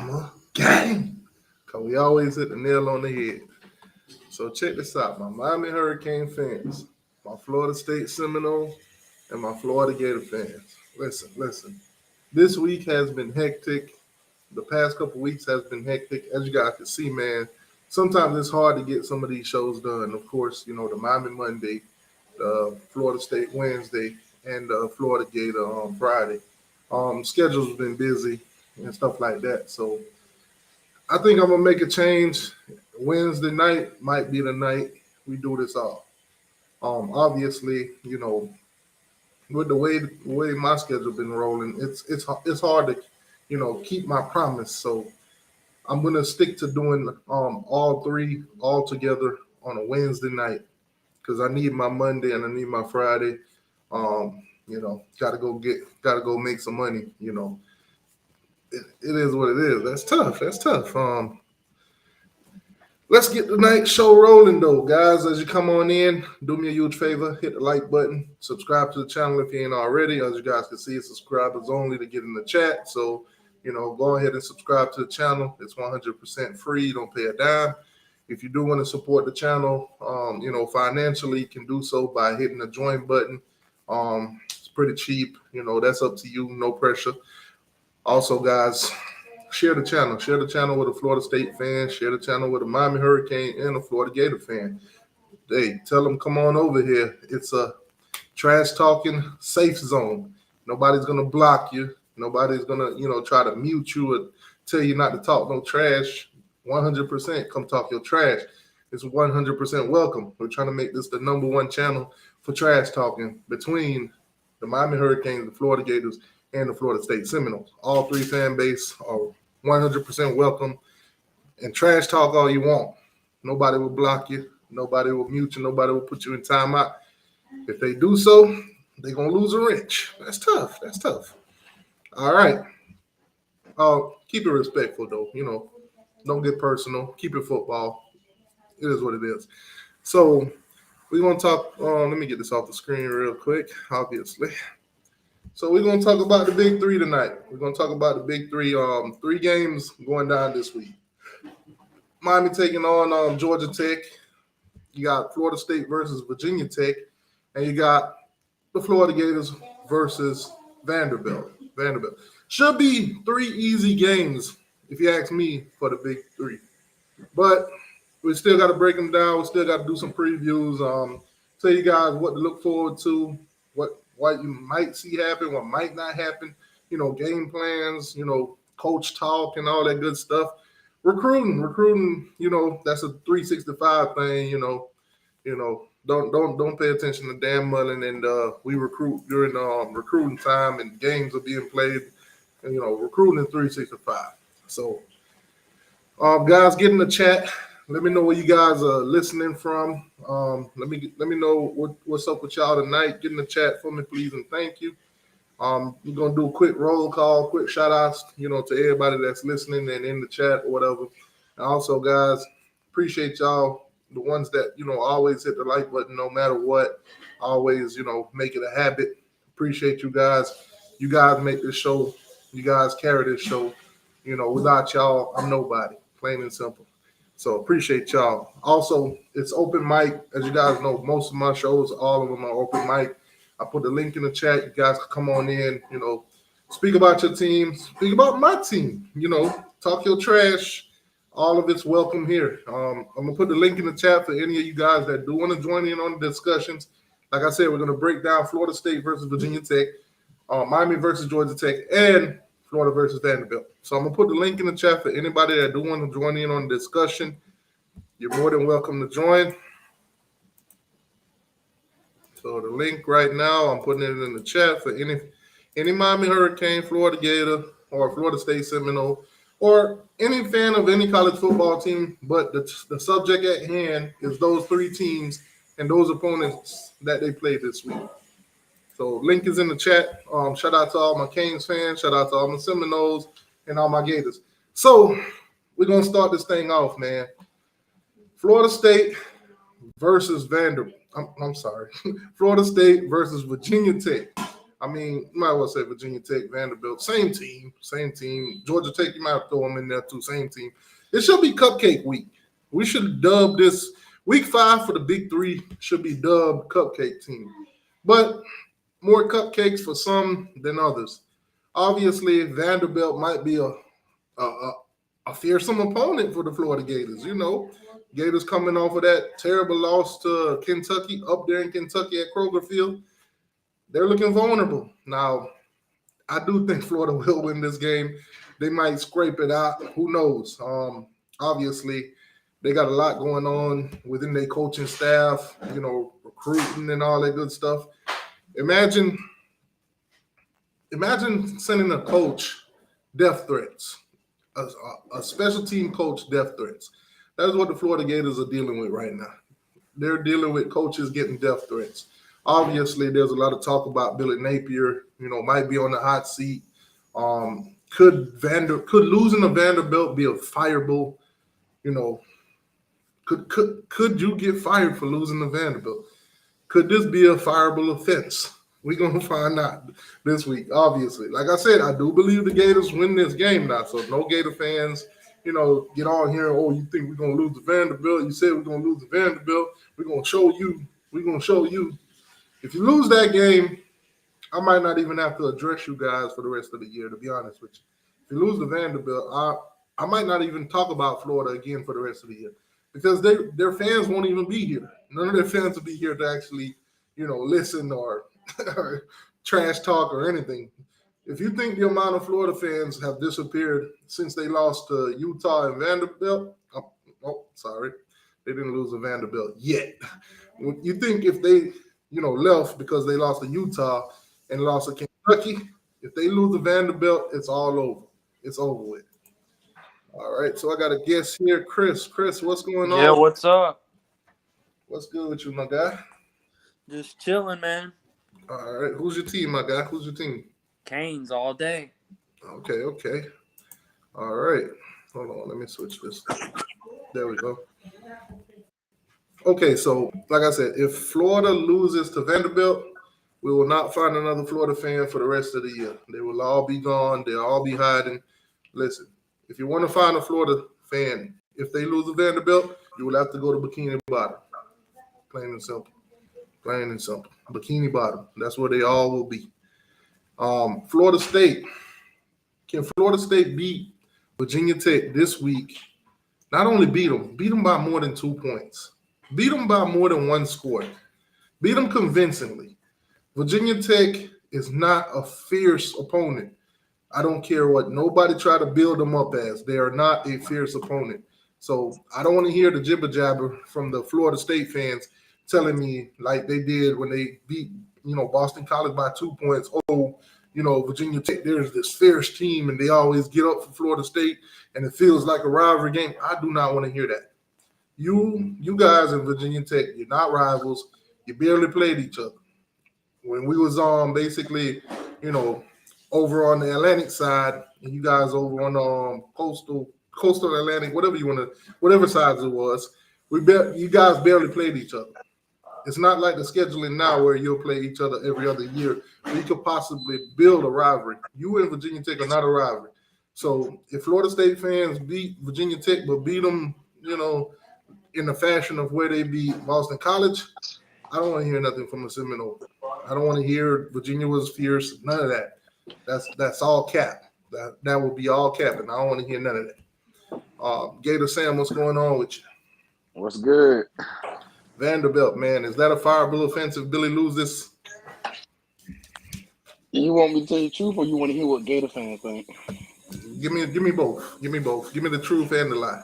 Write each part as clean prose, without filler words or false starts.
Bama gang. Because we always hit the nail on the head. So check this out. My Miami Hurricane fans, my Florida State Seminoles, and my Florida Gator fans. Listen. This week has been hectic. The past couple weeks has been hectic. As you guys can see, man, sometimes it's hard to get some of these shows done. Of course, the Miami Monday, the Florida State Wednesday, and the Florida Gator on Friday. Schedules have been busy and stuff like that. So I think I'm gonna make a change. Wednesday night might be the night we do this all. Obviously, with the way my schedule been rolling, it's hard to, keep my promise. So I'm gonna stick to doing all three all together on a Wednesday night because I need my Monday and I need my Friday. Gotta go make some money. It is what it is. That's tough. Let's get the night show rolling, though, guys. As you come on in, do me a huge favor. Hit the like button. Subscribe to the channel if you ain't already. As you guys can see, subscribers only to get in the chat. So, go ahead and subscribe to the channel. It's 100% free. You don't pay a dime. If you do want to support the channel, financially, you can do so by hitting the join button. It's pretty cheap. That's up to you. No pressure. Also, guys, share the channel. Share the channel with a Florida State fan. Share the channel with a Miami Hurricane and a Florida Gator fan. Hey, tell them come on over here. It's a trash talking safe zone. Nobody's gonna block you. Nobody's gonna try to mute you or tell you not to talk no trash. 100% come talk your trash. It's 100% welcome. We're trying to make this the #1 channel for trash talking between the Miami Hurricanes, the Florida Gators, and the Florida State Seminoles. All three fan base are 100% welcome. And trash talk all you want. Nobody will block you. Nobody will mute you. Nobody will put you in timeout. If they do so, they're going to lose a wrench. That's tough. All right. Keep it respectful, though. Don't get personal. Keep it football. It is what it is. So we're going to talk. Let me get this off the screen real quick, obviously. So we're going to talk about the big three tonight. We're going to talk about the big three. Three games going down this week. Miami taking on Georgia Tech. You got Florida State versus Virginia Tech. And you got the Florida Gators versus Vanderbilt. Should be three easy games, if you ask me, for the big three. But we still got to break them down. We still got to do some previews. Tell you guys what to look forward to, what you might see happen, what might not happen, game plans, coach talk and all that good stuff. Recruiting, that's a 365 thing, don't pay attention to Dan Mullen, and we recruit during recruiting time and games are being played, and recruiting 365. So guys, get in the chat. Let me know where you guys are listening from. Let me know what's up with y'all tonight. Get in the chat for me, please, and thank you. We're gonna do a quick roll call, quick shout outs, to everybody that's listening and in the chat or whatever. And also, guys, appreciate y'all, the ones that always hit the like button no matter what. Always, make it a habit. Appreciate you guys. You guys make this show. You guys carry this show. Without y'all, I'm nobody. Plain and simple. So appreciate y'all. Also, it's open mic. As you guys know, most of my shows, all of them are open mic. I put the link in the chat. You guys can come on in, speak about your team, speak about my team, talk your trash. All of it's welcome here. I'm going to put the link in the chat for any of you guys that do want to join in on the discussions. Like I said, we're going to break down Florida State versus Virginia Tech, Miami versus Georgia Tech, and Florida versus Vanderbilt. So I'm going to put the link in the chat for anybody that do want to join in on the discussion. You're more than welcome to join. So the link right now, I'm putting it in the chat for any Miami Hurricane, Florida Gator, or Florida State Seminole, or any fan of any college football team. But the subject at hand is those three teams and those opponents that they played this week. So link is in the chat. Shout out to all my Canes fans. Shout out to all my Seminoles and all my Gators. So we're going to start this thing off, man. Florida State versus Vanderbilt. I'm sorry. Florida State versus Virginia Tech. I mean, you might well say Virginia Tech, Vanderbilt, same team. Georgia Tech, you might throw them in there too, same team. It should be cupcake week. We should dub this week 5 for the big 3 should be dubbed cupcake team. But more cupcakes for some than others. Obviously, Vanderbilt might be a fearsome opponent for the Florida Gators. You know, Gators coming off of that terrible loss to Kentucky up there in Kentucky at Kroger Field. They're looking vulnerable. Now, I do think Florida will win this game. They might scrape it out. Who knows? Obviously, they got a lot going on within their coaching staff, you know, recruiting and all that good stuff. Imagine sending a coach death threats, a special team coach death threats. That's what the Florida Gators are dealing with right now. They're dealing with coaches getting death threats. Obviously, there's a lot of talk about Billy Napier, you know, might be on the hot seat. Could losing to Vanderbilt be a fireable, you know, could you get fired for losing to Vanderbilt? Could this be a fireable offense? We're going to find out this week, obviously. Like I said, I do believe the Gators win this game now. So no Gator fans, you know, get on here, oh, you think we're going to lose to Vanderbilt? You said we're going to lose to Vanderbilt. We're going to show you. We're going to show you. If you lose that game, I might not even have to address you guys for the rest of the year, to be honest with you. If you lose to Vanderbilt, I might not even talk about Florida again for the rest of the year because their fans won't even be here. None of their fans will be here to actually, you know, listen or trash talk or anything. If you think the amount of Florida fans have disappeared since they lost to Utah and Vanderbilt, sorry, they didn't lose to Vanderbilt yet. You think if they, you know, left because they lost to Utah and lost to Kentucky, if they lose to Vanderbilt, it's all over. It's over with. All right, so I got a guest here, Chris. Chris, what's going on? Yeah, what's up? What's good with you, my guy? Just chilling, man. All right, who's your team, my guy? Who's your team? Canes all day. Okay. All right. Hold on, let me switch this. There we go. Okay, so like I said, if Florida loses to Vanderbilt, we will not find another Florida fan for the rest of the year. They will all be gone. They'll all be hiding. Listen, if you want to find a Florida fan, if they lose to Vanderbilt, you will have to go to Bikini Bottom. Plain and simple. Bikini Bottom. That's where they all will be. Florida State. Can Florida State beat Virginia Tech this week? Not only beat them by more than 2 points. Beat them by more than one score. Beat them convincingly. Virginia Tech is not a fierce opponent. I don't care what nobody try to build them up as. They are not a fierce opponent. So I don't want to hear the jibber jabber from the Florida State fans telling me like they did when they beat, you know, Boston College by 2 points. Oh, you know, Virginia Tech, there's this fierce team and they always get up for Florida State and it feels like a rivalry game. I do not want to hear that. You guys in Virginia Tech, you're not rivals. You barely played each other. When we was on basically, you know, over on the Atlantic side, and you guys over on coastal Atlantic, whatever sides it was, you guys barely played each other. It's not like the scheduling now where you'll play each other every other year. We could possibly build a rivalry. You and Virginia Tech are not a rivalry. So if Florida State fans beat Virginia Tech but beat them, you know, in the fashion of where they beat Boston College, I don't want to hear nothing from the Seminole. I don't want to hear Virginia was fierce. None of that. That's all cap. That would be all cap, and I don't want to hear none of that. Gator Sam, what's going on with you? What's good? Vanderbilt, man, is that a fireable offense if Billy loses? You want me to tell you the truth, or you want to hear what Gator fans think? Give me both. Give me both. Give me the truth and the lie.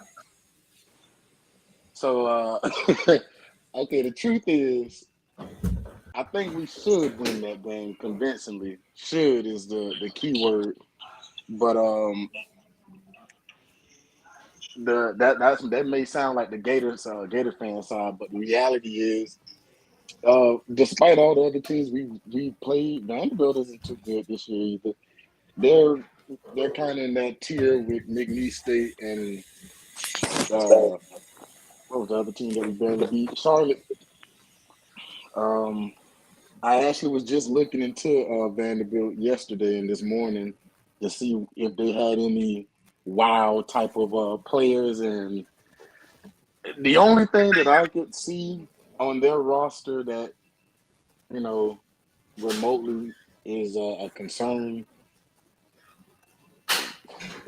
So, okay, the truth is, I think we should win that game convincingly. Should is the key word, but that may sound like the Gator fan side, but the reality is, despite all the other teams we played, Vanderbilt isn't too good this year either. They're kind of in that tier with McNeese State and what was the other team that we barely beat? Charlotte. I actually was just looking into Vanderbilt yesterday and this morning to see if they had any wild type of players, and the only thing that I could see on their roster that you know remotely is a concern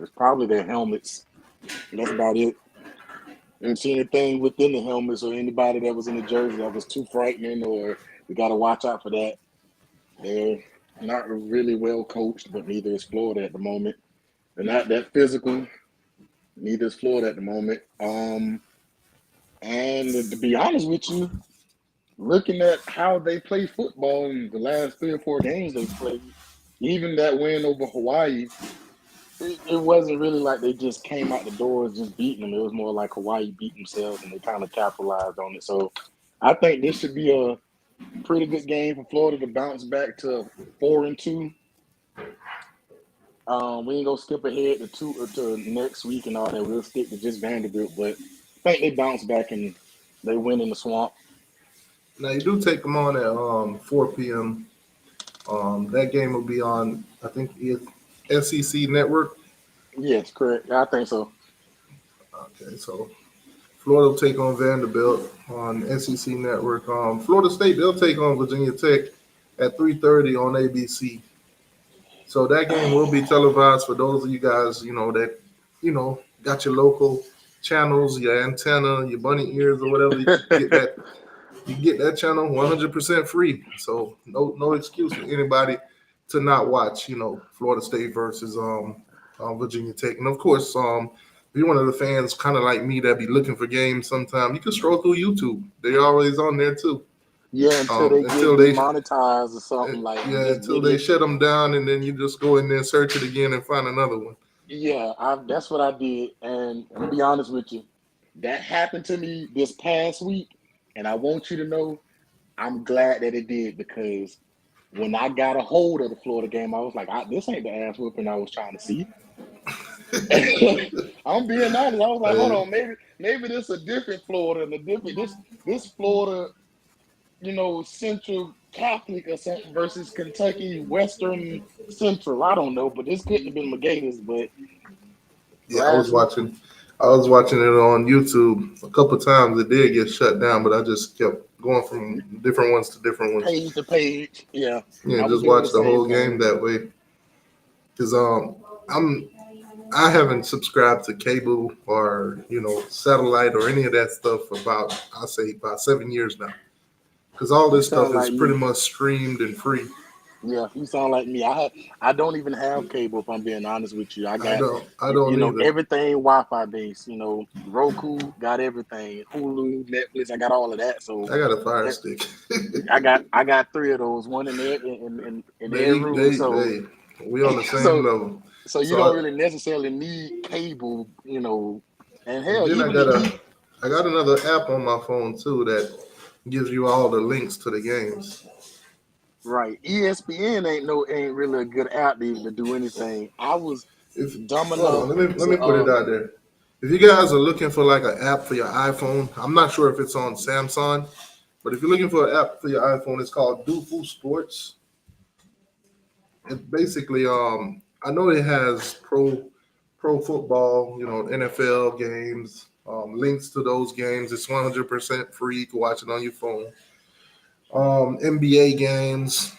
is probably their helmets. That's about it. Didn't see anything within the helmets or anybody that was in the jersey that was too frightening, or we got to watch out for that. They're not really well coached, but neither is Florida at the moment. They're not that physical. Neither is Florida at the moment. And to be honest with you, looking at how they play football in the last 3 or 4 games they played, even that win over Hawaii, it wasn't really like they just came out the doors just beating them. It was more like Hawaii beat themselves and they kind of capitalized on it. So I think this should be a pretty good game for Florida to bounce back to 4-2. We ain't gonna skip ahead to next week and all that. We'll stick to just Vanderbilt, but I think they bounce back and they win in the swamp. Now you do take them on at 4 p.m. That game will be on, I think, SEC Network. Yes, correct. I think so. Okay, so Florida will take on Vanderbilt on SEC Network. Florida State, they'll take on Virginia Tech at 3:30 on ABC. So that game will be televised for those of you guys, that, got your local channels, your antenna, your bunny ears, or whatever. You get that channel 100% free. So no excuse for anybody to not watch, Florida State versus Virginia Tech. And of course, if you're one of the fans, kind of like me, that be looking for games sometime, you can stroll through YouTube. They're always on there too. Yeah, until they get demonetized or something like. Yeah, until they shut them down, and then you just go in there and search it again and find another one. Yeah, that's what I did, and I'm gonna be honest with you, that happened to me this past week, and I want you to know I'm glad that it did, because when I got a hold of the Florida game, I was like, this ain't the ass whooping I was trying to see. I'm being honest. I was like, hold on, maybe this a different Florida and a different this Florida, Central Catholic or something versus Kentucky Western Central. I don't know, but this couldn't have been the Gators. But yeah, I was watching it on YouTube a couple of times. It did get shut down, but I just kept going from different ones to different ones, page to page. Yeah, just watch the whole game that way. Because I haven't subscribed to cable or satellite or any of that stuff for about 7 years now. Because all this stuff is pretty much streamed and free. Yeah, you sound like me. I don't even have cable, if I'm being honest with you. I don't either. Everything Wi-Fi based. Roku got everything. Hulu, Netflix, I got all of that. So I got a Fire Stick. I got 3 of those. One in every room. So we on the same level. So you don't really necessarily need cable, And hell, then I got another app on my phone too that gives you all the links to the games. Right. ESPN ain't really a good app to even do anything. I was dumb enough. Let me put it out there. If you guys are looking for like an app for your iPhone, I'm not sure if it's on Samsung, but if you're looking for an app for your iPhone, it's called Dofu Sports. It's basically I know it has pro football, NFL games, links to those games. It's 100% free. You can watch it on your phone. NBA games,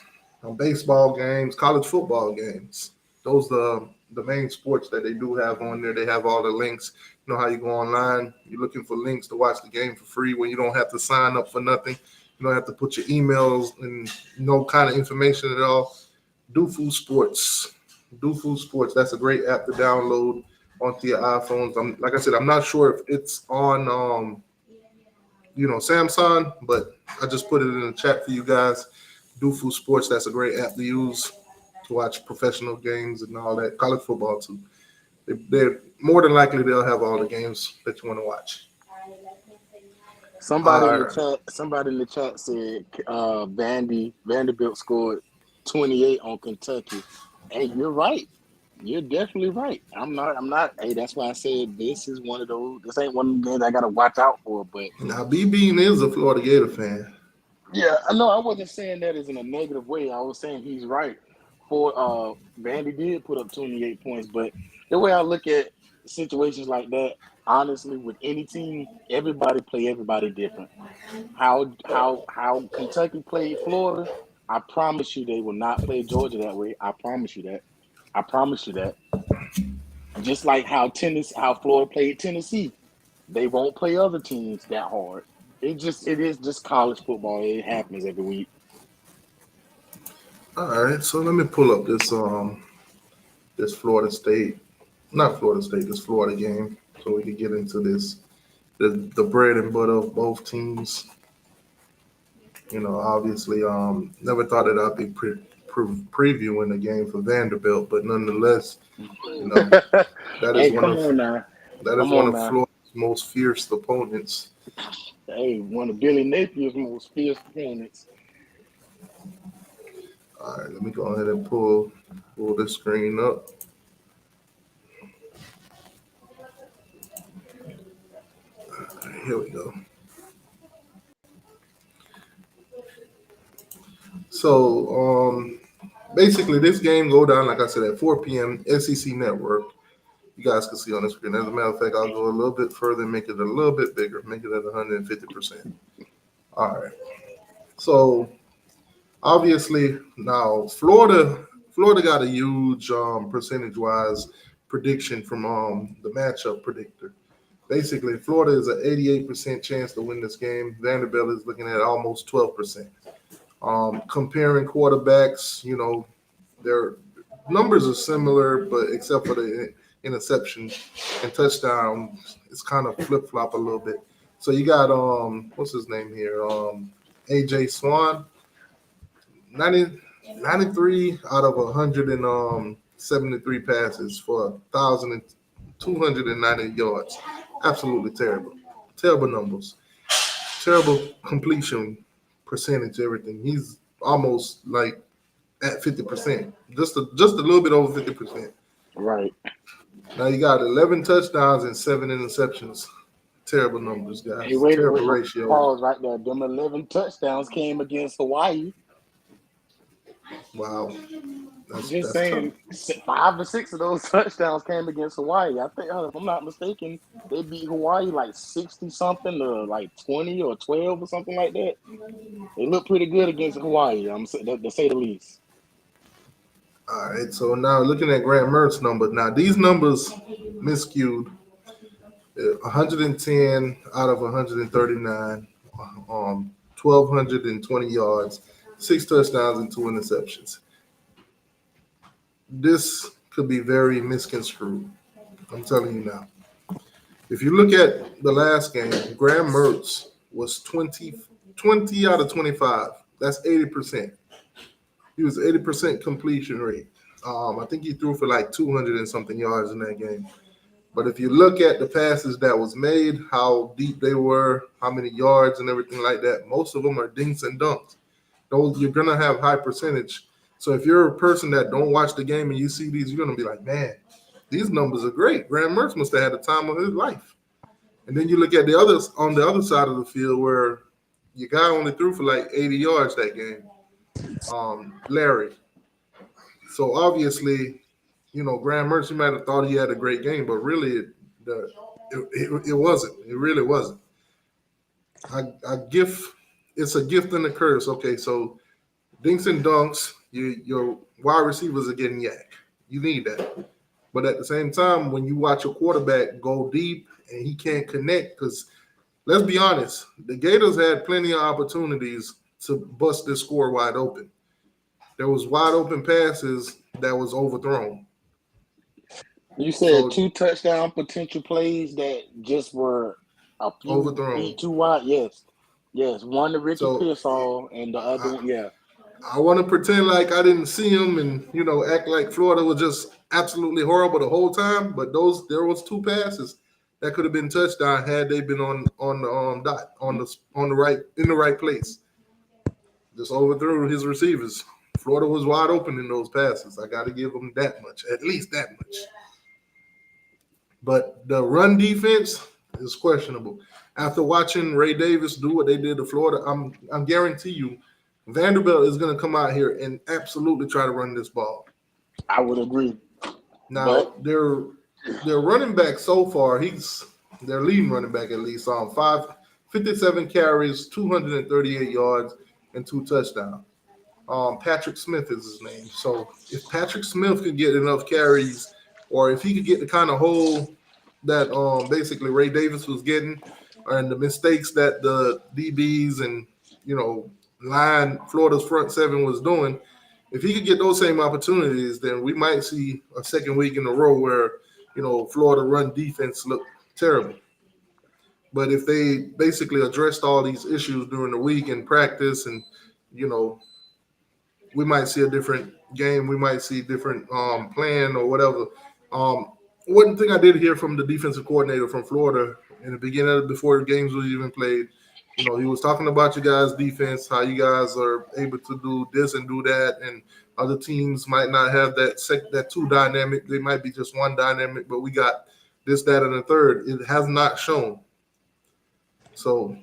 baseball games, college football games. Those are the main sports that they do have on there. They have all the links. You know how you go online, you're looking for links to watch the game for free when you don't have to sign up for nothing. You don't have to put your emails and no kind of information at all. Dofu Sports. Dofu Sports. That's a great app to download onto your iPhones. Like I said, I'm not sure if it's on Samsung, but I just put it in the chat for you guys. Dofu Sports, that's a great app to use to watch professional games and all that. College football too. They're more than likely they'll have all the games that you want to watch. Somebody in the chat said Vanderbilt scored 28 on Kentucky. Hey, you're right. You're definitely right. I'm not. Hey, that's why I said this is one of those. This ain't one of the games I got to watch out for. But now, B Bean is a Florida Gator fan. Yeah, I know. I wasn't saying that as in a negative way. I was saying he's right. For Vandy did put up 28 points, but the way I look at situations like that, honestly, with any team, everybody play everybody different. How Kentucky played Florida, I promise you they will not play Georgia that way. I promise you that. I promise you that. Just like how Florida played Tennessee, they won't play other teams that hard. It is just college football. It happens every week. All right, so let me pull up this Florida State, not Florida State, this Florida game, so we can get into this the bread and butter of both teams. Obviously, never thought that I'd be previewing the game for Vanderbilt, but nonetheless, you know, that is Hey, one come of on now. that is Come one on of now. Florida's most fierce opponents. Hey, one of Billy Napier's most fierce opponents. All right, let me go ahead and pull this screen up. All right, here we go. So, basically, this game go down like I said at 4 p.m. SEC Network. You guys can see on the screen. As a matter of fact, I'll go a little bit further and make it a little bit bigger, make it at 150%. All right. So obviously now Florida got a huge percentage wise prediction from the matchup predictor. Basically, Florida is an 88% chance to win this game. Vanderbilt is looking at almost 12%. Comparing quarterbacks, their numbers are similar, but except for the interception and touchdown, it's kind of flip flop a little bit. So you got what's his name here? AJ Swan, 90, 93 out of 173 passes for 1,290 yards. Absolutely terrible. Terrible numbers. Terrible completion percentage, everything. He's almost like at 50%, just a little bit over 50%. Right. Now you got 11 touchdowns and 7 interceptions. Terrible numbers, Hey, guys. wait, Terrible wait, ratio. pause right there. Them 11 touchdowns came against Hawaii. Wow, Just that's tough. saying, 5 or 6 of those touchdowns came against Hawaii. I think, if I'm not mistaken, they beat Hawaii like 60 something to like 20 or 12 or something like that. They look pretty good against Hawaii, to say the least. All right, so now looking at Grant Mertz numbers. Now these numbers miscued. 110 out of 139, 1,220 yards, 6 touchdowns, and 2 interceptions. This could be very misconstrued. I'm telling you now. If you look at the last game, Graham Mertz was 20 out of 25. That's 80%. He was 80% completion rate. I think he threw for like 200 and something yards in that game. But if you look at the passes that was made, how deep they were, how many yards and everything like that, most of them are dinks and dunks. Those you're gonna have high percentage. So if you're a person that don't watch the game and you see these, you're gonna be like, man, these numbers are great. Graham Mertz must have had the time of his life. And then you look at the others on the other side of the field where your guy only threw for like 80 yards that game. Larry. So obviously, Graham Mertz, you might have thought he had a great game, but really, it wasn't. It really wasn't. It's a gift and a curse. Okay, so dinks and dunks, your wide receivers are getting yak. You need that. But at the same time, when you watch a quarterback go deep and he can't connect, because let's be honest, the Gators had plenty of opportunities to bust this score wide open. There was wide open passes that was overthrown. You said So 2 touchdown potential plays that just were a few overthrown. feet too wide. Yes. Yes. One to Ricky So Pearsall and the other I, one, yeah. I want to pretend like I didn't see him and act like Florida was just absolutely horrible the whole time. But there was 2 passes that could have been touchdown had they been on the dot on the right in the right place. Just overthrew his receivers. Florida was wide open in those passes. I got to give them that much, at least that much. But the run defense, is questionable. After watching Ray Davis do what they did to Florida, I'm guarantee you, Vanderbilt is going to come out here and absolutely try to run this ball. I would agree. Now their running back so far, he's their leading running back at least on 57 carries, 238 yards, and 2 touchdowns. Patrick Smith is his name. So if Patrick Smith could get enough carries, or if he could get the kind of hole that basically Ray Davis was getting, and the mistakes that the DBs and Florida's front seven was doing, if he could get those same opportunities, then we might see a second week in a row where Florida run defense look terrible. But if they basically addressed all these issues during the week in practice, and we might see a different game. We might see different plan or whatever. One thing I did hear from the defensive coordinator from Florida in the beginning, before the games was even played, he was talking about you guys' defense, how you guys are able to do this and do that, and other teams might not have that two dynamic. They might be just one dynamic, but we got this, that, and the third. It has not shown. So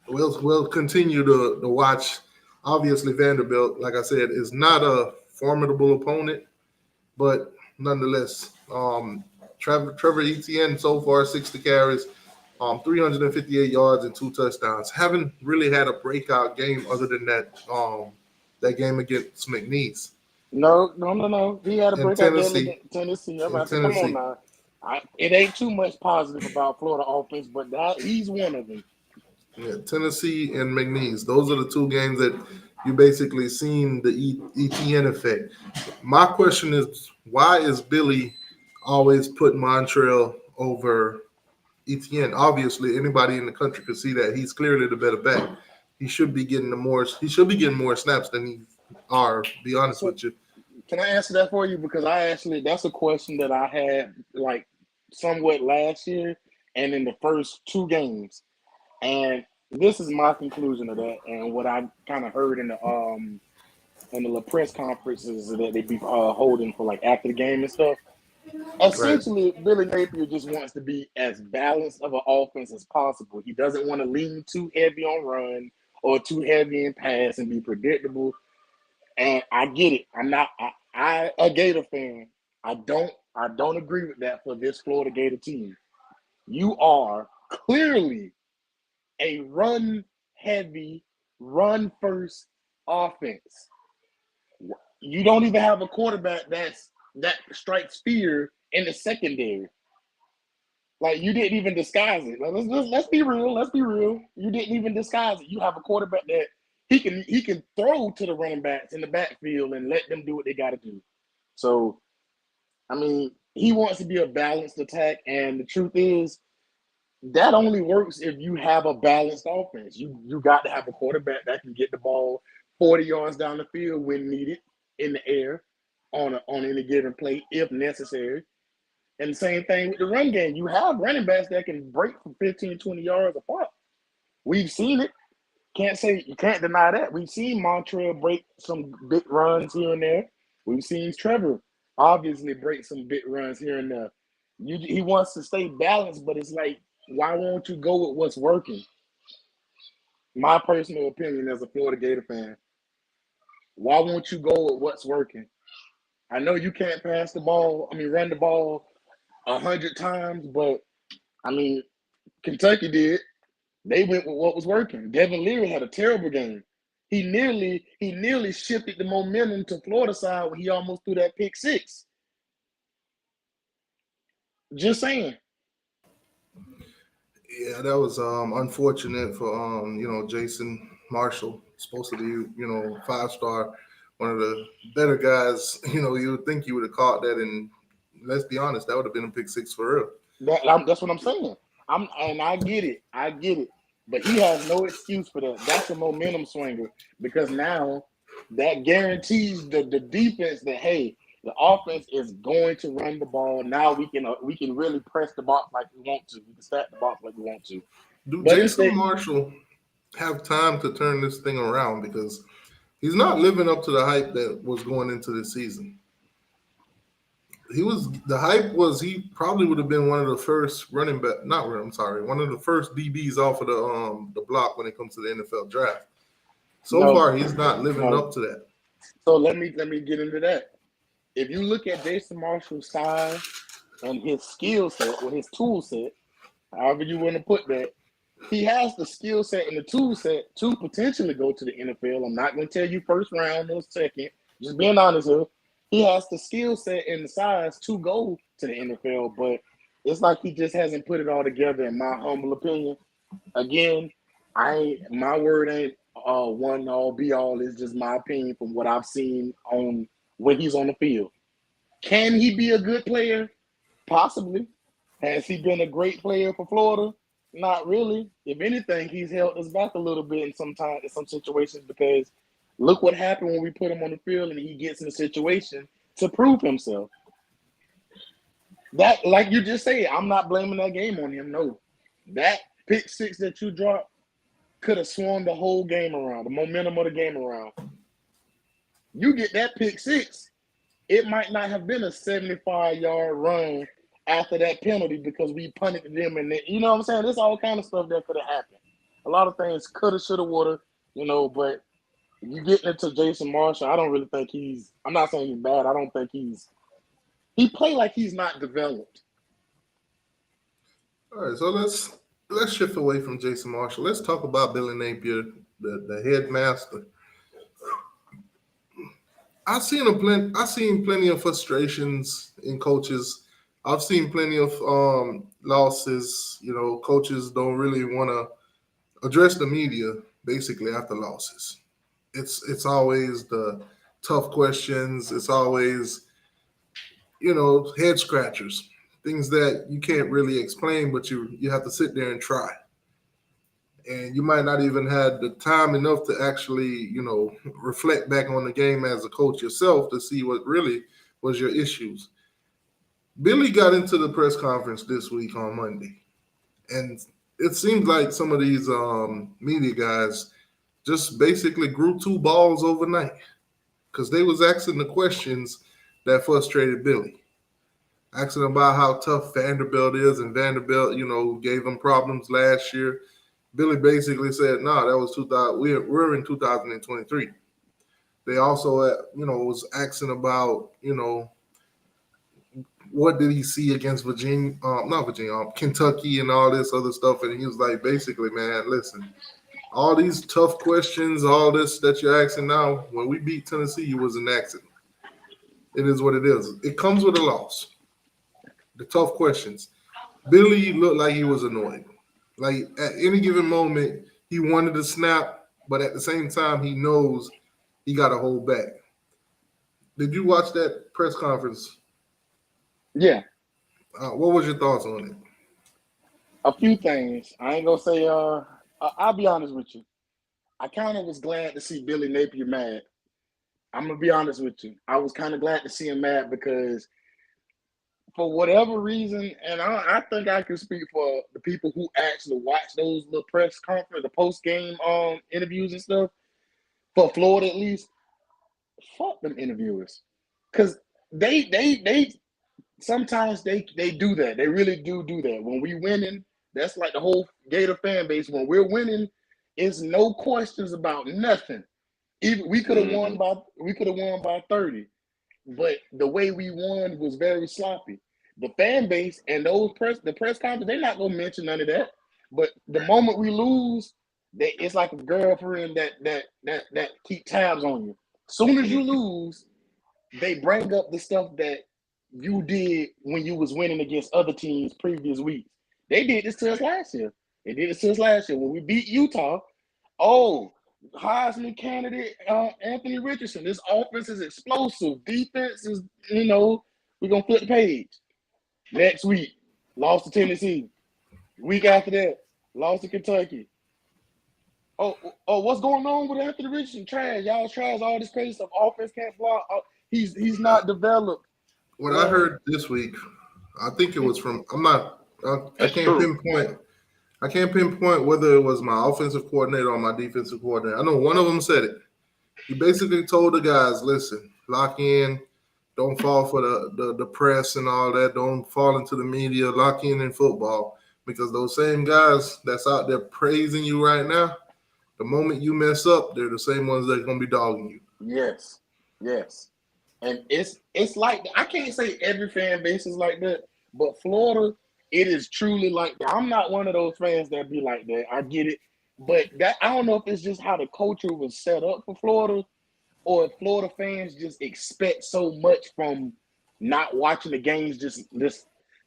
we'll continue to watch. Obviously, Vanderbilt, like I said, is not a formidable opponent, but nonetheless, Trevor Etienne so far 60 carries, 358 yards and 2 touchdowns. Haven't really had a breakout game other than that game against McNeese. No. He had a breakout game against Tennessee. I'm Tennessee. Come on now. It ain't too much positive about Florida offense, but he's one of them. Yeah, Tennessee and McNeese. Those are the 2 games that you basically seen the ETN effect. My question is, why is Billy always put Montrell over ETN? Obviously, anybody in the country could see that he's clearly the better back. He should be getting more snaps than he are. To be honest with you. Can I answer that for you? Because that's a question that I had like somewhat last year and in the first 2 games. And this is my conclusion of that, and what I kind of heard in the press conferences that they be holding for like after the game and stuff. Essentially, right. Billy Napier just wants to be as balanced of an offense as possible. He doesn't want to lean too heavy on run or too heavy in pass and be predictable. And I get it. I a Gator fan. I don't agree with that for this Florida Gator team. You are clearly a run-heavy, run-first offense. You don't even have a quarterback that strikes fear in the secondary. Like, you didn't even disguise it. Let's be real. Let's be real. You didn't even disguise it. You have a quarterback that he can throw to the running backs in the backfield and let them do what they got to do. So, I mean, he wants to be a balanced attack, and the truth is, that only works if you have a balanced offense. You got to have a quarterback that can get the ball 40 yards down the field when needed in the air on any given play if necessary. And the same thing with the run game. You have running backs that can break from 15, 20 yards apart. We've seen it. You can't deny that. We've seen Montrell break some big runs here and there. We've seen Trevor obviously break some big runs here and there. He wants to stay balanced, but it's like, why won't you go with what's working? My personal opinion as a Florida Gator fan, why won't you go with what's working? I know you can't run the ball 100 times, but I mean, Kentucky did. They went with what was working. Devin Leary had a terrible game. He nearly shifted the momentum to Florida side when he almost threw that pick 6. Just saying. Yeah, that was unfortunate for Jason Marshall, supposed to be 5-star, one of the better guys. You would think you would have caught that, and let's be honest, that would have been a pick 6 for real. That's what I'm saying. I get it, but he has no excuse for that. That's a momentum swinger, because now that guarantees the defense that, hey, the offense is going to run the ball. Now we can really press the box like we want to. We can stack the box like we want to. Do Jason Marshall have time to turn this thing around? Because he's not living up to the hype that was going into the season. the hype was he probably would have been one of the first one of the first DBs off of the block when it comes to the NFL draft. So No, far, he's not living no. up to that. So let me get into that. If you look at Jason Marshall's size and his skill set or his tool set, however you want to put that, he has the skill set and the tool set to potentially go to the NFL. I'm not going to tell you first round or second. Just being honest here. He has the skill set and the size to go to the NFL, but it's like he just hasn't put it all together, in my humble opinion. Again, my word ain't one all be all. It's just my opinion from what I've seen on when he's on the field. Can he be a good player? Possibly. Has he been a great player for Florida? Not really. If anything, he's held us back a little bit in some situations because look what happened when we put him on the field and he gets in a situation to prove himself. That, like you just said, I'm not blaming that game on him. No. That pick six that you dropped could have swung the whole game around, the momentum of the game around. You get that pick six, it might not have been a 75-yard run after that penalty because we punted them and you know what I'm saying? There's all kind of stuff that could have happened. A lot of things coulda, shoulda, woulda, but you get into Jason Marshall, I don't really think I'm not saying he's bad. I don't think he play like he's not developed. All right, so let's shift away from Jason Marshall. Let's talk about Billy Napier, the headmaster. I've seen plenty of frustrations in coaches. I've seen plenty of losses. Coaches don't really want to address the media basically after losses. It's always the tough questions. It's always, head scratchers, things that you can't really explain, but you have to sit there and try. And you might not even have the time enough to actually, reflect back on the game as a coach yourself to see what really was your issues. Billy got into the press conference this week on Monday, and it seems like some of these media guys just basically grew two balls overnight because they was asking the questions that frustrated Billy. Asking about how tough Vanderbilt is, and Vanderbilt, gave them problems last year. Billy basically said, "No, that was 2000. We're in 2023." They also, was asking about, what did he see against Kentucky and all this other stuff, and he was like, basically, man, listen, all these tough questions, all this that you're asking now, when we beat Tennessee, it was an accident. It is what it is. It comes with a loss. The tough questions. Billy looked like he was annoyed. Like at any given moment, he wanted to snap, but at the same time, he knows he got to hold back. Did you watch that press conference? Yeah. What was your thoughts on it? A few things. I ain't gonna say. I'll be honest with you. I kind of was glad to see Billy Napier mad. I'm gonna be honest with you. I was kind of glad to see him mad because, for whatever reason, and I think I can speak for the people who actually watch those little press conference, the post game interviews and stuff. For Florida, at least, fuck them interviewers, because they sometimes they do that. They really do that. When we winning, that's like the whole Gator fan base. When we're winning, it's no questions about nothing. Even we could have won by 30, but the way we won was very sloppy. The fan base and the press conference, they're not gonna mention none of that. But the moment we lose, it's like a girlfriend that keep tabs on you. Soon as you lose, they bring up the stuff that you did when you was winning against other teams previous weeks. They did this to us last year. When we beat Utah. Oh, Heisman candidate Anthony Richardson. This offense is explosive. Defense is, we're gonna flip the page. Next week, lost to Tennessee. Week after that, lost to Kentucky. Oh, what's going on with Anthony Richardson? Trash. Y'all trash. All this crazy stuff. Offense can't block. He's not developed. What I heard this week, I think it was from. I can't pinpoint. I can't pinpoint whether it was my offensive coordinator or my defensive coordinator. I know one of them said it. He basically told the guys, "Listen, lock in. Don't fall for the press and all that. Don't fall into the media. Lock in football, because those same guys that's out there praising you right now, the moment you mess up, they're the same ones that are going to be dogging you. Yes, yes. And it's like, I can't say every fan base is like that, but Florida, it is truly like that. I'm not one of those fans that be like that. I get it. But that, I don't know if it's just how the culture was set up for Florida, or if Florida fans just expect so much from not watching the games, just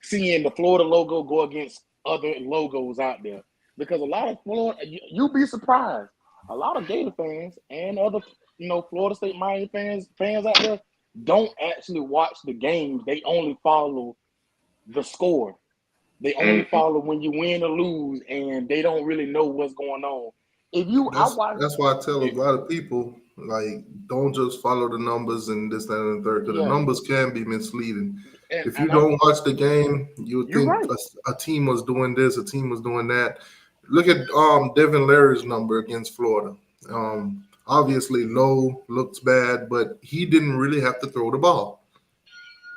seeing the Florida logo go against other logos out there. Because a lot of Florida, you'll be surprised. A lot of Gator fans and other, Florida State Miami fans out there don't actually watch the games. They only follow the score. They only follow when you win or lose, and they don't really know what's going on. That's why I tell a lot of people, like, don't just follow the numbers and this, that, and the third, because the numbers can be misleading. If you don't watch the game, you would think right. a team was doing this, a team was doing that. Look at Devin Leary's number against Florida. Obviously, low, looks bad, but he didn't really have to throw the ball.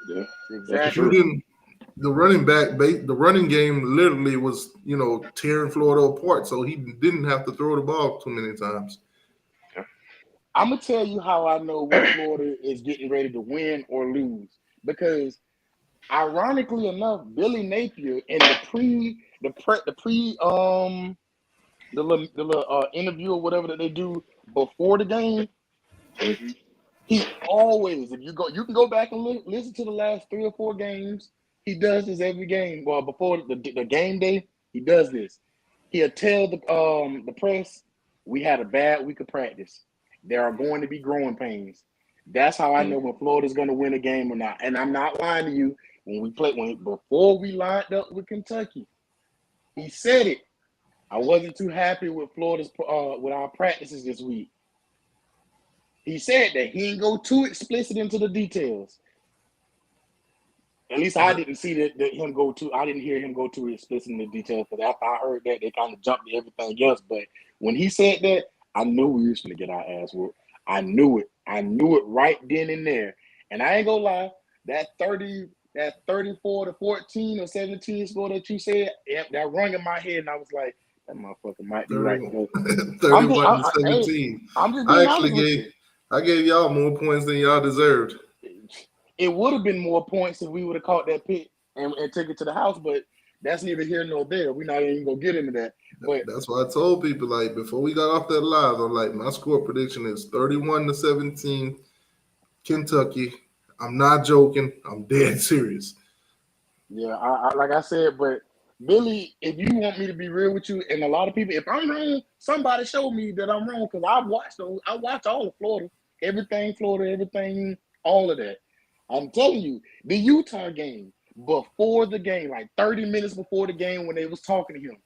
Yeah, exactly. If you didn't, the running game literally was, tearing Florida apart. So he didn't have to throw the ball too many times. I'm gonna tell you how I know what Florida is getting ready to win or lose, because ironically enough, Billy Napier in the interview or whatever that they do before the game, he always, if you can go back and listen to the last 3 or 4 games. He does this every game. Well, before the game day, he does this. He'll tell the press, we had a bad week of practice. There are going to be growing pains. That's how I know when Florida's going to win a game or not. And I'm not lying to you. Before we lined up with Kentucky, he said it. I wasn't too happy with Florida's with our practices this week. He said that he didn't go too explicit into the details. At least I didn't see I didn't hear him go too explicit in the details, because after I heard that, they kind of jumped to everything else. But when he said that, I knew we was going to get our ass whooped. I knew it. I knew it right then and there. And I ain't gonna lie, that 34 to 14 or 17 score that you said, that rung in my head, and I was like, that motherfucker might be right. 31 to 17. I'm just being honest with you. I gave y'all more points than y'all deserved. It would have been more points if we would have caught that pick and took it to the house, but that's neither here nor there. We're not even gonna get into that. But that's why I told people, like, before we got off that live, I'm like, my score prediction is 31 to 17, Kentucky. I'm not joking. I'm dead serious. Yeah, I like I said, but Billy, if you want me to be real with you, and a lot of people, if I'm wrong, somebody show me that I'm wrong, because I watched all of Florida, everything, all of that. I'm telling you, the Utah game, before the game, like 30 minutes before the game, when they was talking to him,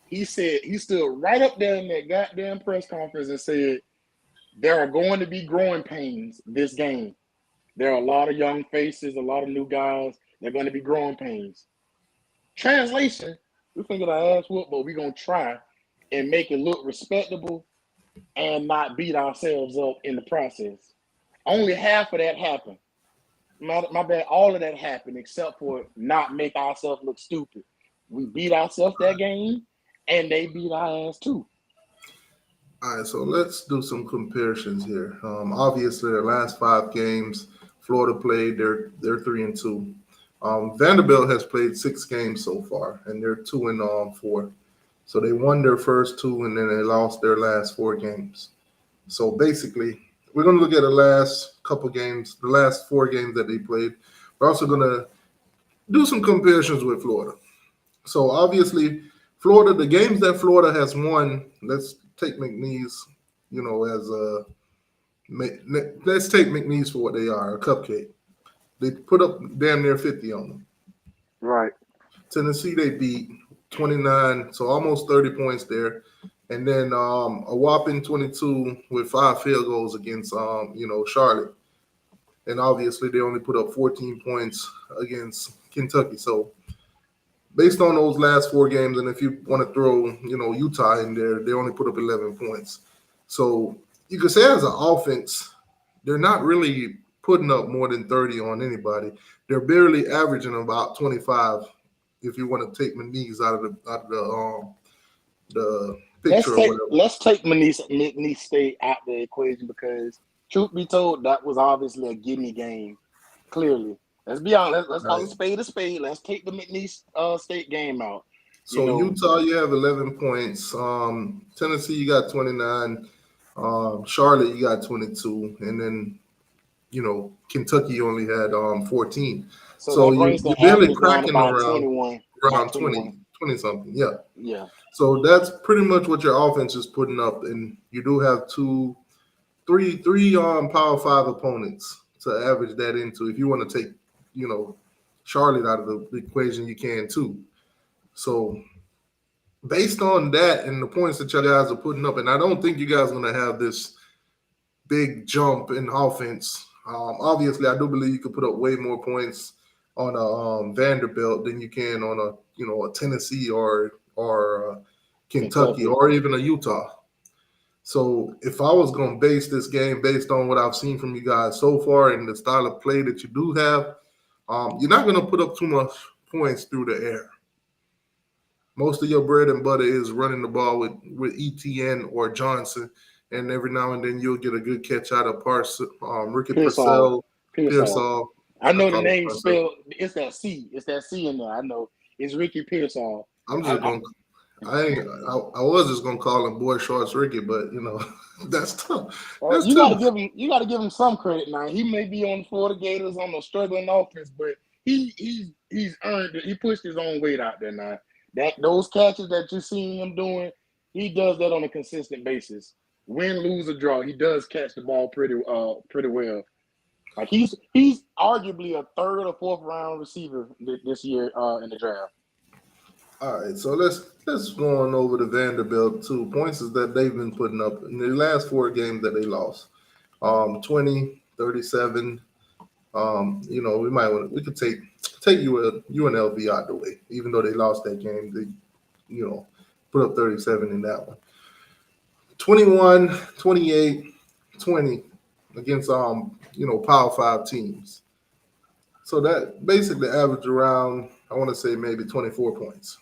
he said, he stood right up there in that goddamn press conference and said, there are going to be growing pains this game. There are a lot of young faces, a lot of new guys. They're going to be growing pains. Translation, we finna get our ass whooped, but we're going to try and make it look respectable and not beat ourselves up in the process. Only half of that happened. My bad, all of that happened except for not make ourselves look stupid. We beat ourselves that game, and they beat our ass too. All right, so let's do some comparisons here. Obviously, the last 5 games Florida played, they're 3-2. Vanderbilt has played 6 games so far, and they're 2-4. So they won their first 2, and then they lost their last 4 games. So basically, we're going to look at the last couple games, the last 4 games that they played. We're also going to do some comparisons with Florida. So obviously, Florida, the games that Florida has won, let's take McNeese, let's take McNeese for what they are, a cupcake. They put up damn near 50 on them. Right. Tennessee, they beat 29, so almost 30 points there. And then a whopping 22 with 5 field goals against, Charlotte. And obviously, they only put up 14 points against Kentucky. So based on those last 4 games, and if you want to throw, Utah in there, they only put up 11 points. So you could say as an offense, they're not really putting up more than 30 on anybody. They're barely averaging about 25 if you want to take McNeese out of the picture or whatever. Let's take McNeese State out the equation because truth be told, that was obviously a gimme game. Clearly, let's be honest. Let's call it spade a spade. Let's take the McNeese State game out. So Utah, you have 11 points. Tennessee, you got 29. Charlotte, you got 22, and then Kentucky only had 14. So you're barely cracking around 20 something. Yeah. Yeah. So that's pretty much what your offense is putting up, and you do have three Power 5 opponents to average that into. If you want to take Charlotte out of the equation, you can too. So based on that and the points that you guys are putting up, and I don't think you guys are going to have this big jump in offense. Obviously, I do believe you could put up way more points on a Vanderbilt than you can on a Tennessee or Kentucky or even a Utah. So if I was going to base this game based on what I've seen from you guys so far and the style of play that you do have, you're not going to put up too much points through the air. Most of your bread and butter is running the ball with ETN or Johnson, and every now and then you'll get a good catch out of Ricky Pearsall. I know the name spelled. It's that C. It's that C in there. I know. It's Ricky Pearsall. I'm just going. I was just gonna call him Boy Shorts Ricky, but that's tough. You gotta give him some credit now. He may be on Florida Gators on the struggling offense, but he's earned it. He pushed his own weight out there now. Those catches that you're seeing him doing, he does that on a consistent basis. Win, lose, or draw, he does catch the ball pretty well. Like he's arguably a third or fourth round receiver this year in the draft. All right, so let's go on over to Vanderbilt. 2 points is that they've been putting up in the last 4 games that they lost. 20, 37. We could take UNLV out the way, even though they lost that game. They put up 37 in that one. 21, 28, 20 against Power 5 teams. So that basically averaged around, I want to say maybe 24 points.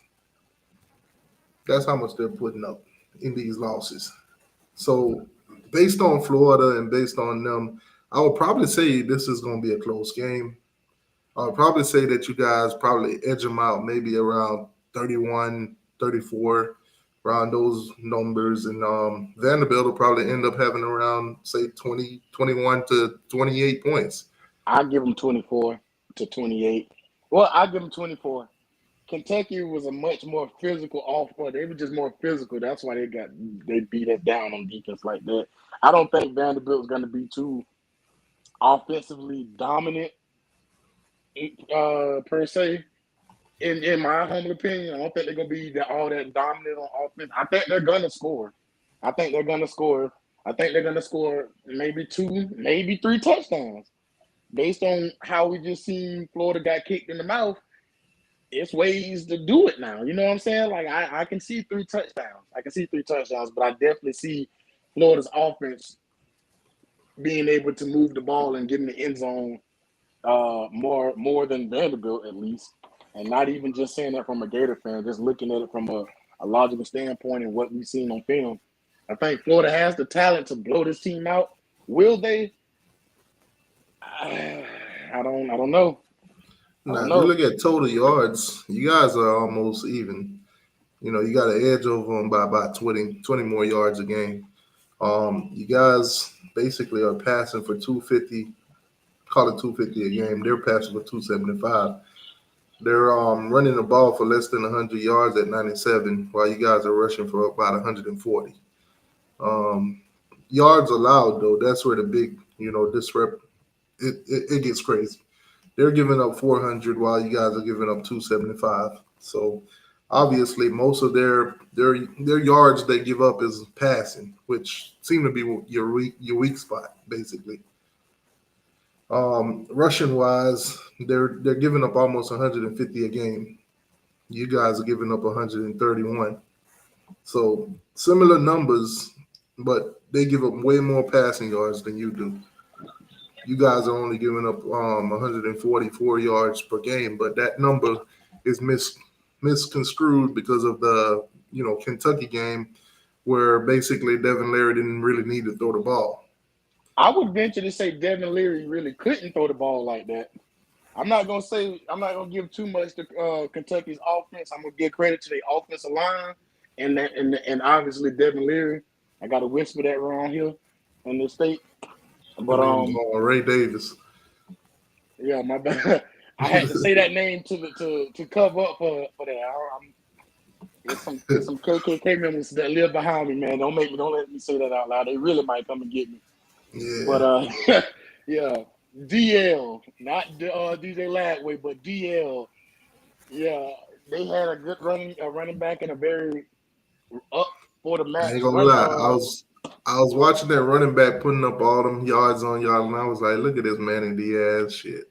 That's how much they're putting up in these losses. So based on Florida and based on them, I would probably say this is going to be a close game. I would probably say that you guys probably edge them out maybe around 31, 34, around those numbers. And Vanderbilt will probably end up having around, say, 21 to 28 points. I give them 24 to 28. Well, I give them 24. Kentucky was a much more physical offense. They were just more physical. That's why they beat us down on defense like that. I don't think Vanderbilt is going to be too offensively dominant per se. In my humble opinion, I don't think they're going to be all that dominant on offense. I think they're going to score. I think they're going to score maybe 2, maybe 3 touchdowns. Based on how we just seen Florida got kicked in the mouth, it's ways to do it now. You know what I'm saying? Like I can see 3 touchdowns. But I definitely see Florida's offense being able to move the ball and get in the end zone more than Vanderbilt at least. And not even just saying that from a Gator fan, just looking at it from a logical standpoint and what we've seen on film. I think Florida has the talent to blow this team out. Will they? I don't know. Now, if you look at total yards, you guys are almost even. You got an edge over them by about 20 more yards a game. You guys basically are passing for 250, call it 250 a game. They're passing for 275. They're running the ball for less than 100 yards at 97, while you guys are rushing for about 140. Yards allowed, though, that's where the big, it gets crazy. They're giving up 400 while you guys are giving up 275. So obviously most of their yards they give up is passing, which seem to be your weak spot, basically. Rushing wise, they're giving up almost 150 a game. You guys are giving up 131. So similar numbers, but they give up way more passing yards than you do. you guys are only giving up 144 yards per game, but that number is misconstrued because of the Kentucky game where basically Devin Leary didn't really need to throw the ball. I would venture to say Devin Leary really couldn't throw the ball like that. I'm not gonna give too much to Kentucky's offense. I'm gonna give credit to the offensive line and obviously Devin Leary. I gotta whisper that around here in the state. But Ray Davis. Yeah, my bad. I had to say that name to cover up for that. There's some KKK members that live behind me, man. Don't let me say that out loud. They really might come and get me. Yeah. But yeah, DL, not DJ Ladway, but DL. Yeah, they had a good running back and a very up for the match. I ain't gonna lie, I was watching that running back putting up all them yards on y'all, and I was like, look at this Manny Diaz shit.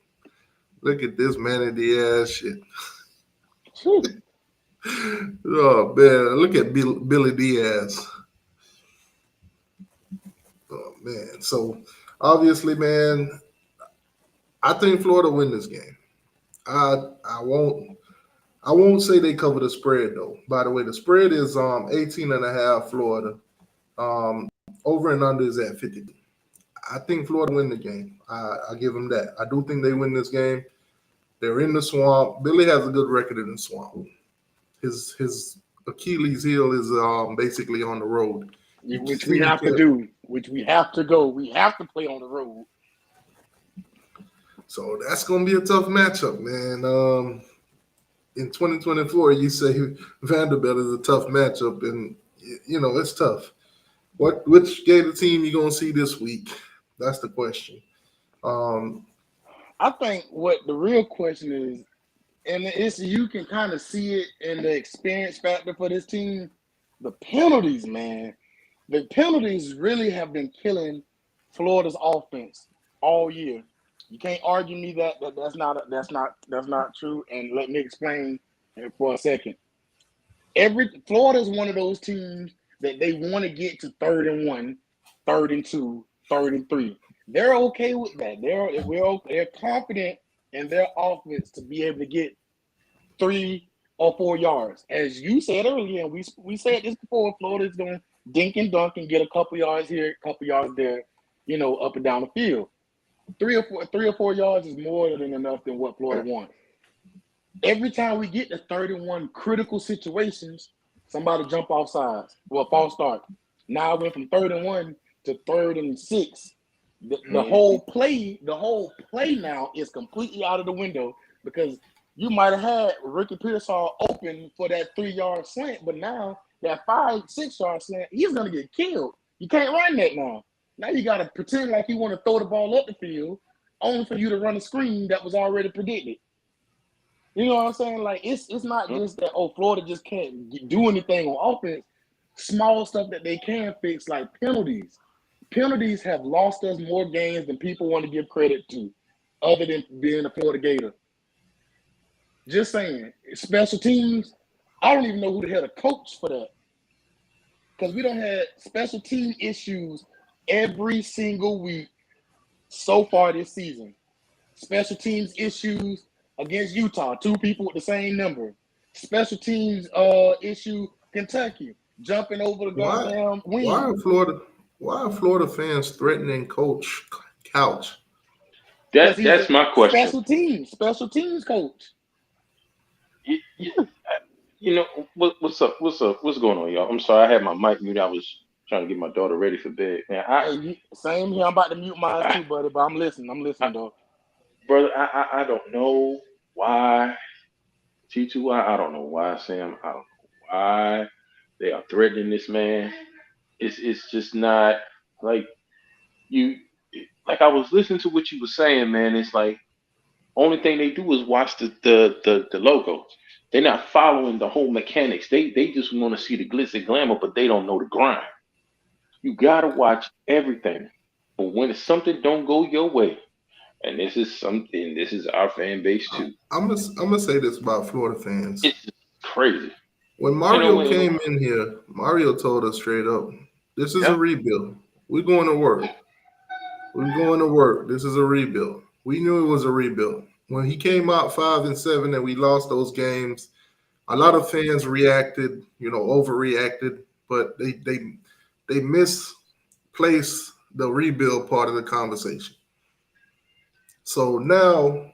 Look at this Manny Diaz shit. Oh man, look at Billy Diaz. Oh man, so obviously, man, I think Florida win this game. I won't say they cover the spread though. By the way, the spread is 18.5 Florida. Over and under is at 50. I think Florida win the game. I give them that. I do think they win this game. They're in the swamp. Billy has a good record in the swamp. His Achilles heel is basically on the road. Which we have to do. Which we have to go. We have to play on the road. So that's going to be a tough matchup, man. In 2024, you say Vanderbilt is a tough matchup, and it's tough. Which Gator team you gonna see this week? That's the question. I think what the real question is, and it's you can kind of see it in the experience factor for this team. The penalties, man. The penalties really have been killing Florida's offense all year. You can't argue me that's not true. And let me explain for a second. Florida is one of those teams that they want to get to 3rd and 1, 3rd and 2, 3rd and 3. They're okay with that. They're confident in their offense to be able to get 3 or 4 yards. As you said earlier, and we said this before, Florida's going to dink and dunk and get a couple yards here, a couple yards there, up and down the field. 3 or 4 yards is more than enough than what Florida wants. Every time we get to 31 critical situations, somebody jump off sides. Well, false start. Now I went from 3rd and 1 to 3rd and 6. The whole play now is completely out of the window because you might have had Ricky Pearsall open for that 3-yard slant, but now that 5-6 yard slant, he's gonna get killed. You can't run that now. Now you gotta pretend like you want to throw the ball up the field, only for you to run a screen that was already predicted. You know what I'm saying? Like it's not just that Florida just can't do anything on offense. Small stuff that they can fix, like penalties. Penalties have lost us more games than people want to give credit to, other than being a Florida Gator. Just saying. Special teams, I don't even know who the hell to coach for that. Because we don't have special team issues every single week so far this season. Special teams issues against Utah, 2 people with the same number. Special teams issue Kentucky, jumping over the goddamn wing. Why are Florida fans threatening Coach Couch? That's my question. Special teams coach. What's up? What's going on, y'all? I'm sorry, I had my mic muted. I was trying to get my daughter ready for bed. Man, same here. I'm about to mute mine too, buddy. But I'm listening, though. Brother, I don't know why. T2Y, I don't know why, Sam. I don't know why they are threatening this man. It's just not like you. Like I was listening to what you were saying, man. It's like only thing they do is watch the logos. They're not following the whole mechanics. They just want to see the glitz and glamour, but they don't know the grind. You gotta watch everything. But when it's something don't go your way, and this is our fan base too. I'm gonna say this about Florida fans. It's just crazy. When Mario came in here, Mario told us straight up, this is a rebuild. We're going to work. We're going to work. This is a rebuild. We knew it was a rebuild. When he came out 5-7 and we lost those games, a lot of fans reacted, overreacted, but they misplaced the rebuild part of the conversation. So now,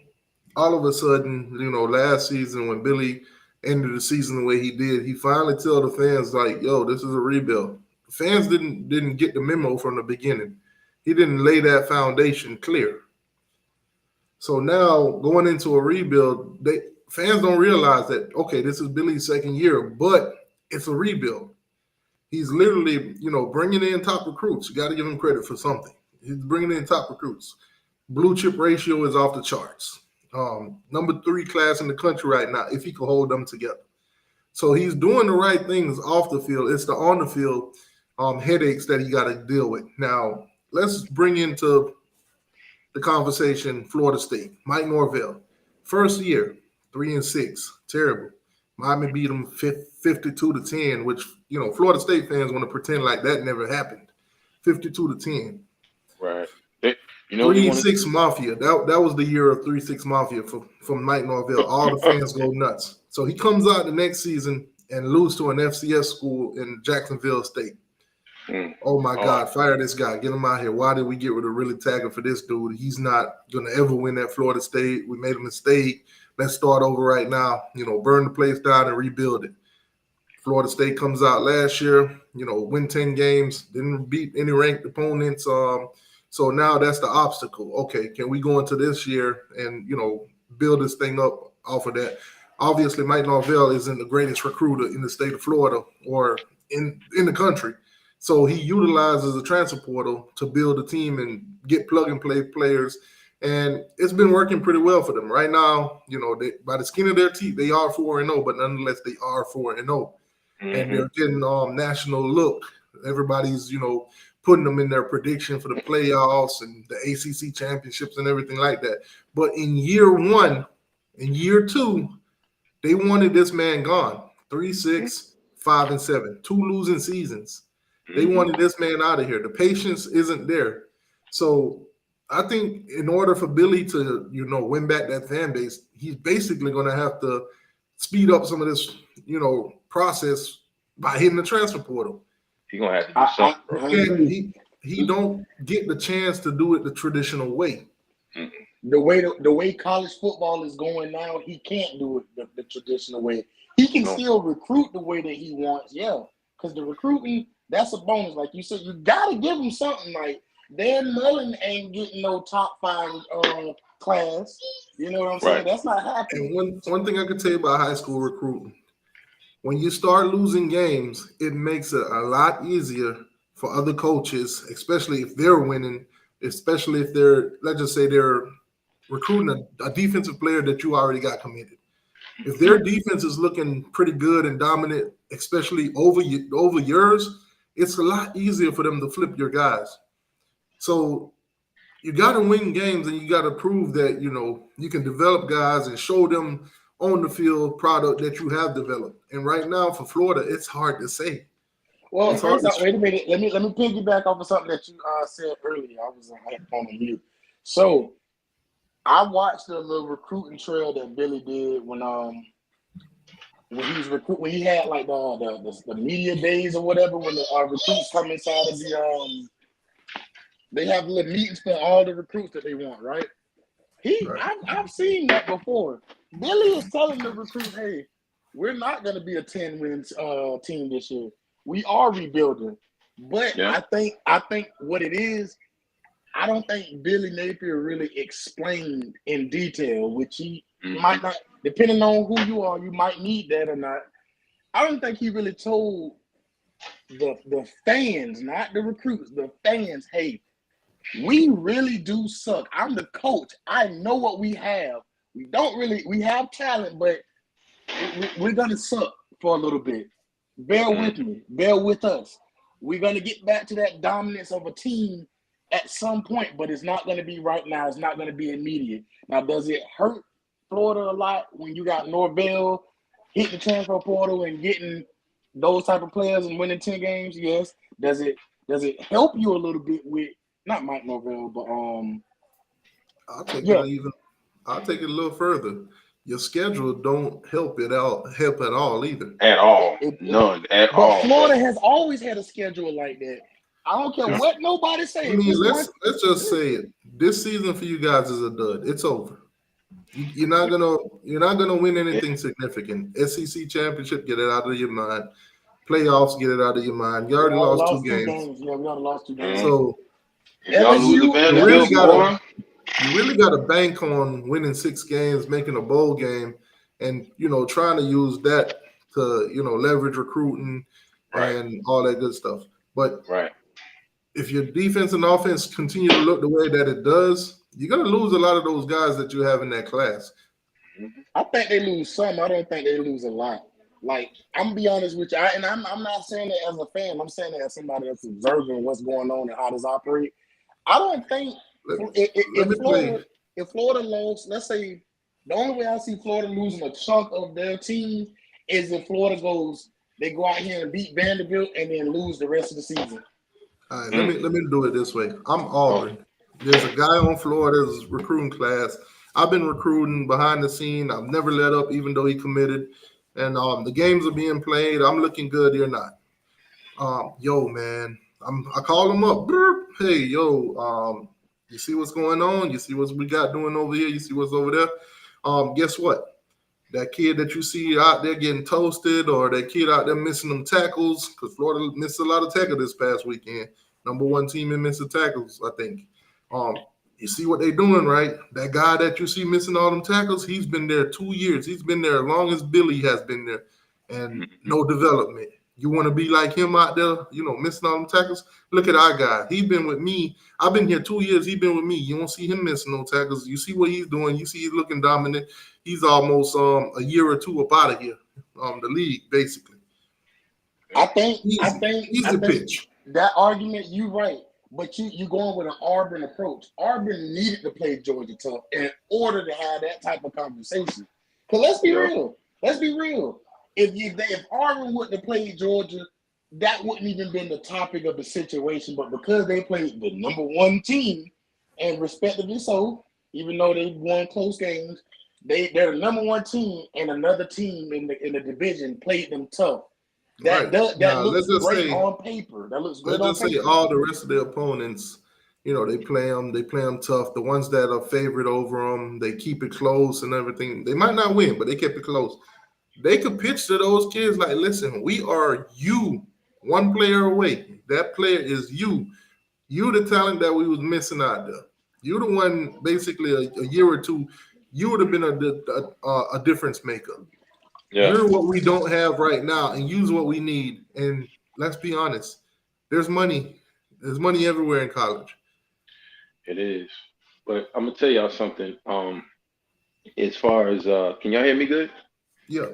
all of a sudden, last season when Billy ended the season the way he did, he finally told the fans like, "Yo, this is a rebuild." The fans didn't get the memo from the beginning. He didn't lay that foundation clear. So now going into a rebuild, fans don't realize that, okay, this is Billy's second year, but it's a rebuild. He's literally, bringing in top recruits. You got to give him credit for something. He's bringing in top recruits. Blue chip ratio is off the charts. Number 3 class in the country right now, if he could hold them together. So he's doing the right things off the field. It's the on the field headaches that he got to deal with. Now, let's bring into the conversation Florida State. Mike Norvell, first year, 3-6, terrible. Miami beat them 52-10, which, Florida State fans want to pretend like that never happened. 52-10. Right. 3-6 Mafia. That was the year of 3-6 Mafia from Mike Norvell. All the fans go nuts. So he comes out the next season and lose to an FCS school in Jacksonville State. Oh my God, fire this guy. Get him out here. Why did we get rid of Really Tagger for this dude? He's not going to ever win at Florida State. We made a mistake. Let's start over right now. Burn the place down and rebuild it. Florida State comes out last year, win 10 games, didn't beat any ranked opponents. So now that's the obstacle. Okay, can we go into this year and, build this thing up off of that? Obviously, Mike Norvell isn't the greatest recruiter in the state of Florida or in the country. So he utilizes the transfer portal to build a team and get plug-and-play players. And it's been working pretty well for them. Right now, by the skin of their teeth, they are 4-0, but nonetheless, they are 4-0. Mm-hmm. And they're getting national look. Everybody's, putting them in their prediction for the playoffs and the ACC championships and everything like that. But in year 1, in year 2, they wanted this man gone. 3-6, 5-7, 2 losing seasons. They wanted this man out of here. The patience isn't there. So I think in order for Billy to, win back that fan base, he's basically going to have to speed up some of this, process by hitting the transfer portal. He's going to have to do something. He don't get the chance to do it the traditional way. The way college football is going now, he can't do it the traditional way. He can still recruit the way that he wants, because the recruiting, that's a bonus. Like you said, you got to give him something. Like Dan Mullen ain't getting no top 5 class. You know what I'm saying? That's not happening. And one thing I could tell you about high school recruiting, when you start losing games, it makes it a lot easier for other coaches, especially if they're winning, especially if let's just say they're recruiting a defensive player that you already got committed. If their defense is looking pretty good and dominant, especially over yours, it's a lot easier for them to flip your guys. So you got to win games and you got to prove that, you can develop guys and show them on the field product that you have developed. And right now for Florida, it's hard to say. Well, first off, wait a minute. Let me piggyback off of something that you said earlier. I was on mute. So I watched the little recruiting trail that Billy did when he was when he had like the media days or whatever, when the recruits come inside of the they have little meetings for all the recruits that they want, right? I've seen that before. Billy is telling the recruits, hey, we're not going to be a 10-win team this year. We are rebuilding. But I think what it is, I don't think Billy Napier really explained in detail, which he might not, depending on who you are, you might need that or not. I don't think he really told the fans, not the recruits, the fans, hey, we really do suck. I'm the coach. I know what we have. We have talent, but we're going to suck for a little bit. Bear with me. Bear with us. We're going to get back to that dominance of a team at some point, but it's not going to be right now. It's not going to be immediate. Now, does it hurt Florida a lot when you got Norvell hitting the transfer portal and getting those type of players and winning 10 games? Yes. Does it help you a little bit with not Mike Norvell, but I'll take yeah. it even. I'll take it a little further. Your schedule don't help at all either. At all. It, None at but all, bro. Florida has always had a schedule like that. I don't care what nobody say. I If mean, it's one, let's just say it. This season for you guys is a dud. It's over. You're not gonna win anything significant. SEC championship, get it out of your mind. Playoffs, get it out of your mind. You we already already lost two lost two games, games. Yeah, we already lost two games. Mhm. so If y'all lose to LSU, you really Vanderbilt, gotta boy, bank on winning 6 games, making a bowl game, and trying to use that to leverage recruiting right, and all that good stuff. But right. if your defense and offense continue to look the way that it does, you're gonna lose a lot of those guys that you have in that class. Mhm. I think they lose some. I don't think they lose a lot. Like I'm gonna be honest with you, I'm not saying it as a fan. I'm saying it as somebody that's observing what's going on and how this operates. I don't think Let, let if me play. Florida lost, let's say the only way I see Florida losing a chunk of their team is if Florida they go out here and beat Vanderbilt and then lose the rest of the season. All right, Mm. let me do it this way. I'm Oh, Auburn. There's a guy on Florida's recruiting class. I've been recruiting behind the scene. I've never let up, even though he committed. And the games are being played. I'm looking good. You're not. Yo, man. I call him up. Burp. Hey, yo. You see what's going on? You see what we got doing over here? You see what's over there? Guess what? That kid that you see out there getting toasted, or that kid out there missing them tackles, because Florida missed a lot of tackles this past weekend. Number one team in missing tackles, I think. You see what they're doing, right? That guy that you see missing all them tackles, he's been there 2 years. He's been there as long as Billy has been there, and mhm. no development. You want to be like him out there, missing all them tackles? Look at our guy. He's been with me. I've been here 2 years. He's been with me. You don't see him missing no tackles. You see what he's doing. You see he's looking dominant. He's almost a year or two up out of here, the league, basically. I Easy think pitch. that argument you right, but you going with an Auburn approach. Auburn needed to play Georgia tough in order to have that type of conversation. Because let's be Yeah. real. Let's be real. If Auburn wouldn't have played Georgia, that wouldn't even been the topic of the situation. But because they played the number one team, and respectively so, even though they won close games, they're the number one team, and another team in the division played them tough. Right. That Now looks great on paper. That looks great let's on just say paper. all the rest of the opponents, they play them tough. The ones that are favored over them, they keep it close and everything. They might not win, but they kept it close. They could pitch to those kids like, listen, we are you, one player away. That player is you. You the talent that we was missing out there. You the one basically a year or two, you would have been a difference maker. Yeah, You're what we don't have right now, and use what we need. And let's be honest, there's money. There's money everywhere in college. it is. But I'm gonna tell y'all something. As far as can y'all hear me good? Yeah.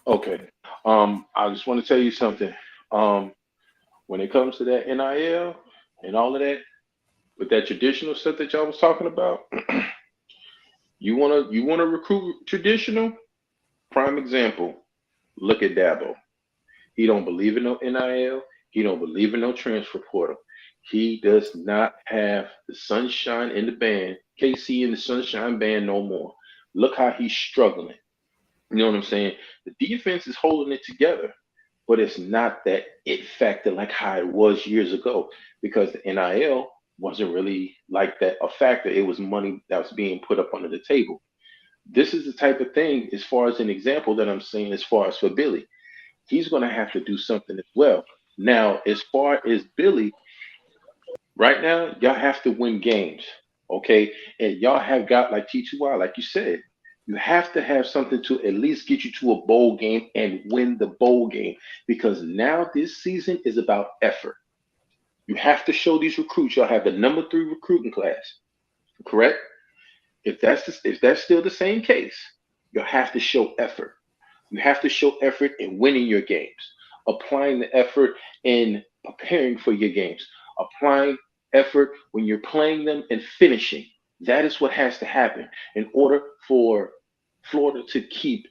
Okay. I just want to tell you something. Um, when it comes to that NIL and all of that, with that traditional stuff that y'all was talking about, you wanna recruit traditional? Prime example. Look at Dabo. He don't believe in no NIL. He don't believe in no transfer portal. He does not have the sunshine in the band, KC in the sunshine band no more. Look how he's struggling. You know what I'm saying? The defense is holding it together, but it's not that it factor like how it was years ago because the NIL wasn't really like that a factor. It was money that was being put up under the table. This is the type of thing, as far as an example that I'm saying, as far as for Billy, he's going to have to do something as well. Now, as far as Billy, right now, y'all have to win games, okay? And y'all have got, like T2Y, like you said, you have to have something to at least get you to a bowl game and win the bowl game because now this season is about effort. You have to show these recruits y'all have the number 3 recruiting class, correct? If that's still the same case, you'll have to show effort. You have to show effort in winning your games, applying the effort in preparing for your games, applying effort when you're playing them and finishing. That is what has to happen in order for Florida to keep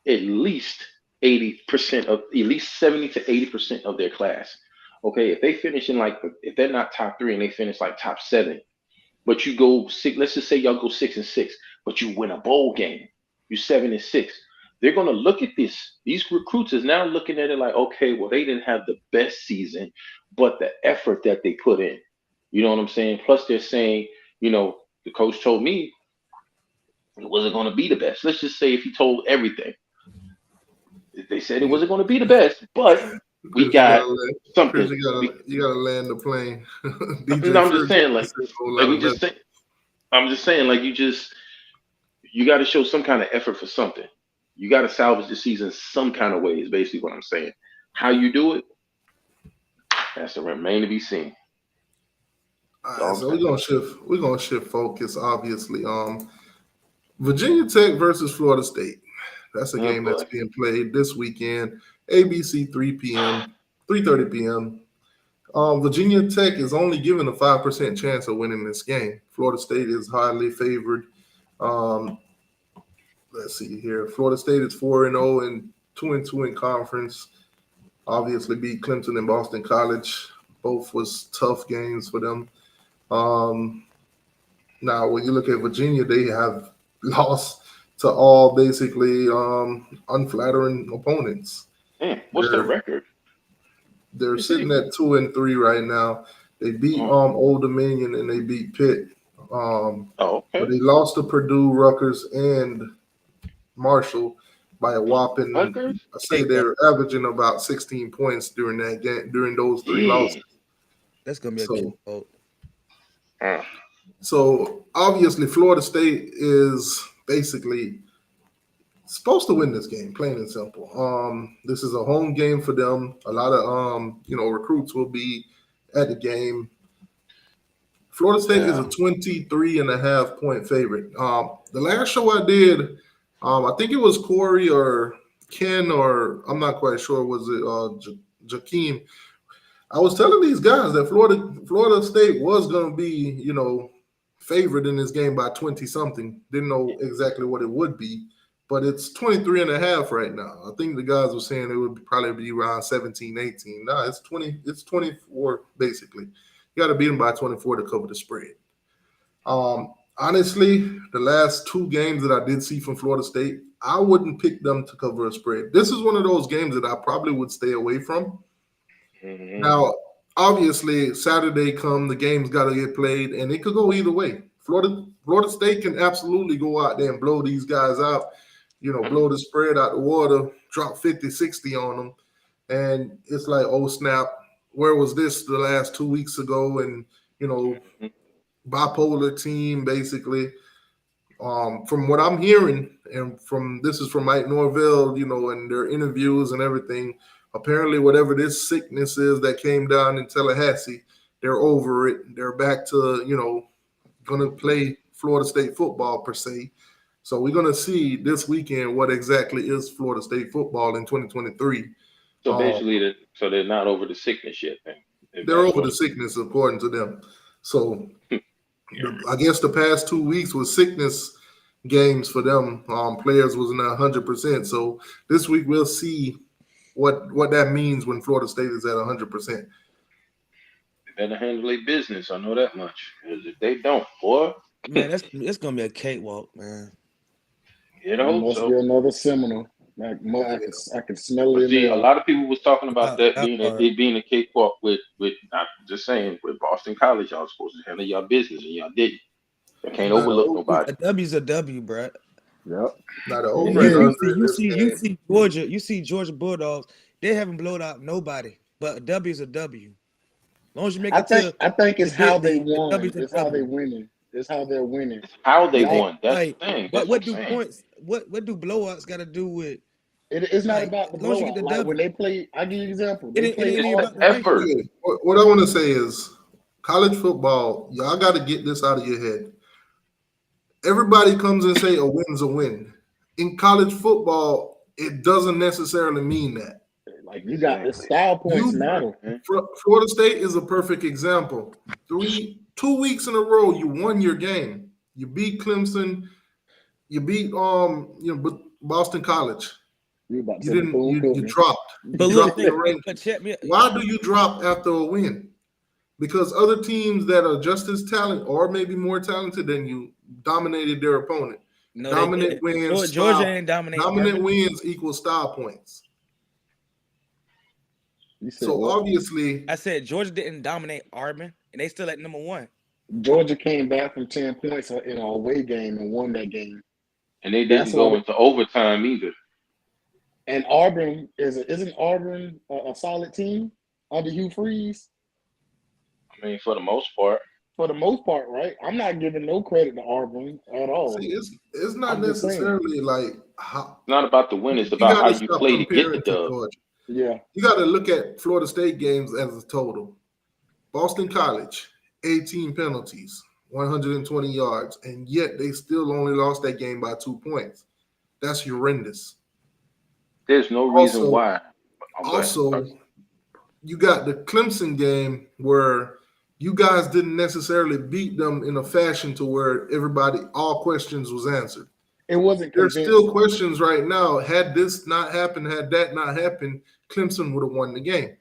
at least 80% of, at least 70 to 80% of their class. Okay, if they finish in like if they're not top 3 and they finish like top 7, but you go 6, let's just say y'all go 6-6, but you win a bowl game, you 7-6. They're gonna look at this. These recruits is now looking at it like, okay, well, they didn't have the best season, but the effort that they put in. You know what I'm saying? Plus, they're saying, the coach told me it wasn't going to be the best. Let's just say if he told everything, they said it wasn't going to be the best, but we Chris, you got gotta let Chris, something. you gotta land the plane. No, DJ I'm just Ferguson saying, said a whole like lot we of just mess. say, I'm just saying, like you got to show some kind of effort for something. You got to salvage the season some kind of way. Is basically what I'm saying. How you do it, has to remain to be seen. All That's right, all I'm so saying. we're gonna shift focus, obviously. Virginia Tech versus Florida State. That's a Oh game that's boy. being played this weekend. ABC 3 p.m., 3:30 p.m. Virginia Tech is only given a 5% chance of winning this game. Florida State is highly favored. Um, let's see here. Florida State is 4-0 and 2-2 in conference. Obviously beat Clemson and Boston College. Both was tough games for them. Um, Now, when you look at Virginia, they have lost to all basically unflattering opponents. Man, what's their They're record? they're Let me see. sitting at 2-3 right now. They beat Oh, Old Dominion and they beat Pitt, but okay. they lost to Purdue, Rutgers, and Marshall by a whopping. Rutgers. I say Cakewalk. they're averaging about 16 points during that game during those 3 losses. Mm. That's gonna be a So cakewalk. Uh, so obviously Florida State is basically supposed to win this game, plain and simple. This is a home game for them. A lot of recruits will be at the game. Florida State is a yeah. 23 and a half point favorite. The last show I did, I think it was Corey or Ken, or I'm not quite sure, was it Jakeem? I was telling these guys that Florida State was going to be, favored in this game by 20 something. Didn't know exactly what it would be, but it's 23 and a half right now. I think the guys were saying it would probably be around 17, 18. No, it's 24 basically. You got to beat them by 24 to cover the spread. Honestly, the last 2 games that I did see from Florida State, I wouldn't pick them to cover a spread. This is one of those games that I probably would stay away from. Hmm. Now, obviously, Saturday come, the game's got to get played, and it could go either way. Florida State can absolutely go out there and blow these guys out, blow the spread out the water, drop 50, 60 on them. And it's like, oh, snap, where was this the last 2 weeks ago? And, bipolar team, basically. From what I'm hearing, and this is from Mike Norvell, and their interviews and everything. Apparently, whatever this sickness is that came down in Tallahassee, they're over it. They're back to going to play Florida State football per se. So we're going to see this weekend what exactly is Florida State football in 2023. So Um, basically, so they're not over the sickness yet. Then, if they're that's over what. the sickness according to them. So Yeah. I guess the past 2 weeks was sickness games for them. Players wasn't 100%. So this week we'll see what that means when Florida State is at 100%. They better handle their business. I know that much. Because if they don't, boy, Man, it's gonna be a cakewalk, man. you It know. must be So, another Seminole. Like I can smell it but in see, a there. lot of people was talking about that That being part. it being a cakewalk with not just saying with Boston College. Y'all supposed to handle your business and y'all didn't. You can't Not overlook a, nobody. A W's a W, bro. Yep. not an And over and Again, under in this you game. see Georgia, Bulldogs. They haven't blown out nobody, but a W is a W. As long as you make it to I think the it's how big they league, the won. W's a It's how they W. winning. It's how they're winning. It's how they Y'all, won. That's Like the thing. That's what what I'm do saying. points? What do blowouts got to do with? it's not Like about the as long as you get blowout. the Like when W, they play, I give you an example. it They ain't, it play ain't It's even the about all. the ranking. effort. Okay, what I want to say is college football, y'all got to get this out of your head. Everybody comes and say a win's a win. In college football, it doesn't necessarily mean that. Like you got the Exactly. style points You matter. Man. Florida State is a perfect example. 2 weeks in a row, you won your game. You beat Clemson. You beat Boston College. You about to You say didn't. You Bethune-Cookman. dropped. But You look, dropped in the but rankings. check me. Why do you drop after a win? Because other teams that are just as talented or maybe more talented than you dominated their opponent. No, they Dominant didn't. wins. Georgia ain't dominate. Dominant Auburn. wins equal style points. You said So what? obviously, I said Georgia didn't dominate Auburn, and they still at number 1. Georgia came back from 10 points in an away game and won that game. And they That's didn't go what. into overtime either. And Auburn isn't Auburn a solid team under Hugh Freeze I mean, for the most part. for the most part, right? I'm not giving no credit to Auburn at all. see, it's not I'm just saying. necessarily like how It's not about the win, it's you about got how to you stop play to get the comparing to dub. Georgia. Yeah. You got to look at Florida State games as a total. Boston College, 18 penalties, 120 yards, and yet they still only lost that game by 2 points. That's horrendous. There's no reason Also- why. Oh, go ahead. Also, you got the Clemson game where you guys didn't necessarily beat them in a fashion to where all questions was answered. It wasn't There's convincing. still questions right now. Had this not happened, had that not happened, Clemson would have won the game.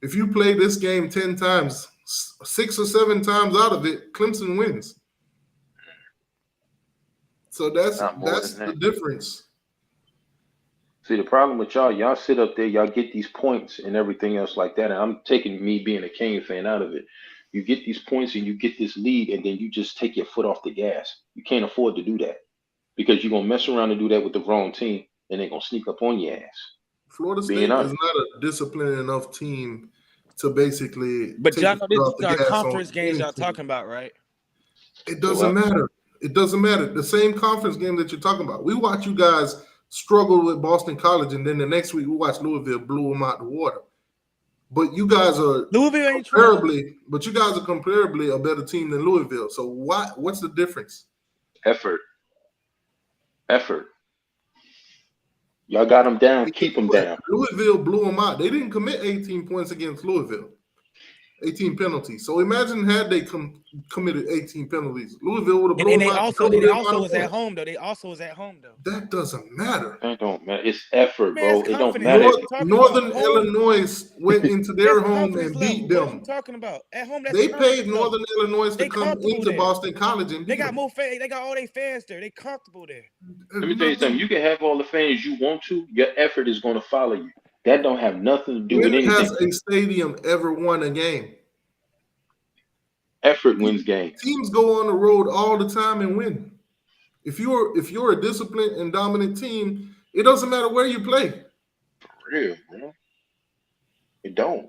If you play this game 10 times, 6 or 7 times out of it, Clemson wins. So that's Not more the than that. difference. See, the problem with y'all sit up there, y'all get these points and everything else like that. And I'm taking me being a Kane fan out of it. You get these points and you get this lead, and then you just take your foot off the gas. You can't afford to do that because you're going to mess around and do that with the wrong team, and they're going to sneak up on your ass. Florida Being State is honest. not a disciplined enough team to basically But take y'all the know foot off this the are gas conference on games y'all anything. talking about, right? It doesn't matter. It doesn't matter. The same conference game that you're talking about. We watch you guys struggle with Boston College, and then the next week we watch Louisville blew them out the water. But you guys are Louisville ain't trying. comparably a better team than Louisville. So what's the difference? Effort. Y'all got them down. Keep them down. Louisville blew them out. They didn't commit 18 points against Louisville. 18 penalties. So imagine had they committed 18 penalties. Louisville would have blown And them they out. also was at home though. They also was at home though. That doesn't matter. That don't matter. It's effort, Man, bro. it's It don't confidence. matter. What you talking Northern about? Home? Illinois went into their That's home confidence and level. beat What are you them. talking about? At home, that's They confidence paid level. Northern Illinois to They come comfortable into there. Boston College and They beat got them. more fans. They got all their fans there. They comfortable there. Let me tell you something. You can have all the fans you want to. Your effort is going to follow you. That don't have nothing to do with When anything. has a stadium ever won a game? Effort wins games. Teams go on the road all the time and win. If you're a disciplined and dominant team, it doesn't matter where you play. For real, bro. It don't.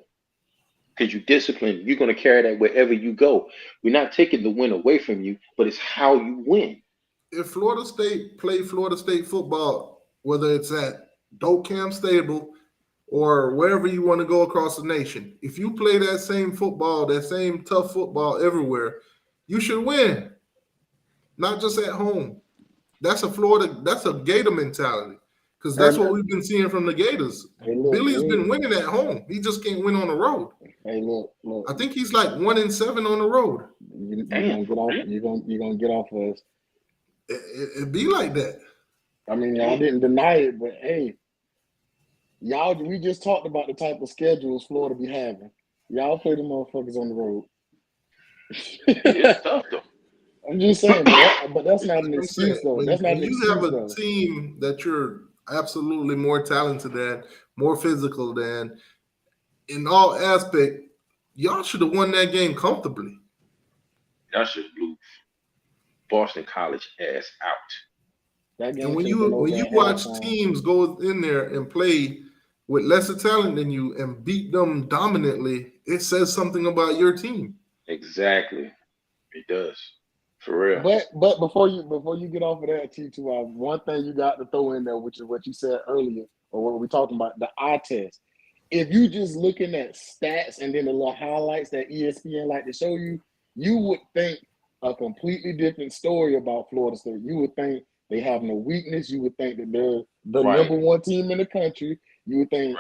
Because you're disciplined. You're going to carry that wherever you go. We're not taking the win away from you, but it's how you win. If Florida State play Florida State football, whether it's at Doak Camp Stable or wherever you want to go across the nation, if you play that same football, that same tough football everywhere, you should win. Not just at home. That's a Gator mentality. Because that's what we've been seeing from the Gators. Hey, look, Billy's been winning at home. He just can't win on the road. Hey, look. I think he's like 1-7 on the road. You're gonna get off. You're gonna get off of us. It'd be like that. I mean, y'all didn't deny it, but hey, y'all. We just talked about the type of schedules Florida be having. Y'all play the motherfuckers on the road. It's tough, though. I'm just saying, but that's not an excuse, though. That's not an excuse, you have a though. team that you're absolutely more talented than, more physical than, in all aspect, y'all should have won that game comfortably. Y'all should blew Boston College ass out. That game And when should've been you over at watch halftime. teams go in there and play with lesser talent than you and beat them dominantly, it says something about your team. Exactly. It does. For real. But before you get off of that, T2, one thing you got to throw in there, which is what you said earlier, or what we're talking about, the eye test. If you just looking at stats and then the little highlights that ESPN like to show you, you would think a completely different story about Florida State. You would think they have no weakness. You would think that they're the number one team in the country. You would think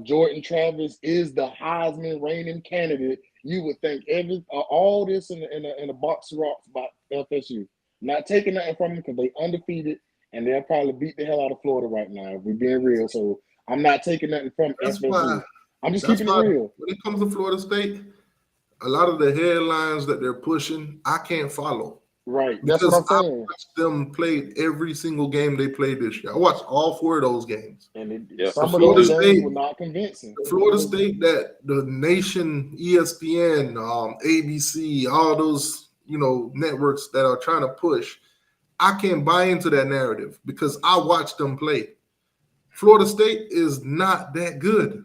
Jordan Travis is the Heisman reigning candidate. You would think all this in a box of rocks about FSU. Not taking nothing from them because they undefeated and they'll probably beat the hell out of Florida right now, if we're being real. So I'm not taking nothing from That's FSU. why. I'm just That's keeping it why real. when it comes to Florida State, a lot of the headlines that they're pushing, I can't follow. Right. That's what Because I'm I saying. watched them play every single game they played this year. I watched all 4 of those games. And Yeah, some The of Florida those games State, were not convincing. the Florida State that the nation, ESPN, ABC, all those networks that are trying to push, I can't buy into that narrative because I watched them play. Florida State is not that good.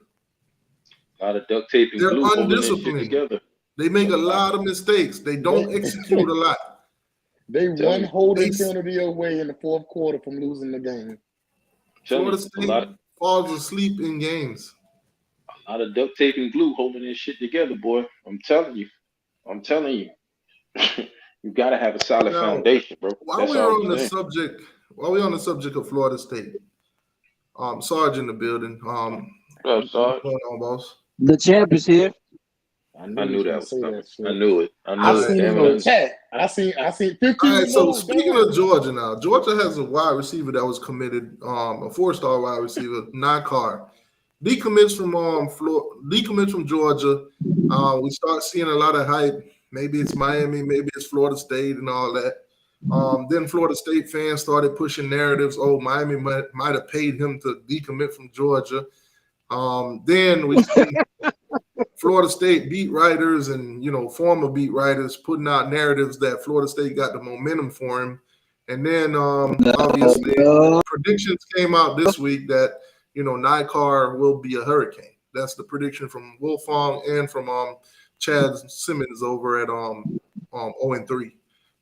a lot of duct tape and They're glue holding this shit undisciplined. together. They make a A lot. lot of mistakes. They don't They, execute a lot. they Tell one you, holding They, penalty away in the fourth quarter from losing the game. tell Florida you, State falls asleep in games. a lot of duct tape and glue holding this shit together, boy. I'm telling you. You gotta have a solid Now, foundation, bro. while That's we're all on I'm the saying. subject, of Florida State, Sarge in the building. What up, Sarge? What's going on, boss? The champ is here. I I knew he knew was that gonna was say coming. that shit. I knew it. I I knew it. seen Damn him in the it. chat. I seen 15 All right, so more. speaking Damn. of Georgia now, Georgia has a wide receiver that was committed, a 4-star wide receiver, Napier. Decommits from Georgia. We start seeing a lot of hype. Maybe it's Miami, maybe it's Florida State and all that. Then Florida State fans started pushing narratives. Oh, Miami might have paid him to decommit from Georgia. Then we see Florida State beat writers and former beat writers putting out narratives that Florida State got the momentum for him. And then obviously predictions came out this week that Napier will be a Hurricane. That's the prediction from Will Fong and from Chad Simmons over at 0-3.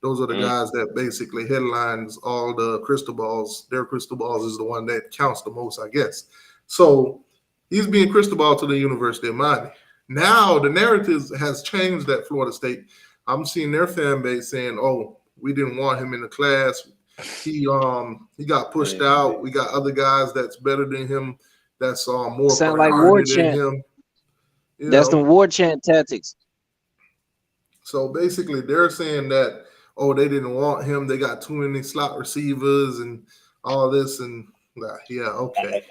Those are the guys that basically headlines all the crystal balls. Their crystal balls is the one that counts the most, I guess. So he's being crystal ball to the University of Miami. Now the narrative has changed at Florida State. I'm seeing their fan base saying, "Oh, we didn't want him in the class. He got pushed out. We got other guys that's better than him. That's more Sound like war priority than chant. him." That's the war chant tactics. So basically, they're saying that, oh, they didn't want him. They got too many slot receivers and all this. And yeah, okay.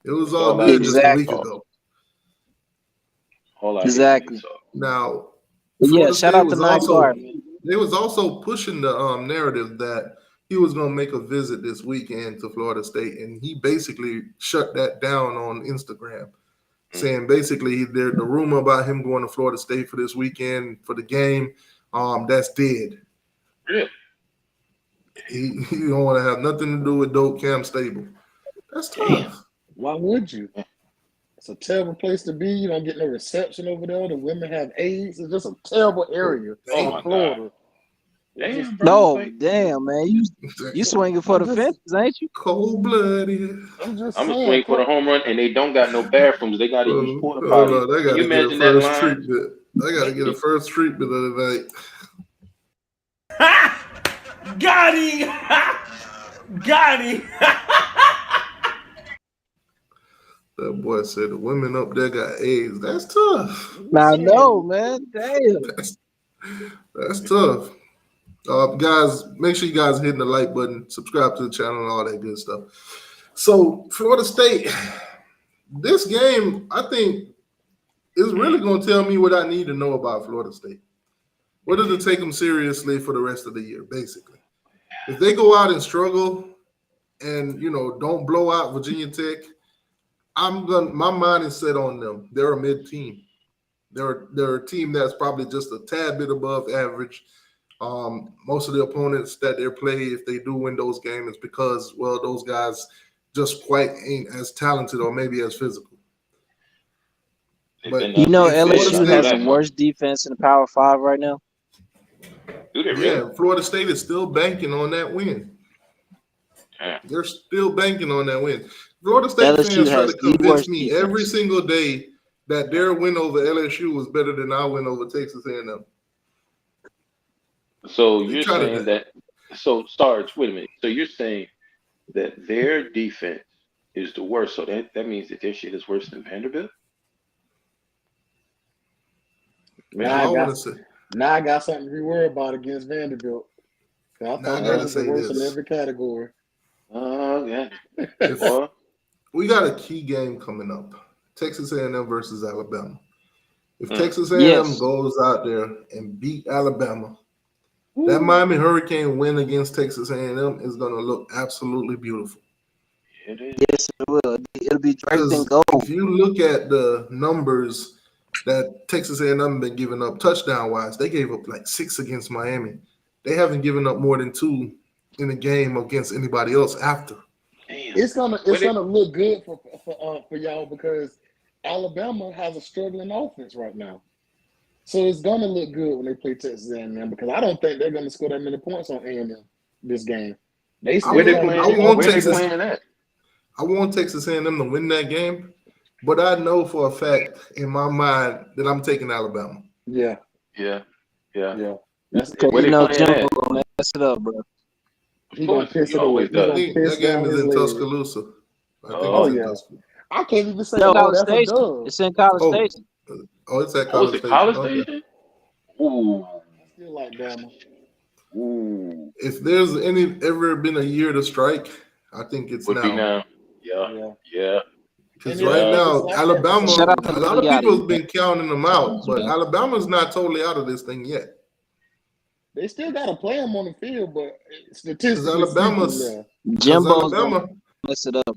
It was all good just a week ago. Exactly. Now, yeah, shout out to Napier. They was also pushing the narrative that he was going to make a visit this weekend to Florida State, and he basically shut that down on Instagram, saying basically the rumor about him going to Florida State for this weekend for the game, that's dead. Really? He don't want to have nothing to do with Dope Cam Stable. That's tough. Why would you? It's a terrible place to be. You don't get no reception over there. The women have AIDS. It's just a terrible area in Florida. Damn, bro. No, damn, man. You swinging for the fences, ain't you? Cold-blooded. I'm gonna swing for the home run, and they don't got no bathrooms. They got to use porta potties. They got to get a first treatment. They got to get a first treatment of the night. Got him! Got him! That boy said the women up there got AIDS. That's tough. I know, man. Damn. That's tough. Guys, make sure you guys are hitting the like button, subscribe to the channel, and all that good stuff. So, Florida State, this game, I think, is really going to tell me what I need to know about Florida State. Whether to take them seriously for the rest of the year, basically. If they go out and struggle and, don't blow out Virginia Tech, my mind is set on them. They're a mid-team. They're a team that's probably just a tad bit above average. Most of the opponents that they play, if they do win those games, it's because, well, those guys just quite ain't as talented or maybe as physical. But LSU has the worst defense in the Power 5 right now. Do they really? Yeah, Florida State is still banking on that win. They're still banking on that win. Florida State fans try to convince me every single day that their win over LSU was better than our win over Texas A&M. So you're saying that? So Sarge, wait a minute. So you're saying that their defense is the worst. So that means that their shit is worse than Vanderbilt. Now I got something to be worried about against Vanderbilt. I Now I thought gotta that was the say worst in this. every category. Yeah. If Boy. we got a key game coming up, Texas A&M versus Alabama. If Mm. Texas A&M Yes. goes out there and beat Alabama, that Woo. Miami Hurricane win against Texas A&M is going to look absolutely beautiful. It is. Yes, it will. It'll be draped in Because gold. if you look at the numbers that Texas A&M been giving up touchdown wise, they gave up like 6 against Miami. They haven't given up more than 2 in a game against anybody else after. Damn. It's gonna Where they- look good for y'all because Alabama has a struggling offense right now. So it's gonna look good when they play Texas A&M because I don't think they're gonna score that many points on A&M this game. They still Where they gotta playing? get want Where they Texas- playing at? I want Texas A&M to win that game, but I know for a fact in my mind that I'm taking Alabama. Yeah. That's Because Where you they know playing Jimbo at? gonna mess it up, bro. he Of gonna course, piss he it away. always He gonna does. piss That game down is his in leg. Tuscaloosa. I think Oh, it's in yeah. Tuscaloosa. I can't even say, No, College that's a Station. dub. It's in College Oh. Station. Oh, it's at Oh, College it's a Station. College Okay. Station? Ooh. I still like Bama. Ooh. If there's ever been a year to strike, I think it's Would be now. now. Yeah. Yeah. Because And right Yeah. now, it's like that Alabama, for Shout out to a lot of Yachty, people have man. been counting them out, but Alabama's not totally out of this thing yet. They still got to play them on the field, but Because statistically Alabama's, speaking, Jimbo's gonna Alabama, mess it up.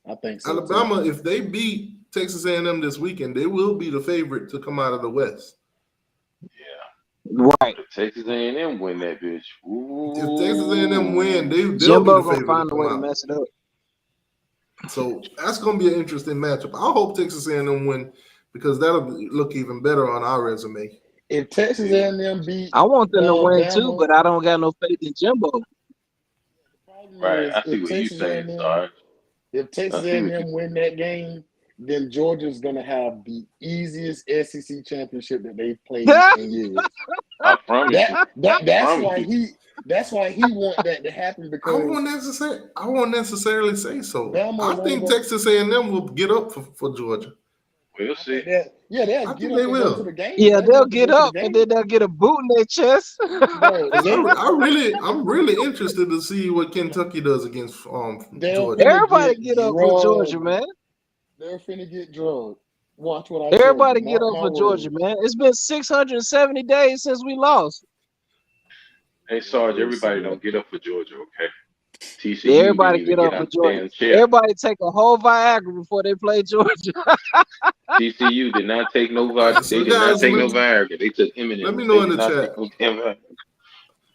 I think so. Alabama, if they beat Texas A&M this weekend, they will be the favorite to come out of the West. Right. If Texas A&M win that bitch. Ooh. If Texas A&M win, they'll be Jimbo the gonna favorite find to a way come to out. mess it up. So that's going to be an interesting matchup. I hope Texas A&M win because that'll look even better on our resume. If Texas A&M beat, I want them to win Bama, too, but I don't got no faith in Jimbo. the problem Right. is I see what you're saying, Sarge. if Texas I see what A&M win that game, then Georgia's gonna have the easiest SEC championship that they've played in years. I promise you. That's why he want that to happen I because won't necessarily say so. Bama's I think only Texas A&M will get up for Georgia. We'll see. they'll I get think up they and go will. to the game. Yeah, they'll get go to up the and game. then they'll get a boot in their chest. Bro, I'm really interested to see what Kentucky does against Georgia. Everybody get up for Georgia, man. They're finna get drugged. Watch what I Everybody tell you. get Mark up my for Georgia, words. man. It's been 670 days since we lost. Hey, Sarge, everybody don't get up for Georgia, okay? TCU Everybody didn't even get get up for out the Georgia. damn chair. Everybody take a whole Viagra before they play Georgia. TCU did not take no Viagra. So They did not guys, take no Viagra. They took M&Ms. let me know in the They did not chat. take no damn Viagra.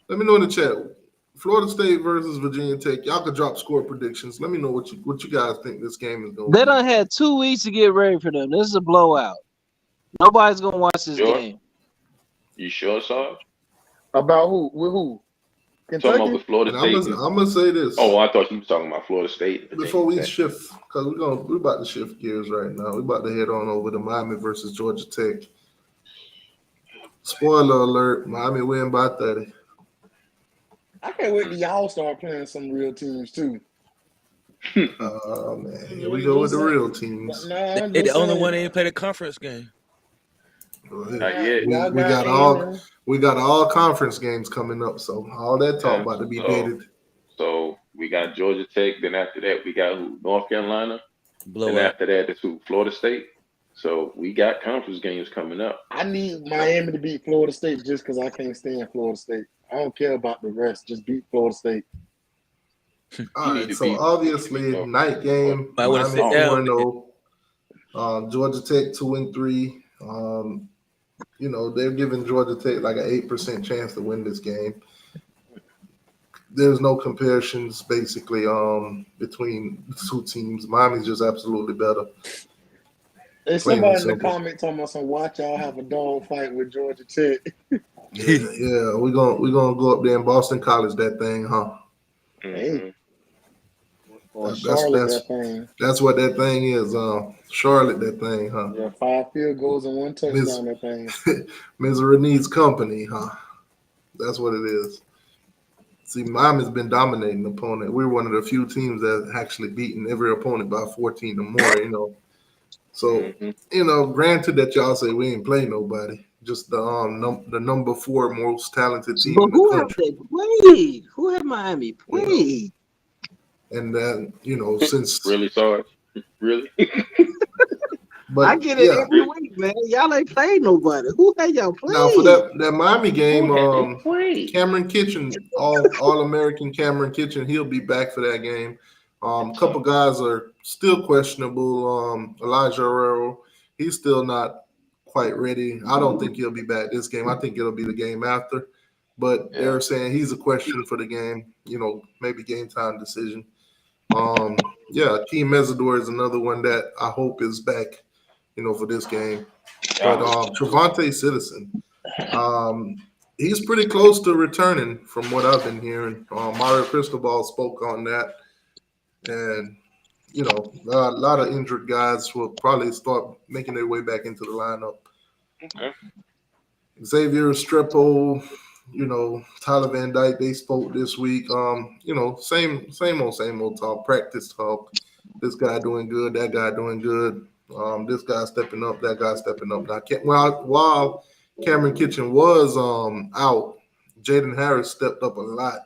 Let me know in the chat. Florida State versus Virginia Tech. Y'all could drop score predictions. Let me know what you guys think this game is going to They be. done had 2 weeks to get ready for them. This is a blowout. Nobody's gonna watch this Sure? game. You sure, Sarge? About who? With who? Talking about Kentucky? with Florida And State. I'm gonna say this. Oh, I thought you were talking about Florida State. Before we Okay. shift, because we're about to shift gears right now. We're about to head on over to Miami versus Georgia Tech. Spoiler alert: Miami win by 30. I can't wait till y'all start playing some real teams too. Oh man, here we go with the real teams. Nah, They the only one that ain't played a conference game. Not yet. We got all conference games coming up, so all that talk about to be dated. So we got Georgia Tech. Then after that, we got who? North Carolina. Blowout. And after that, it's who? Florida State. So we got conference games coming up. I need Miami to beat Florida State just because I can't stand Florida State. I don't care about the rest. Just beat Florida State. All right, so obviously night game. I want to sit Miami down. 4-0. Georgia Tech 2-3. They're giving Georgia Tech like an 8% chance to win this game. There's no comparisons basically between the two teams. Miami's just absolutely better. There's somebody in the comments talking about some watch y'all have a dog fight with Georgia Tech. Yeah, we're gonna go up there in Boston College that thing, huh? Hey. That's what that thing is. Charlotte, that thing, huh? Yeah, 5 field goals and 1 touchdown. That thing. Misery needs company, huh? That's what it is. See, Miami's been dominating the opponent. We're one of the few teams that actually beaten every opponent by 14 or more. So, granted that y'all say we ain't play nobody, just the number 4 most talented team But in the who have country. they played? Who have Miami You know, played? and then since Really, Sarge? Really? I but get it yeah. every Really? week, man. Y'all ain't played nobody. Who have y'all Now for played? that Miami Who game, had they played? Cameron Kitchen, all American Cameron Kitchen, he'll be back for that game. A couple guys are still questionable. Elijah Herrero, he's still not quite ready. I don't think he'll be back this game. I think it'll be the game after. But Yeah. they're saying he's a question for the game. Maybe game time decision. Yeah, Keem Mesidor is another one that I hope is back. For this game. But Trevante Citizen, he's pretty close to returning from what I've been hearing. Mario Cristobal spoke on that. And, a lot of injured guys will probably start making their way back into the lineup. Okay. Xavier Strepo, Tyler Van Dyke, they spoke this week. Same old talk, practice talk. This guy doing good, that guy doing good. This guy stepping up, that guy stepping up. Now, while Cameron Kitchen was out, Jaden Harris stepped up a lot.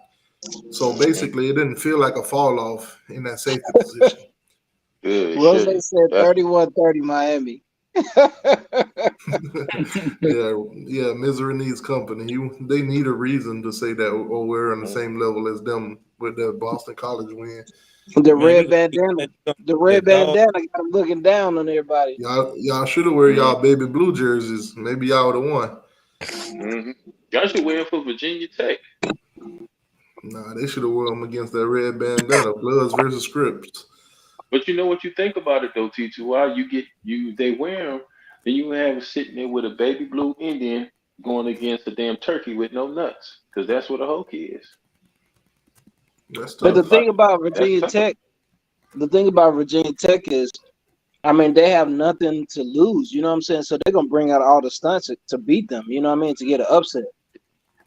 So basically, it didn't feel like a fall off in that safety position. Good. Rose Shouldn't. said That's 31-30 Miami. Yeah, misery needs company. They need a reason to say that, or we're on the same level as them with their Boston College win. The Man, red bandana. The red that dog. bandana got him looking down on everybody. Y'all should have wear y'all baby blue jerseys. Maybe y'all would have won. mm-hmm. Y'all should win for Virginia Tech. Nah, they should have won them against that red bandana. Bloods versus Scripps. But you know what you think about it though, T2Y, they wear them, then you have sitting there with a baby blue Indian going against a damn turkey with no nuts, because that's what a Hokie is. That's But the tough. thing about Virginia tough. Tech, is, I mean, they have nothing to lose. You know what I'm saying? So they're gonna bring out all the stunts to beat them. You know what I mean? To get an upset.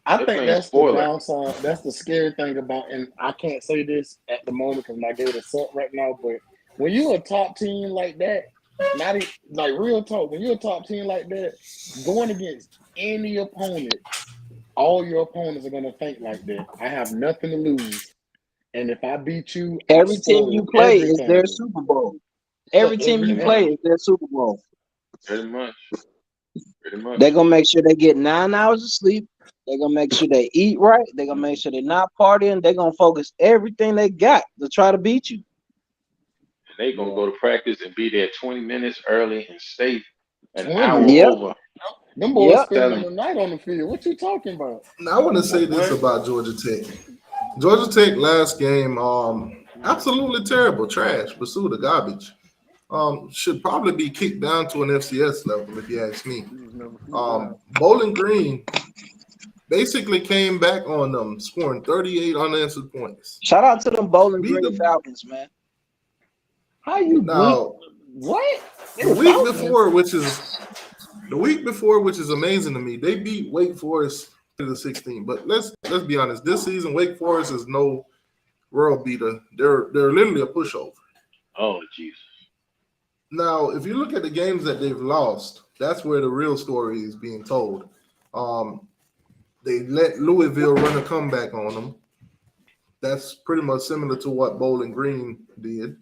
I They're think playing that's spoiler. the downside. That's the scary thing about, and I can't say this at the moment because my Gators suck right now. But when you're a top team like that, like real talk, when you're a top team like that, going against any opponent, all your opponents are gonna think like that. I have nothing to lose, and if I beat you, I Every team you spoil play is their everything. Super Bowl. Every team you play is their Super Bowl. Pretty much. They're gonna make sure they get 9 hours of sleep. They're gonna make sure they eat right. They're gonna make sure they're not partying. They're gonna focus everything they got to try to beat you. And they gonna go to practice and be there 20 minutes early and stay an 20. hour Yep. over. Them boys Yep. spending the night on the field. What you talking about? Now I want to say this about Georgia Tech. Georgia Tech last game, absolutely terrible, trash, Basuda, garbage. Should probably be kicked down to an FCS level, if you ask me. Bowling Green basically came back on them, scoring 38 unanswered points. Shout out to them Bowling Beat Green them. Falcons, man. How you Now, what? the week before, which is amazing to me, they beat Wake Forest to the 16. But let's be honest, this season Wake Forest is no world beater. They're literally a pushover. Oh Jesus. Now, if you look at the games that they've lost, that's where the real story is being told. They let Louisville run a comeback on them. That's pretty much similar to what Bowling Green did.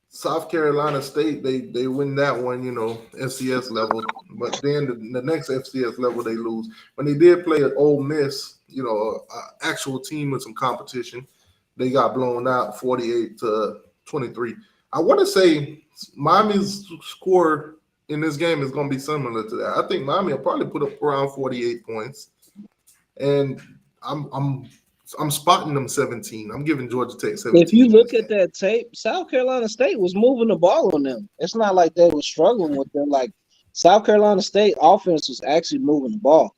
South Carolina State, they win that one, FCS level. But then the next FCS level they lose. When they did play at Ole Miss, an actual team with some competition, they got blown out 48-23. I want to say Miami's score in this game is going to be similar to that. I think Miami will probably put up around 48 points, and I'm spotting them 17. I'm giving Georgia Tech 17. If you look at that tape, South Carolina State was moving the ball on them. It's not like they were struggling with them. Like South Carolina State offense was actually moving the ball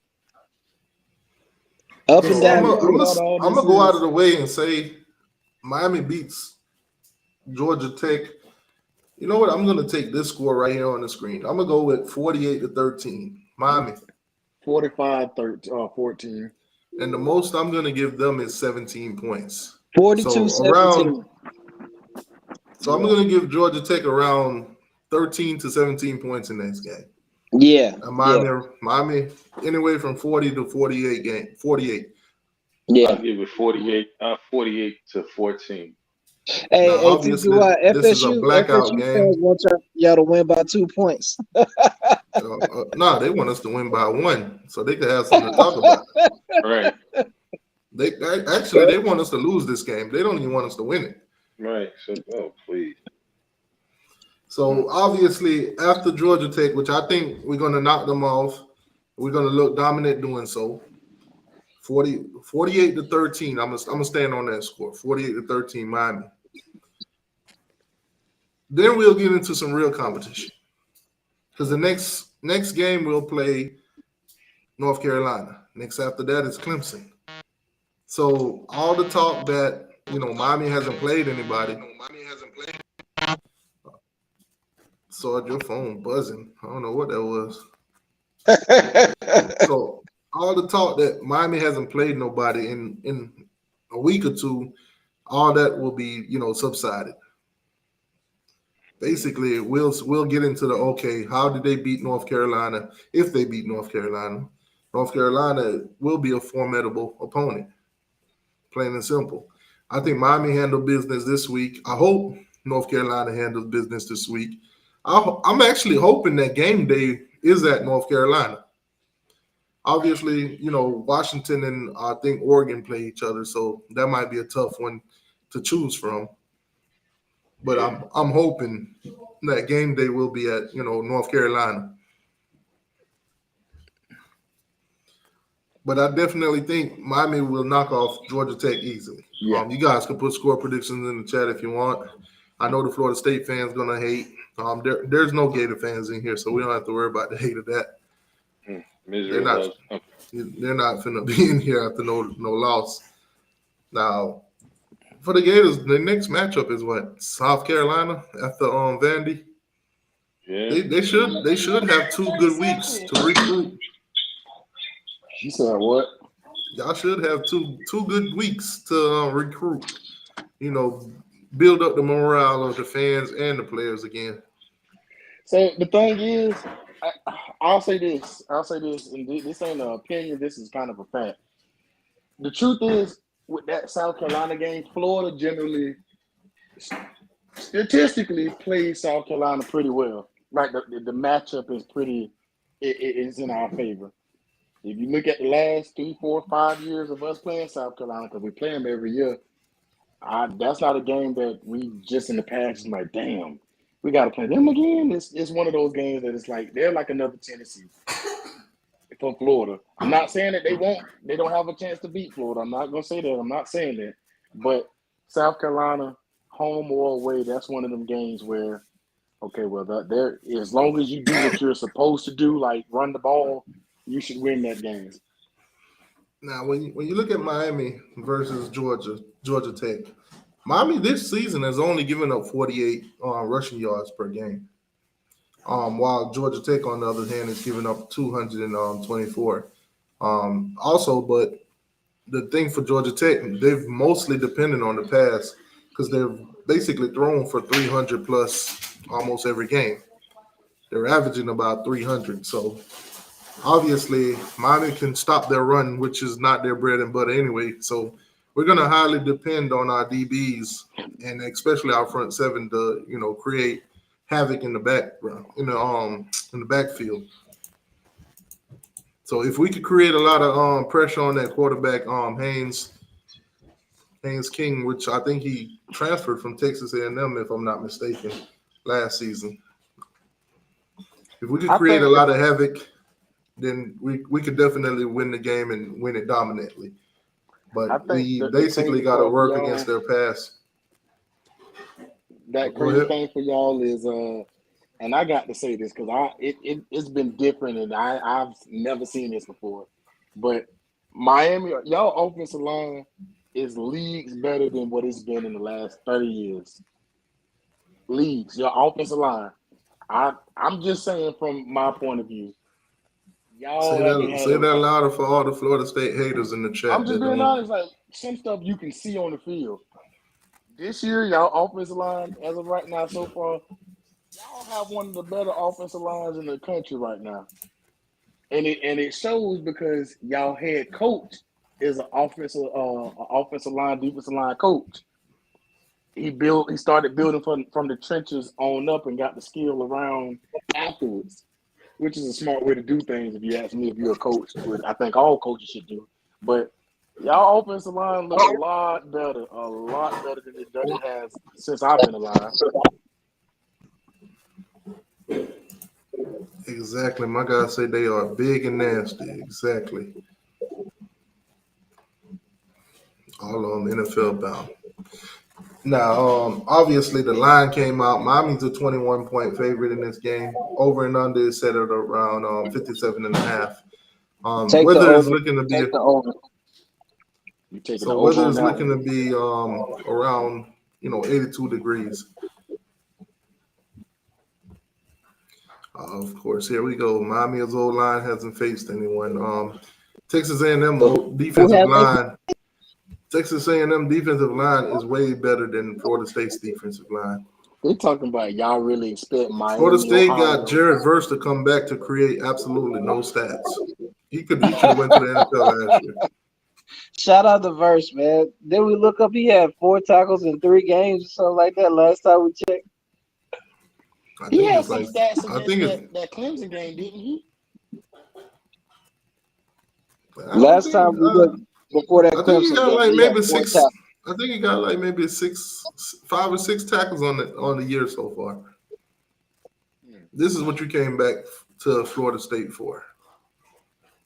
up and down. I'm gonna go out of the way and say Miami beats Georgia Tech. You know what? I'm going to take this score right here on the screen. I'm going to go with 48-13. Miami. 45-14. And the most I'm going to give them is 17 points. 42-17. So I'm going to give Georgia Tech around 13 to 17 points in this game. Yeah, Miami, anywhere from 40 to 48 game. 48. yeah. I'll give it 48. 48 to 14. Now, Hey, obviously, TTY, this is a blackout FSU fans game. want y'all to win by 2 points. No, they want us to win by 1, so they could have something to talk about. Right. They want us to lose this game. They don't even want us to win it. Right. So, oh please. So obviously, after Georgia Tech, which I think we're going to knock them off, we're going to look dominant doing so. 48 to 13. I'm gonna stand on that score. 48 to 13, Miami. Then we'll get into some real competition. Because the next game we'll play North Carolina. Next after that is Clemson. So all the talk that Miami hasn't played anybody. Saw your phone buzzing. I don't know what that was. So all the talk that Miami hasn't played nobody in a week or two, all that will be subsided. Basically, we'll get into the how did they beat North Carolina? If they beat North Carolina will be a formidable opponent. Plain and simple. I think Miami handled business this week. I hope North Carolina handles business this week. I'm actually hoping that game day is at North Carolina. Obviously, Washington and I think Oregon play each other, so that might be a tough one to choose from. But I'm hoping that game day will be at North Carolina. But I definitely think Miami will knock off Georgia Tech easily. Yeah. You guys can put score predictions in the chat if you want. I know the Florida State fans gonna hate. There's no Gator fans in here, so we don't have to worry about the hate of that. Misery loves company. They're not finna be in here after no loss. Now, for the Gators, the next matchup is what? South Carolina after Vandy. Yeah. They should have 2 good weeks to recruit. You said what? Y'all should have two good weeks to recruit. Build up the morale of the fans and the players again. So the thing is, I'll say this, and this ain't an opinion. This is kind of a fact. The truth is, with that South Carolina game, Florida generally, statistically, plays South Carolina pretty well. Like the matchup is pretty, it is in our favor. If you look at the last 3, 4, 5 years of us playing South Carolina, because we play them every year, that's not a game that we just in the past is like, damn, we got to play them again. It's one of those games that it's like they're like another Tennessee for Florida. I'm not saying that they don't have a chance to beat Florida. I'm not gonna say that. I'm not saying that. But South Carolina, home or away, that's one of them games where, there as long as you do what you're supposed to do, like run the ball, you should win that game. Now, when you look at Miami versus Georgia Tech, Miami this season has only given up 48 rushing yards per game, while Georgia Tech, on the other hand, is giving up 224. Also, but the thing for Georgia Tech, they've mostly depended on the pass because they've basically thrown for 300 plus almost every game. They're averaging about 300. So obviously, Miami can stop their run, which is not their bread and butter anyway. So we're going to highly depend on our DBs and especially our front seven to create havoc in the background in the backfield. So if we could create a lot of pressure on that quarterback, Haynes King, which I think he transferred from Texas A&M, if I'm not mistaken, last season. If we could create a lot of havoc, then we could definitely win the game and win it dominantly. But we basically got to work against their pass. That crazy thing for y'all is, and I got to say this because it's been different and I've never seen this before. But Miami, y'all offensive line is leagues better than what it's been in the last 30 years. Leagues, your offensive line. I'm just saying from my point of view. Y'all say that louder for all the Florida State haters in the chat. I'm just being honest, like some stuff you can see on the field. This year, y'all offensive line, as of right now so far, Y'all have one of the better offensive lines in the country right now, and it shows because y'all head coach is an offensive line, defensive line coach. He started building from the trenches on up and got the skill around afterwards, which is a smart way to do things. If you ask me, if you're a coach, which I think all coaches should do. But y'all offensive line look a lot better than it has since I've been alive. Exactly. My guys say they are big and nasty. Exactly. All on NFL bound. Now, obviously, the line came out. Miami's a 21-point favorite in this game. Over and under is set at around 57.5. Weather is looking to be looking to be around 82 degrees. Of course, here we go. Miami's old line hasn't faced anyone. Texas A&M defensive line. Texas A&M defensive line is way better than Florida State's defensive line. They're talking about y'all really expect Miami. Florida State got Jared Verse to come back to create absolutely no stats. He could have went to the NFL last year. Shout out to Verse, man. Then we look up, he had 4 tackles in 3 games or something like that last time we checked. He had some stats against that Clemson game, didn't he? Last time we looked before that Clemson he got game, like maybe 6. Tackles. I think he got like maybe 5 or 6 tackles on the year so far. This is what you came back to Florida State for.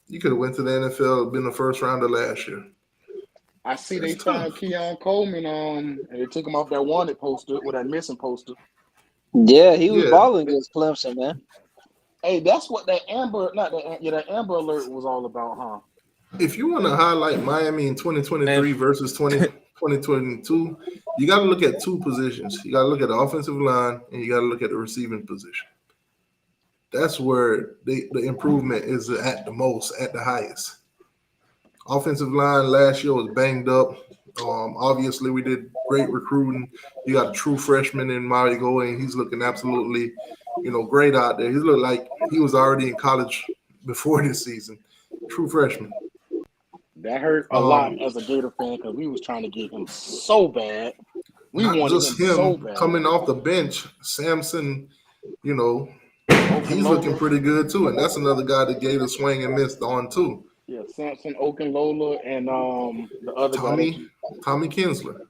You could have went to the NFL, been the first rounder last year. I see they found Keon Coleman and they took him off that wanted poster with that missing poster. Yeah, he was balling against Clemson, man. Hey, that's what that Amber Alert was all about, huh? If you want to highlight Miami in 2023 versus 2022, you got to look at 2 positions. You got to look at the offensive line and you got to look at the receiving position. That's where the improvement is at the highest. Offensive line last year was banged up. Obviously, we did great recruiting. You got a true freshman in Marigo, and he's looking absolutely, great out there. He looked like he was already in college before this season. True freshman. That hurt a lot as a Gator fan because we was trying to get him so bad. We wanted him so bad. Coming off the bench, Samson, he's looking pretty good too, and that's another guy that Gator swing and missed on too. Yeah, Samson, Okunlola, and the other Tommy Kinsler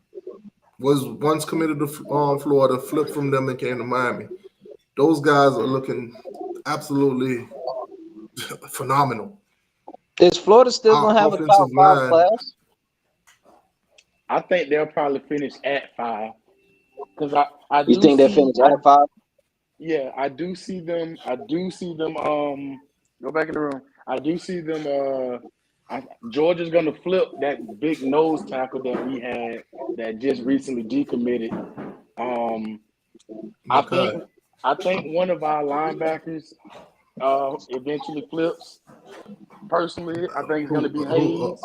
was once committed to Florida, flipped from them and came to Miami. Those guys are looking absolutely phenomenal. Is Florida still going to have a top 5 class? I think they'll probably finish at 5. Because I do think they'll finish at 5? Yeah, I do see them. Go back in the room. I do see them. Georgia's going to flip that big nose tackle that we had that just recently decommitted. I think one of our linebackers eventually flips. Personally, I think it's going to be Hayes.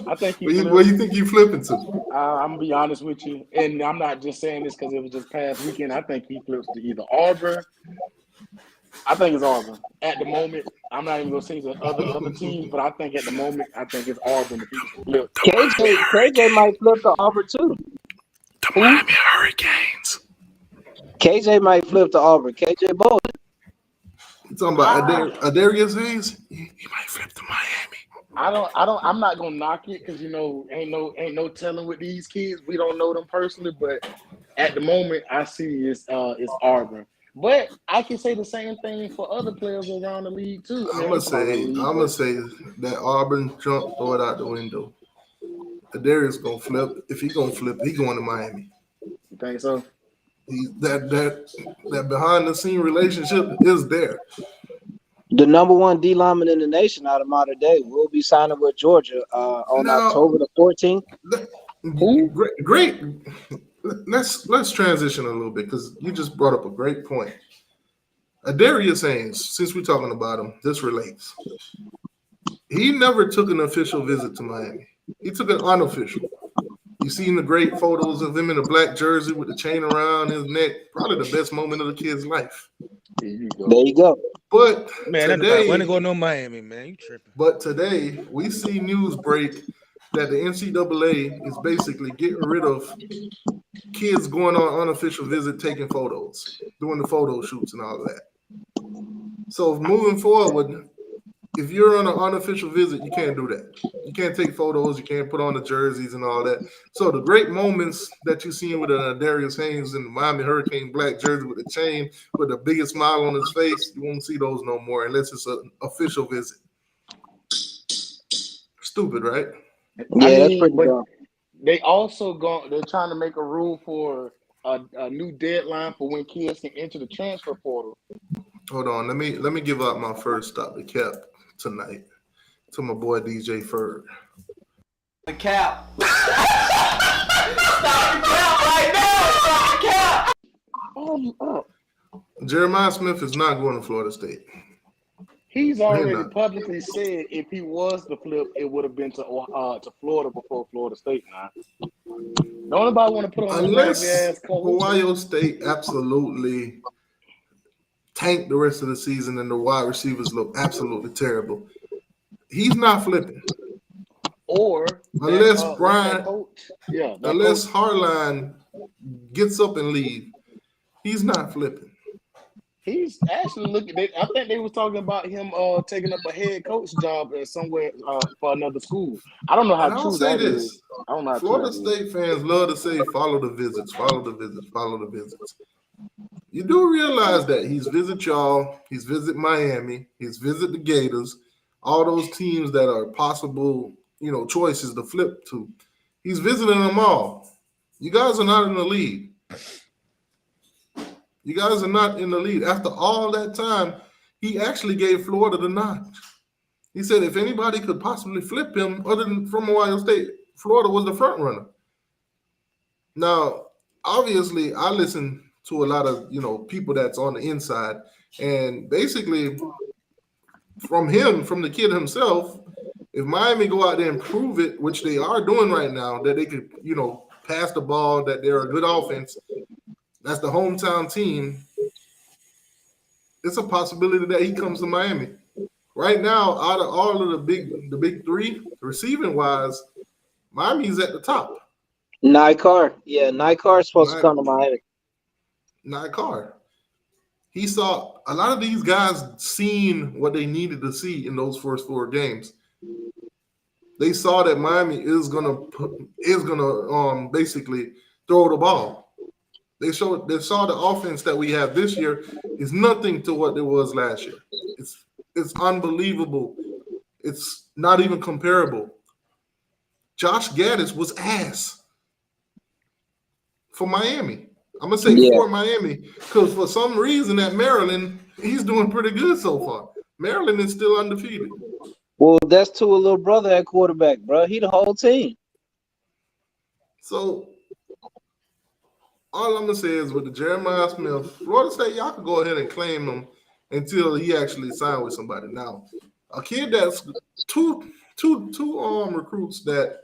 I think where you think you flipping to? I'm going to be honest with you, and I'm not just saying this because it was just past weekend. I think he flips to either Auburn. I think it's Auburn. At the moment, I'm not even going to say the other teams, but I think at the moment, I think it's Auburn. KJ might flip to Auburn too. The Miami Hurricanes. KJ might flip to Auburn. KJ Bolden. You talking about Adarius Hayes? He might flip to Miami. I'm not gonna knock it because ain't no telling with these kids. We don't know them personally, but at the moment I see it's Auburn. But I can say the same thing for other players around the league too. I'm gonna say that Auburn jump, throw it out the window. Adarius gonna flip. If he gonna flip, he going to Miami. You think so? That behind the scene relationship is there. The number 1 D lineman in the nation out of modern day will be signing with Georgia on October the 14th. Great. Let's transition a little bit because you just brought up a great point. Adarius Hayes, since we're talking about him, this relates. He never took an official visit to Miami. He took an unofficial. You seen the great photos of him in a black jersey with the chain around his neck. Probably the best moment of the kid's life. There you go. There you go. But Man, today, when to go no Miami, man. You tripping. But today, we see news break that the NCAA is basically getting rid of kids going on unofficial visit, taking photos, doing the photo shoots and all of that. So moving forward, if you're on an unofficial visit, you can't do that. You can't take photos. You can't put on the jerseys and all that. So the great moments that you seen with Darius Haynes in the Miami Hurricane black jersey with the chain, with the biggest smile on his face, you won't see those no more unless it's an official visit. Stupid, right? Yeah, that's pretty dumb. They also they're trying to make a rule for a new deadline for when kids can enter the transfer portal. Hold on, let me give out my first stop the cap tonight to my boy DJ Ferg. The cap. Stop the cap right now. Stop the cap. Oh. Jeremiah Smith is not going to Florida State. He's already publicly said if he was to flip, it would have been to Florida before Florida State. Now, nobody want to put on unless Ohio State absolutely tanked the rest of the season and the wide receivers look absolutely terrible. He's not flipping. Or unless unless Harline gets up and leaves, he's not flipping. He's actually looking. I think they was talking about him taking up a head coach job somewhere for another school. I don't know how true that is. I don't know how Florida State fans love to say, "Follow the visits, follow the visits, follow the visits." You do realize that he's visit y'all, he's visit Miami, he's visit the Gators, all those teams that are possible, choices to flip to. He's visiting them all. You guys are not in the league. You guys are not in the lead. After all that time, he actually gave Florida the nod. He said if anybody could possibly flip him other than from Ohio State, Florida was the front runner. Now, obviously, I listen to a lot of, people that's on the inside. And basically, from the kid himself, if Miami go out there and prove it, which they are doing right now, that they could, pass the ball, that they're a good offense, that's the hometown team. It's a possibility that he comes to Miami. Right now, out of all of the big three, receiving wise, Miami's at the top. Napier is supposed to come to Miami. Napier. He saw a lot of these guys seen what they needed to see in those first 4 games. They saw that Miami is gonna basically throw the ball. They saw the offense that we have this year is nothing to what there was last year. It's unbelievable. It's not even comparable. Josh Gaddis was ass for Miami. I'm gonna say for Miami because for some reason at Maryland he's doing pretty good so far. Maryland is still undefeated. Well, that's to a little brother at quarterback, bro. He the whole team. So all I'm gonna say is with the Jeremiah Smith, Florida State, y'all can go ahead and claim him until he actually signed with somebody. Now, a kid that's two recruits that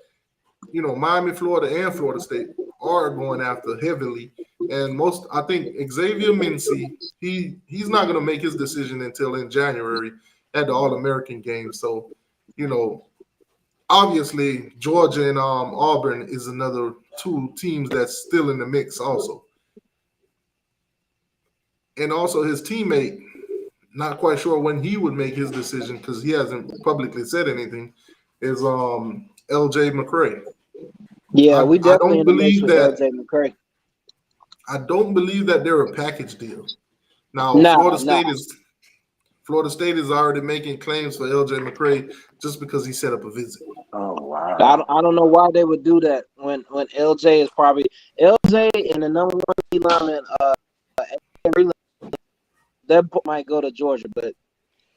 Miami, Florida, and Florida State are going after heavily, and I think Xavier Mincy, he's not gonna make his decision until in January at the All-American game. So, obviously Georgia and Auburn is another 2 teams that's still in the mix also. And also his teammate, not quite sure when he would make his decision because he hasn't publicly said anything, is LJ McCray. Yeah, we definitely don't believe that LJ McCray. I don't believe that they're a package deal. Now Florida State is already making claims for LJ McCray just because he set up a visit. Oh wow! I don't know why they would do that when LJ is probably LJ and the number 1 lineman. That might go to Georgia, but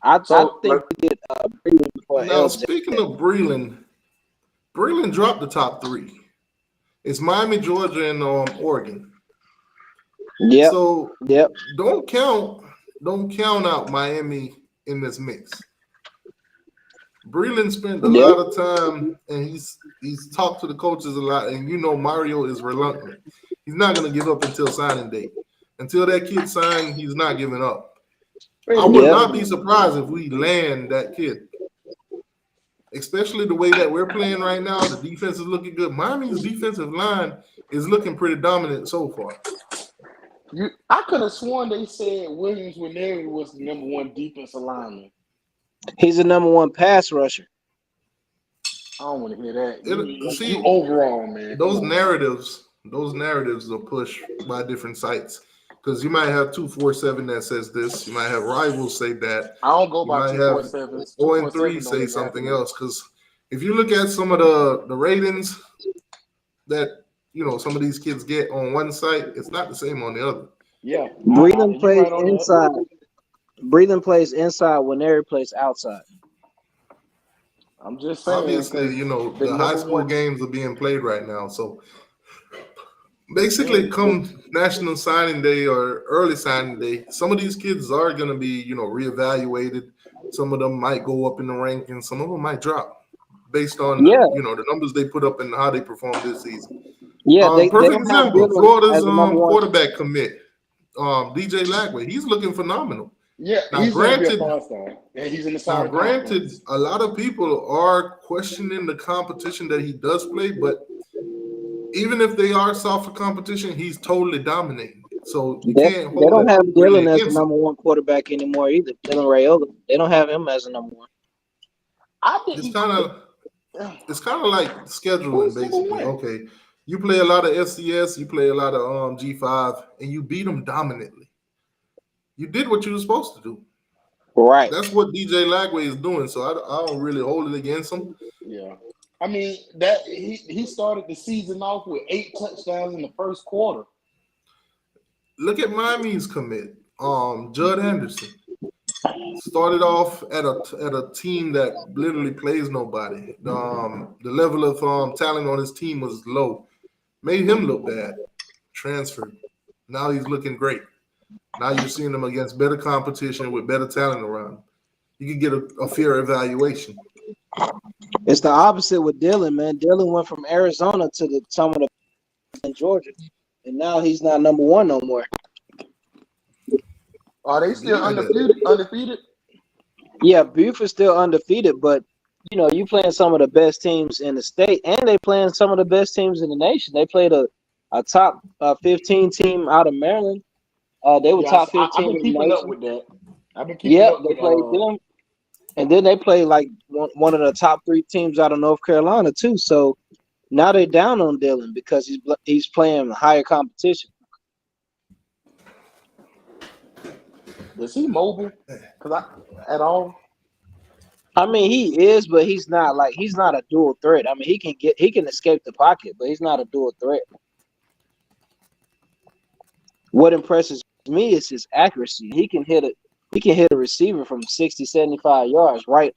I think we get Breland before now, LJ. Speaking of Breland dropped the top 3. It's Miami, Georgia, and Oregon. Yeah. So don't count out Miami in this mix. Breland spent a lot of time, and he's talked to the coaches a lot. And Mario is reluctant. He's not going to give up until signing day. Until that kid signs, he's not giving up. I would not be surprised if we land that kid. Especially the way that we're playing right now, the defense is looking good. Miami's defensive line is looking pretty dominant so far. I could have sworn they said Williams Nwaneri was the number one defensive lineman. He's the number one pass rusher. I don't want to hear that. Overall, man. Those narratives are pushed by different sites. Because you might have 247 that says this. You might have rivals say that. I don't go by 247. 0-3 say something else. Because if you look at some of the ratings that some of these kids get on one site, it's not the same on the other. Yeah. Breland plays inside. Breland plays inside. Nwaneri plays outside. I'm just saying. Obviously, the high school games are being played right now, so. Basically, come National Signing Day or early signing day, some of these kids are going to be, reevaluated. Some of them might go up in the rankings. Some of them might drop based on, the numbers they put up and how they perform this season. Yeah, perfect example. Florida's quarterback commit, DJ Lagway. He's looking phenomenal. Yeah, he's granted, and he's in the side. Granted, a lot of people are questioning the competition that he does play, but even if they are soft for competition, he's totally dominating. So you can't hold. They don't have Dylan as the number one quarterback anymore either. Dylan Raiola. They don't have him as the number one. It's kind of like scheduling, basically. Okay, you play a lot of FCS, you play a lot of G5, and you beat them dominantly. You did what you were supposed to do. Right. That's what DJ Lagway is doing. So I don't really hold it against him. Yeah. I mean, that he started the season off with 8 touchdowns in the first quarter. Look at Miami's commit. Judd Henderson started off at a team that literally plays nobody. The level of talent on his team was low. Made him look bad. Transferred. Now he's looking great. Now you're seeing him against better competition with better talent around. You can get a fair evaluation. It's the opposite with Dylan, man. Dylan went from Arizona to some of the in Georgia, and now he's not number one no more. Are they still undefeated? Yeah, Buford's still undefeated, but you playing some of the best teams in the state, and they playing some of the best teams in the nation. They played a top 15 team out of Maryland. They were top 15. I've been keeping up with that. They played them. And then they play like one of the top 3 teams out of North Carolina too. So now they're down on Dylan because he's playing higher competition. Is he mobile? At all? I mean, he is, but he's not a dual threat. I mean, he can escape the pocket, but he's not a dual threat. What impresses me is his accuracy. He can hit a receiver from 60, 75 yards right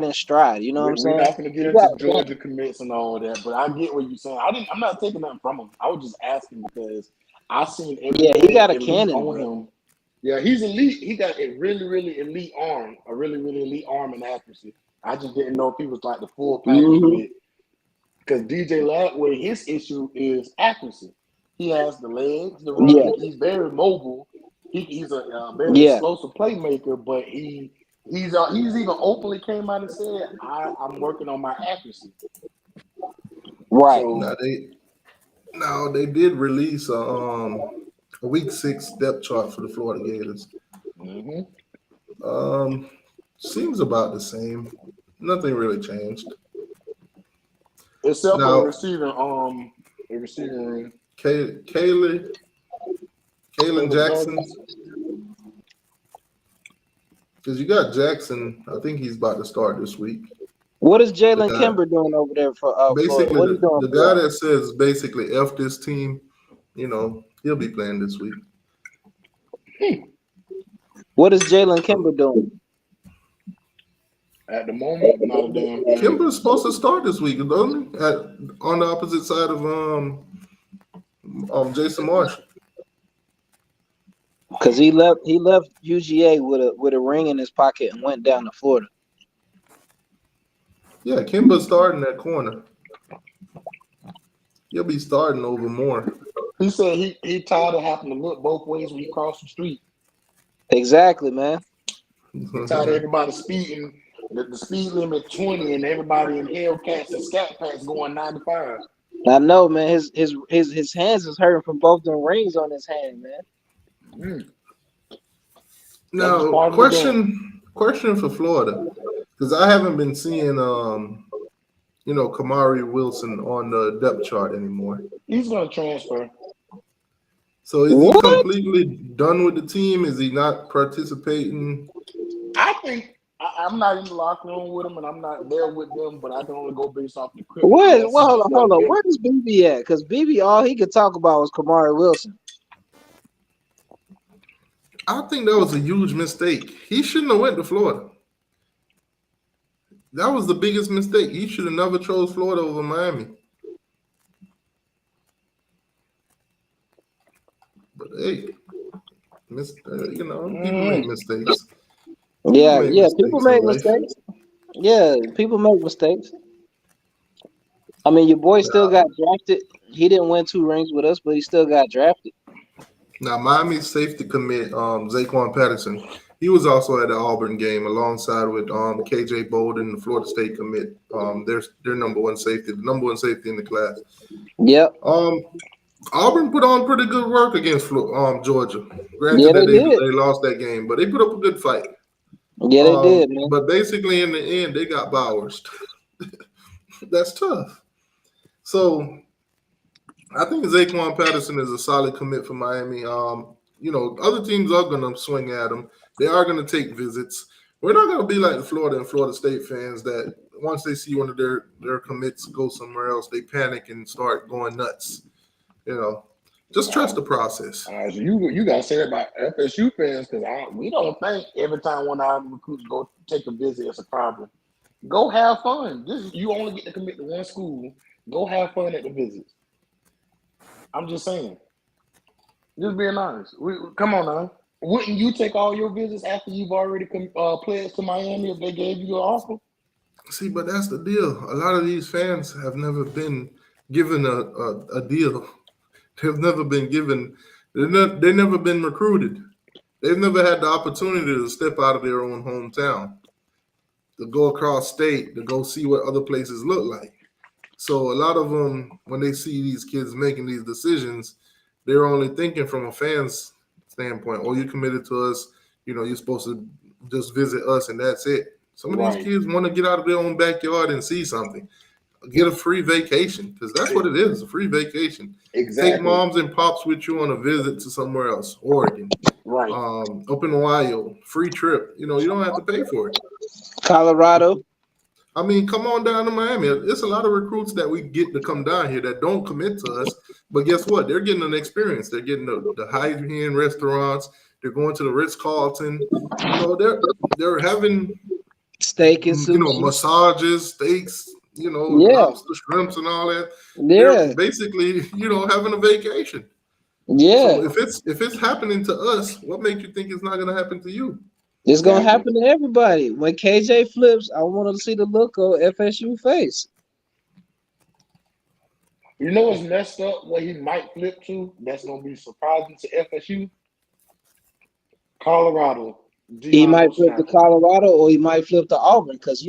in stride. You know what I'm saying? We're not going to get into Georgia commits and all that, but I get what you're saying. I'm not taking nothing from him. I was just asking because I seen everything. He got a cannon on him. Yeah, he's elite. He got a really, really elite arm, and accuracy. I just didn't know if he was like the full package. Because DJ Lagway, his issue is accuracy. He has the legs, the run. Yeah. He's very mobile. He's a very explosive playmaker, but he's even openly came out and said, "I'm working on my accuracy." Right. So, now they did release a week 6 depth chart for the Florida Gators. Mm-hmm. Seems about the same. Nothing really changed. Except for the receiving room. Kaylin Jackson. Because you got Jackson, I think he's about to start this week. What is Jalen Kimber doing over there for? Basically, what the guy that says basically F this team, he'll be playing this week. What is Jalen Kimber doing? At the moment, not a damn thing. Kimber's supposed to start this week, doesn't he? On the opposite side of Jason Marshall. Because he left UGA with a ring in his pocket and went down to Florida. Yeah, Kimba starting that corner. He'll be starting over more. He said he tired of having to look both ways when he crossed the street. Exactly, man. He tired of everybody speeding the speed limit 20 and everybody in Hellcats and Scat Packs going 95. I know, man. His hands is hurting from both the rings on his hand, man. Mm, that's just Now, part of the game. question for Florida, because I haven't been seeing Kamari Wilson on the depth chart anymore. He's gonna transfer. So is he What? completely done with the team? Is he not participating? I think I'm not in the locker room with him and I'm not there with them, but I can only go based off the clip Where? unless he Well, hold just on, hold wasn't on. there. Where is BB at? Because BB, all he could talk about was Kamari Wilson. I think that was a huge mistake. He shouldn't have went to Florida. That was the biggest mistake. He should have never chose Florida over Miami. But hey, people make mistakes. Yeah, Make yeah. People mistakes in make life. mistakes. Yeah, people make mistakes. I mean, your boy still got drafted. He didn't win 2 rings with us, but he still got drafted. Now, Miami's safety commit, Zaquan Patterson, he was also at the Auburn game alongside with KJ Bolden, the Florida State commit. Their number one safety, the number one safety in the class. Yep. Auburn put on pretty good work against Georgia. Granted Yeah, that they did. they lost that game, but they put up a good fight. Yeah, they did, man. But basically, in the end, they got Bowers. That's tough. So I think Zaquan Patterson is a solid commit for Miami. Other teams are going to swing at him. They are going to take visits. We're not going to be like the Florida and Florida State fans that once they see one of their commits go somewhere else, they panic and start going nuts. Just trust the process. So you gotta say that about FSU fans because we don't think every time one of our recruits go take a visit it's a problem. Go have fun. You only get to commit to one school. Go have fun at the visits. I'm just saying. Just being honest. Come on now. Wouldn't you take all your visits after you've already pledged to Miami if they gave you an offer? See, but that's the deal. A lot of these fans have never been given a deal. They've never been given. They've never been recruited. They've never had the opportunity to step out of their own hometown, to go across state, to go see what other places look like. So a lot of them, when they see these kids making these decisions, they're only thinking from a fan's standpoint. Oh, you committed to us. You're supposed to just visit us and that's it. Some of these kids want to get out of their own backyard and see something. Get a free vacation because that's what it is, a free vacation. Exactly. Take moms and pops with you on a visit to somewhere else, Oregon, right? Up in Ohio, free trip. You don't have to pay for it. Colorado. I mean, come on down to Miami. There's a lot of recruits that we get to come down here that don't commit to us, but guess what? They're getting an experience. They're getting the high-end restaurants. They're going to the Ritz-Carlton. They're having steak and sushi. Massages, steaks. Lobster, shrimps, and all that. Yeah. They're basically, having a vacation. Yeah. So if it's happening to us, what makes you think it's not going to happen to you? It's going to happen to everybody. When KJ flips, I want to see the look on FSU face. You know what's messed up? What he might flip to? That's going to be surprising to FSU. Colorado. He might flip to Colorado or he might flip to Auburn because,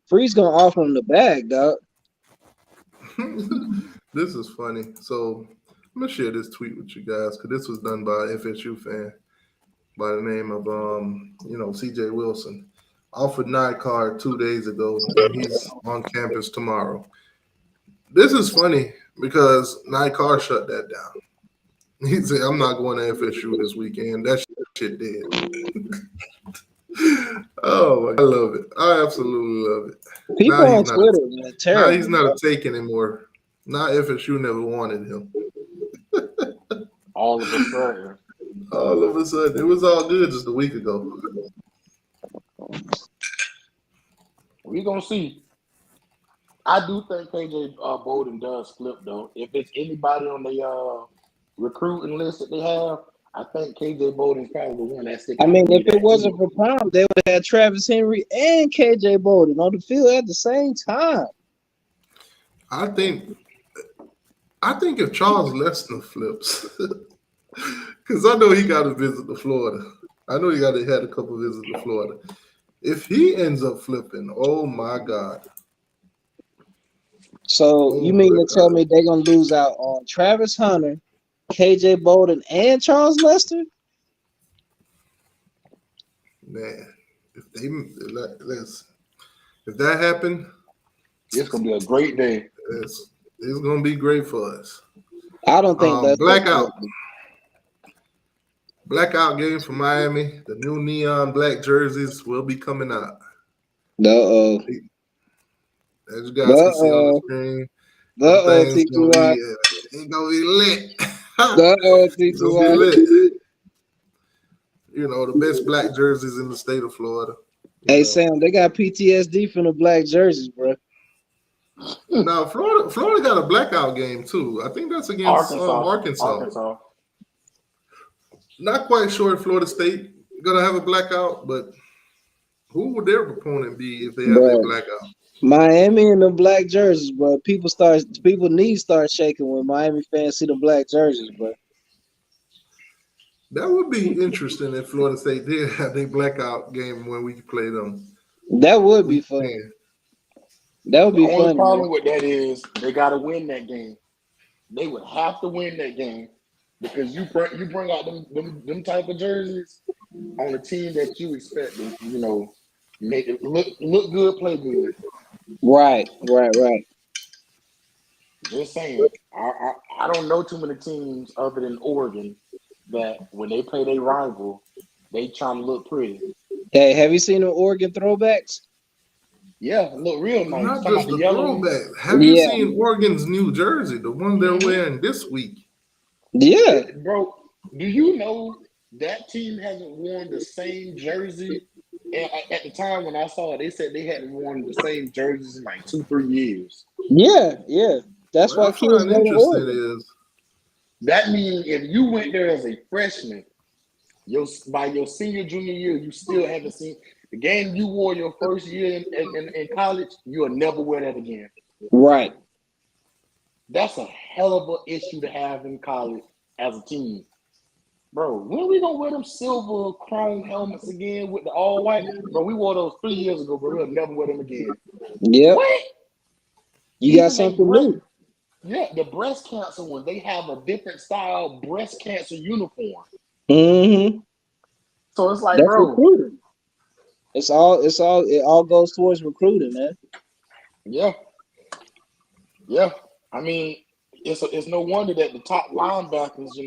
Freeze going to offer him the bag, dog. This is funny. So I'm going to share this tweet with you guys because this was done by an FSU fan by the name of, CJ Wilson. Offered Napier 2 days ago, and he's on campus tomorrow. This is funny because Napier shut that down. He said, I'm not going to FSU this weekend. That shit dead. Oh, I love it. I absolutely love it. People on Twitter, man, terrible. Now he's not a take anymore. Now FSU never wanted him. All of a sudden. All of a sudden. It was all good just a week ago. We're going to see. I do think KJ Bolden does flip, though. If it's anybody on the recruiting list that they have, I think KJ Bolden's probably the one that sticks I out mean, to me. if it wasn't for Prime, they would have had Travis Henry and KJ Bolden on the field at the same time. I think if Charles Lester flips, because I know he got to visit to Florida. I know he had a couple visits to Florida. If he ends up flipping, oh my God. So you mean to tell me they're gonna lose out on Travis Hunter, KJ Bolden, and Charles Lester? Man, if that happened, it's gonna be a great day. it's gonna be great for us. I don't think that's Blackout game for Miami. The new neon black jerseys will be coming out. Uh-oh. As you guys can see on the screen, ain't gonna be lit. It's gonna be lit. You know, the best black jerseys in the state of Florida. Hey, Sam, they got PTSD from the black jerseys, bro. Now, Florida got a blackout game too. I think that's against Arkansas. Not quite sure if Florida State gonna have a blackout, but who would their opponent be if they have a blackout? Miami and the black jerseys, bro. People knees start shaking when Miami fans see the black jerseys, bro. That would be interesting if Florida State did have a blackout game when we play them. That would be fun. That would be fun. The only problem with that is they got to win that game. They would have to win that game because you bring out them type of jerseys on a team that you expect to, make it look good, play good. Right. Just saying, I don't know too many teams other than Oregon that when they play their rival, they trying to look pretty. Hey, have you seen the Oregon throwbacks? Yeah, look real nice. Not just the throwback. Have you seen Oregon's new jersey, the one they're wearing this week? Yeah. Bro, do you know that team hasn't worn the same jersey? And at the time when I saw it, they said they hadn't worn the same jerseys in like 2-3 years. Yeah. That's why kids go to Oregon. That means if you went there as a freshman, by your senior, junior year, you still haven't seen the game you wore your first year in college, you'll never wear that again. Right. That's a hell of an issue to have in college as a team. Bro, when are we going to wear them silver chrome helmets again with the all white? Bro, we wore those 3 years ago, but we'll never wear them again. Yeah. What? You got something new. Yeah, the breast cancer one, they have a different style breast cancer uniform. Mm-hmm. So it's like, that's bro. Recruiting. It all goes towards recruiting, man. Yeah. I mean, it's no wonder that the top linebackers,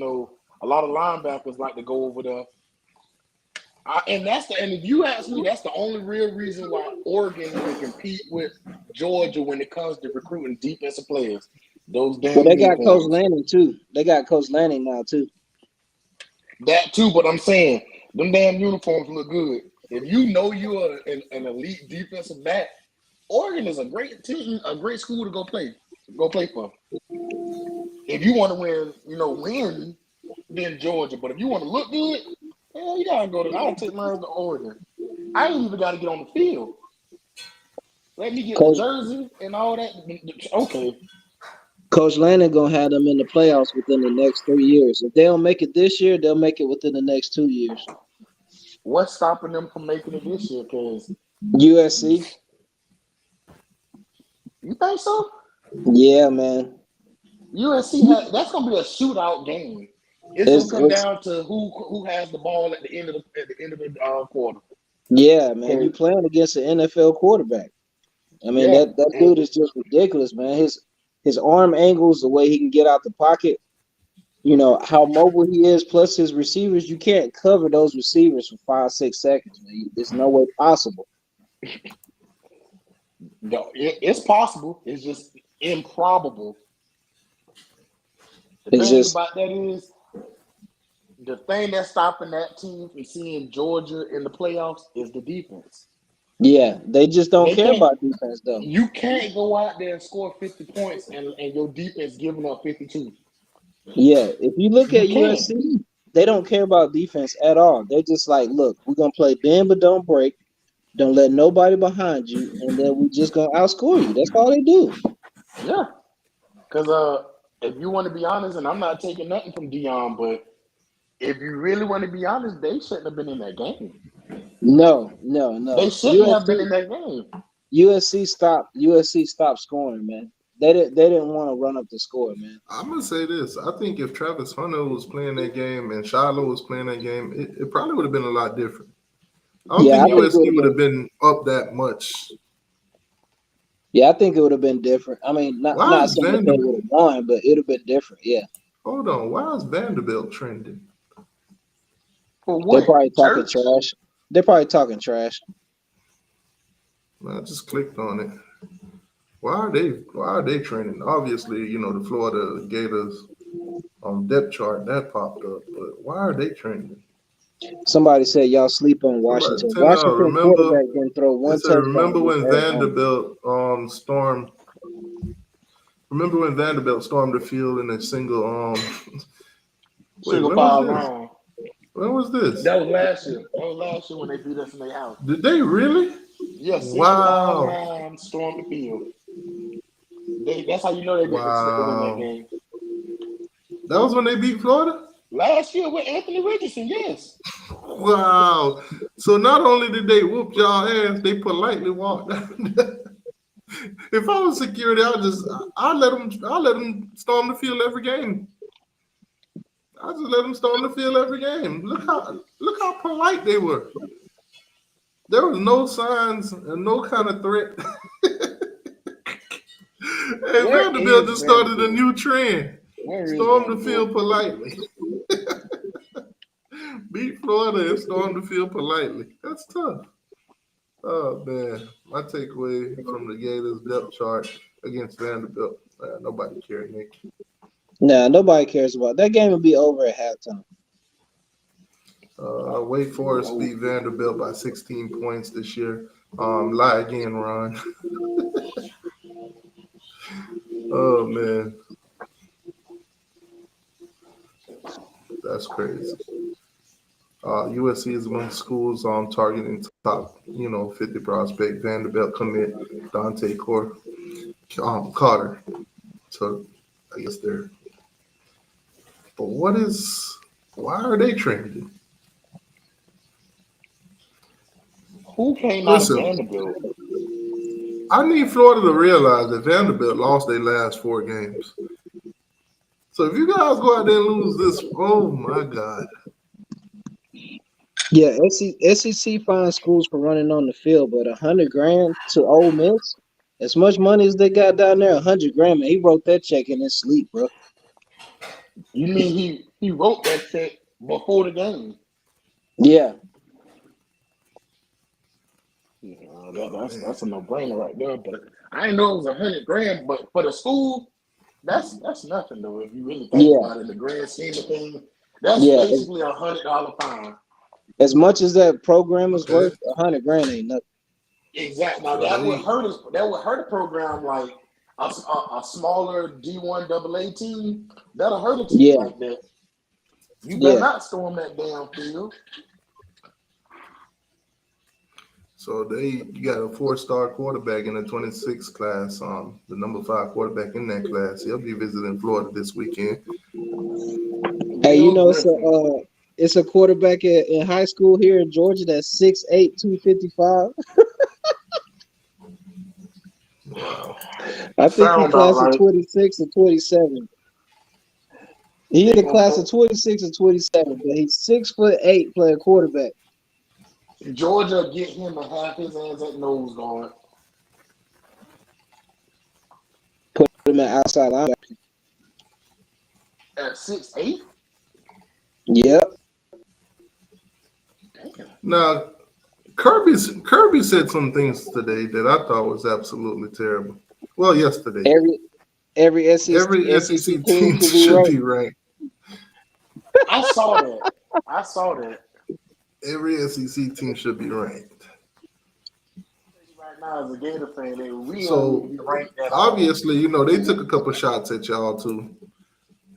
a lot of linebackers like to go over there. And if you ask me, that's the only real reason why Oregon can compete with Georgia when it comes to recruiting defensive players. Those damn. Well, they got Coach Lanning too. They got Coach Lanning now too. That too, but I'm saying them damn uniforms look good. If you know you're an elite defensive back, Oregon is a great team, a great school to go play for. If you want to win, then Georgia. But if you want to look good, you gotta go I'll take mine to Oregon. I ain't even got to get on the field. Let me get the jersey and all that. Okay. Coach Lanning gonna have them in the playoffs within the next 3 years. If they don't make it this year, they'll make it within the next 2 years. What's stopping them from making it this year? Because USC. You think so? Yeah, man. USC that's gonna be a shootout game. It's gonna come down to who has the ball at the end of the quarter. Yeah, man. You playing against an NFL quarterback. I mean, that dude is just ridiculous, man. His arm angles, the way he can get out the pocket, how mobile he is, plus his receivers, you can't cover those receivers for 5-6 seconds, man. There's no way possible. No, it's possible. It's just improbable. The thing that's stopping that team from seeing Georgia in the playoffs is the defense. Yeah, they just don't care about defense, though. You can't go out there and score 50 points and your defense giving up 52. Yeah, if you look at USC, they don't care about defense at all. They're just like, look, we're gonna play bend but don't break. Don't let nobody behind you, and then we just gonna outscore you. That's all they do. Yeah, because if you want to be honest, and I'm not taking nothing from Dion, but if you really want to be honest, they shouldn't have been in that game. No. They shouldn't have been in that game. USC stopped scoring, man. They didn't want to run up the score, man. I'm gonna say this. I think if Travis Hunter was playing that game and Shiloh was playing that game, it probably would have been a lot different. I don't think I think USC would have been up that much. I think it would have been different. I mean, not saying that they would have won, but it would have been different. Yeah. Hold on. Why is Vanderbilt trending? For They're what? probably talking Church? trash. They're probably talking trash. I just clicked on it. Why are they trending? Obviously, the Florida Gators depth chart that popped up, but why are they trending? Somebody said y'all sleep on Washington. Washington quarterback didn't throw one touchdown. Remember when Vanderbilt stormed? Remember when Vanderbilt stormed the field in a single Single file round. When was this? That was last year. That was last year when they beat us in their house. Did they really? Yes. Wow. Round, stormed the field. That's how you know they didn't expect to win that game. That was when they beat Florida? Last year with Anthony Richardson, yes. Wow. So not only did they whoop y'all ass, they politely walked down. If I was security, I'd let them storm the field every game. I just let them storm the field every game. Look how polite they were. There was no signs and no kind of threat. Hey, Vanderbilt just started a new trend. Storm the field politely. Beat Florida and storm the field politely. That's tough. Oh, man. My takeaway from the Gators depth chart against Vanderbilt. Nobody cared, Nick. Nah, nobody cares about that game. Will be over at halftime. Wake Forest beat Vanderbilt by 16 points this year. Lie again, Ron. Oh, man. That's crazy. USC is among schools targeting top, 50 prospect. Vanderbilt commit Dante Carter. So I guess they're. But why are they trending? Who came out of Vanderbilt? I need Florida to realize that Vanderbilt lost their last 4 games. So if you guys go out there and lose this, oh my God. Yeah, SEC fines schools for running on the field, but $100,000 to Ole Miss. As much money as they got down there, $100,000, man. He wrote that check in his sleep, bro. You mean he wrote that check before the game? Yeah. That's a no-brainer right there. But I didn't know it was $100,000. But for the school, that's nothing though. If you really think about it, in the grand scheme of things, that's basically $100 fine. As much as that program is worth, $100,000 ain't nothing. Exactly. Now that would hurt us. That would hurt a program like a smaller D1 AA team. That'll hurt a team like that. You better not storm that damn field. So you got a 4-star quarterback in the 26 class. The number 5 quarterback in that class. He'll be visiting Florida this weekend. Hey, it's a quarterback in high school here in Georgia that's 6'8", 255. Wow. I think he class of 26 or 27. He in the class of 26 or 27, but he's 6'8" playing quarterback. Georgia get him and half his hands at nose guard. Put him at outside linebacker. At 6'8"? Yep. Damn. Now, Kirby said some things today that I thought was absolutely terrible. Well, yesterday. Every SEC team should be ranked. I saw that. Every SEC team should be ranked. Right now, as a Gator fan, they really so be ranked at obviously, they took a couple shots at y'all too.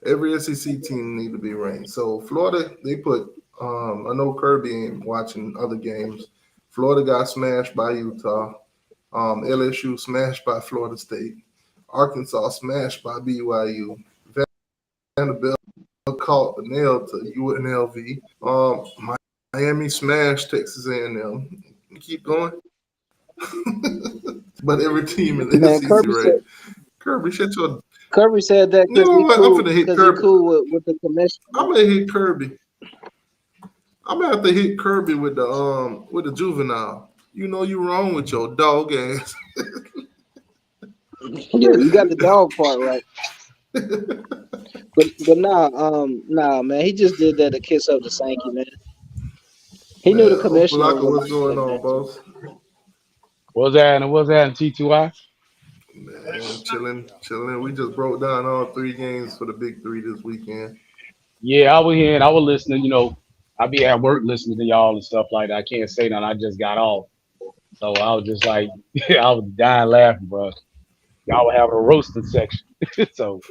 Every SEC team need to be ranked. So Florida, they put. I know Kirby ain't watching other games. Florida got smashed by Utah. LSU smashed by Florida State. Arkansas smashed by BYU. Vanderbilt caught the nail to UNLV. Miami smashed Texas A&M. Keep going. But every team in the Man, SEC, right? Kirby, shut your. Kirby said that You because know he what? I'm cool finna hit because he Kirby. cool with the commission. I'm gonna hit Kirby. I'm gonna have to hit Kirby with the juvenile. You know you wrong with your dog ass. Yeah, you got the dog part right. But nah, man, he just did that to kiss up to Sankey, man. He knew the Man, commissioner Opalaka, would what's like going that, on, man. boss? What's that in T2I? Man, chilling. We just broke down all 3 games for the big 3 this weekend. Yeah, I was here and I was listening. I be at work listening to y'all and stuff like that. I can't say nothing. I just got off. So I was just like, I was dying laughing, bro. Y'all were having a roasting section. So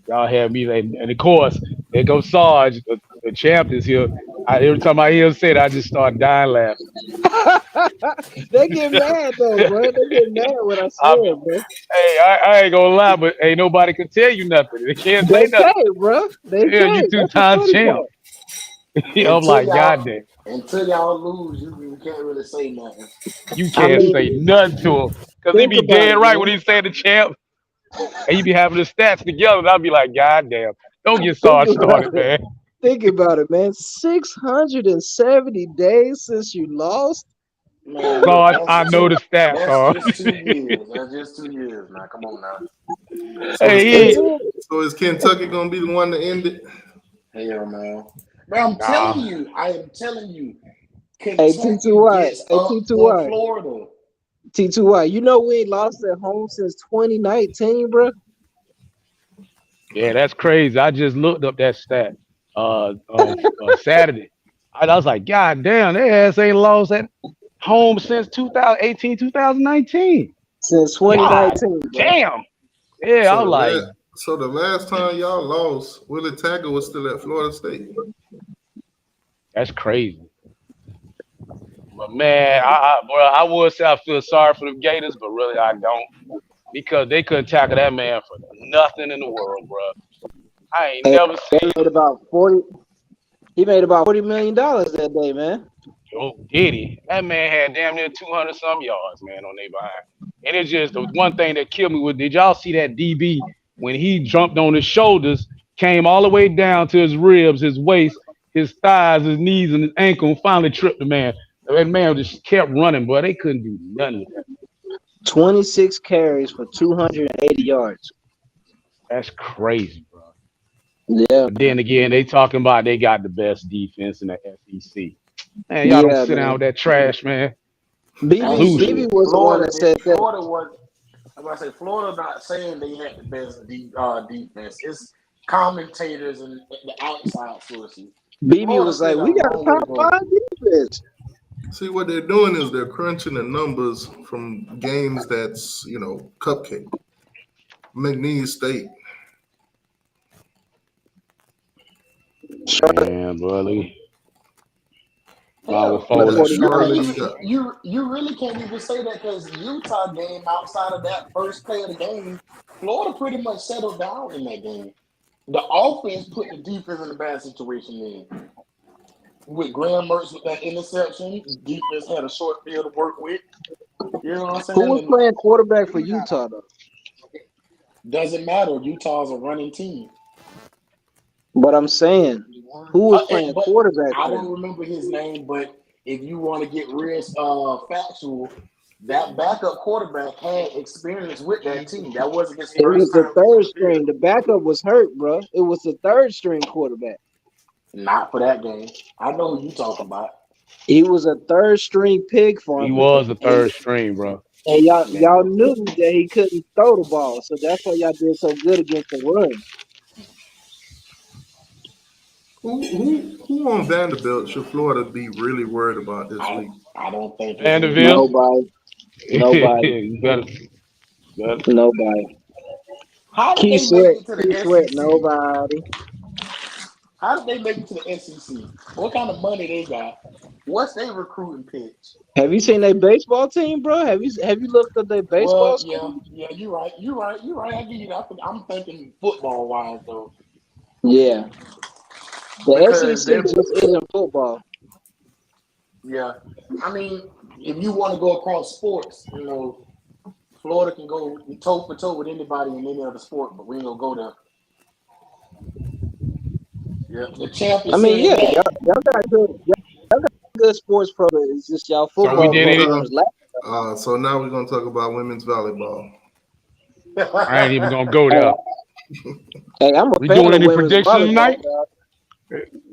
y'all had me like, and of course, there goes Sarge, the champ is here. Every time I hear him say it, I just start dying laughing. They get mad though, bro. They get mad when I say I it, mean, bro. hey, I ain't gonna lie, but ain't nobody can tell you nothing. They can't say They nothing. can't, bro. They Yeah, you can't. two That's the times funny champ. part. I'm Until like, God y'all damn. until y'all lose, you can't really say nothing. You I can't mean, say nothing to him because he think be about dead it, right when man. he say the champ, and he be having the stats together. And I'll be like, God damn, don't get Think Sarge about started, it. man. Think about it, man. 670 days since you lost. Man, look, Sarge, I know the stats, that's Sarge. just 2 years. That's just 2 years now. Come on now. So is Hey, Is he, Kentucky, it? so is Kentucky gonna be the one to end it? Hell no. But I'm telling nah, you, I am telling you, Hey, Kentucky T2Y. gets Hey, up for T2Y. Florida. T2Y. You know we ain't lost at home since 2019, bro. yeah, that's crazy. I just looked up that stat on Saturday. I was like, God damn, their ass ain't lost at home since 2018, 2019. Since God 2019, bro. damn. Yeah, I So was like, the last time y'all lost, Willie Taggart was still at Florida State. that's crazy. But man, I would say I feel sorry for the Gators, but really I don't because they couldn't tackle that man for nothing in the world, bro. I ain't Hey, never they seen. made about 40. He made about $40 million that day, man. Oh, did he? That man had damn near 200 some yards, man, on their behind. And it's just the one thing that killed me was, did y'all see that DB when he jumped on his shoulders, came all the way down to his ribs, his waist, his thighs, his knees, and his ankle, and finally tripped the man. That man just kept running, boy. They couldn't do nothing with that. 26 carries for 280 yards. That's crazy, bro. Yeah, But then again, they talking about they got the best defense in the SEC. Man, y'all don't yeah, sit down man. with that trash, man. Actually, Losing. BB was the one that said that. Florida was. I'm gonna say Florida not saying they had the best defense. It's commentators and the outside sources. BB Florida was like, still "We got a got a long way to top go. five defense." See what they're doing is they're crunching the numbers from games that's cupcake. McNeese State. Man, brother. About Hell, with You four. got you Shirley. can't You even got you really can't even say that because Utah game outside of that first play of the game, Florida pretty much settled down in that game. The offense put the defense in a bad situation in. With Graham Mertz with that interception, defense had a short field to work with. You know what I'm Who saying? was And playing quarterback for Utah though? doesn't matter. Utah's a running team. But I'm saying, who was playing But quarterback I for him? don't remember his name. But if you want to get real factual, that backup quarterback had experience with that team. That wasn't his It was first the time on third the field. string. The backup was hurt, bro. It was the third string quarterback. Not for that game. I know who you talking about. He was a third string pig He farm, was the And third string, bro. and y'all man, knew that he couldn't throw the ball, so that's why y'all did so good against the run. who on Vanderbilt should Florida be really worried about this I week? I don't think it's Vanderbilt. anybody. Nobody, nobody, better, better. nobody. How did Keith they make Sweat. it to Keith the Sweat. SEC? Nobody. How did they make it to the SEC? What kind of money they got? What's their recruiting pitch? Have you seen their baseball team, bro? Have you looked at their baseball Well, yeah, schedule? yeah, you're right. You're right. You're right. I give you that. I'm thinking football wise though, Yeah. The because SEC they're just isn't football. yeah. I mean, if you want to go across sports, Florida can go toe for toe with anybody in any other sport, but we ain't gonna go there. Yeah, the champ I is mean, saying yeah, y'all, that. y'all got good. Y'all got good sports program. It's just y'all So we football did it. program is lacking. So now we're gonna talk about women's volleyball. I ain't even gonna go Hey, there. hey, I'm a We fan doing of any women's predictions volleyball. tonight? Dog.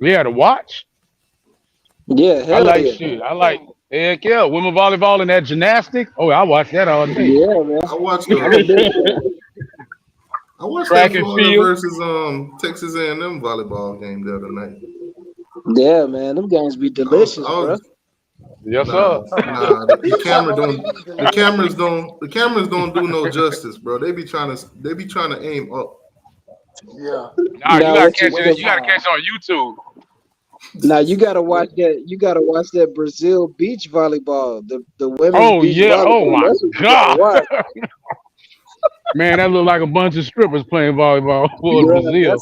Yeah, to watch. Yeah, I hell like yeah, shit. I like heck yeah, women volleyball and that gymnastics. Oh, I watch that all day. yeah, man. I watched I'm a the big fan. I watched that Track and Florida field. versus Texas A&M volleyball game the other night. Yeah, man. Them games be delicious, I bro. was Yes, Nah, sir. the He's talking camera about don't they be the cameras delicious. don't do no justice, bro. They be trying to aim up. Yeah, Nah, you Now gotta what you catch it. way You gotta high. catch it on YouTube. now you gotta watch that. You gotta watch that Brazil beach volleyball. The women's Oh beach yeah. Oh volleyball. my That's what you gotta god. watch. Man, that looked like a bunch of strippers playing volleyball for Yeah, Brazil.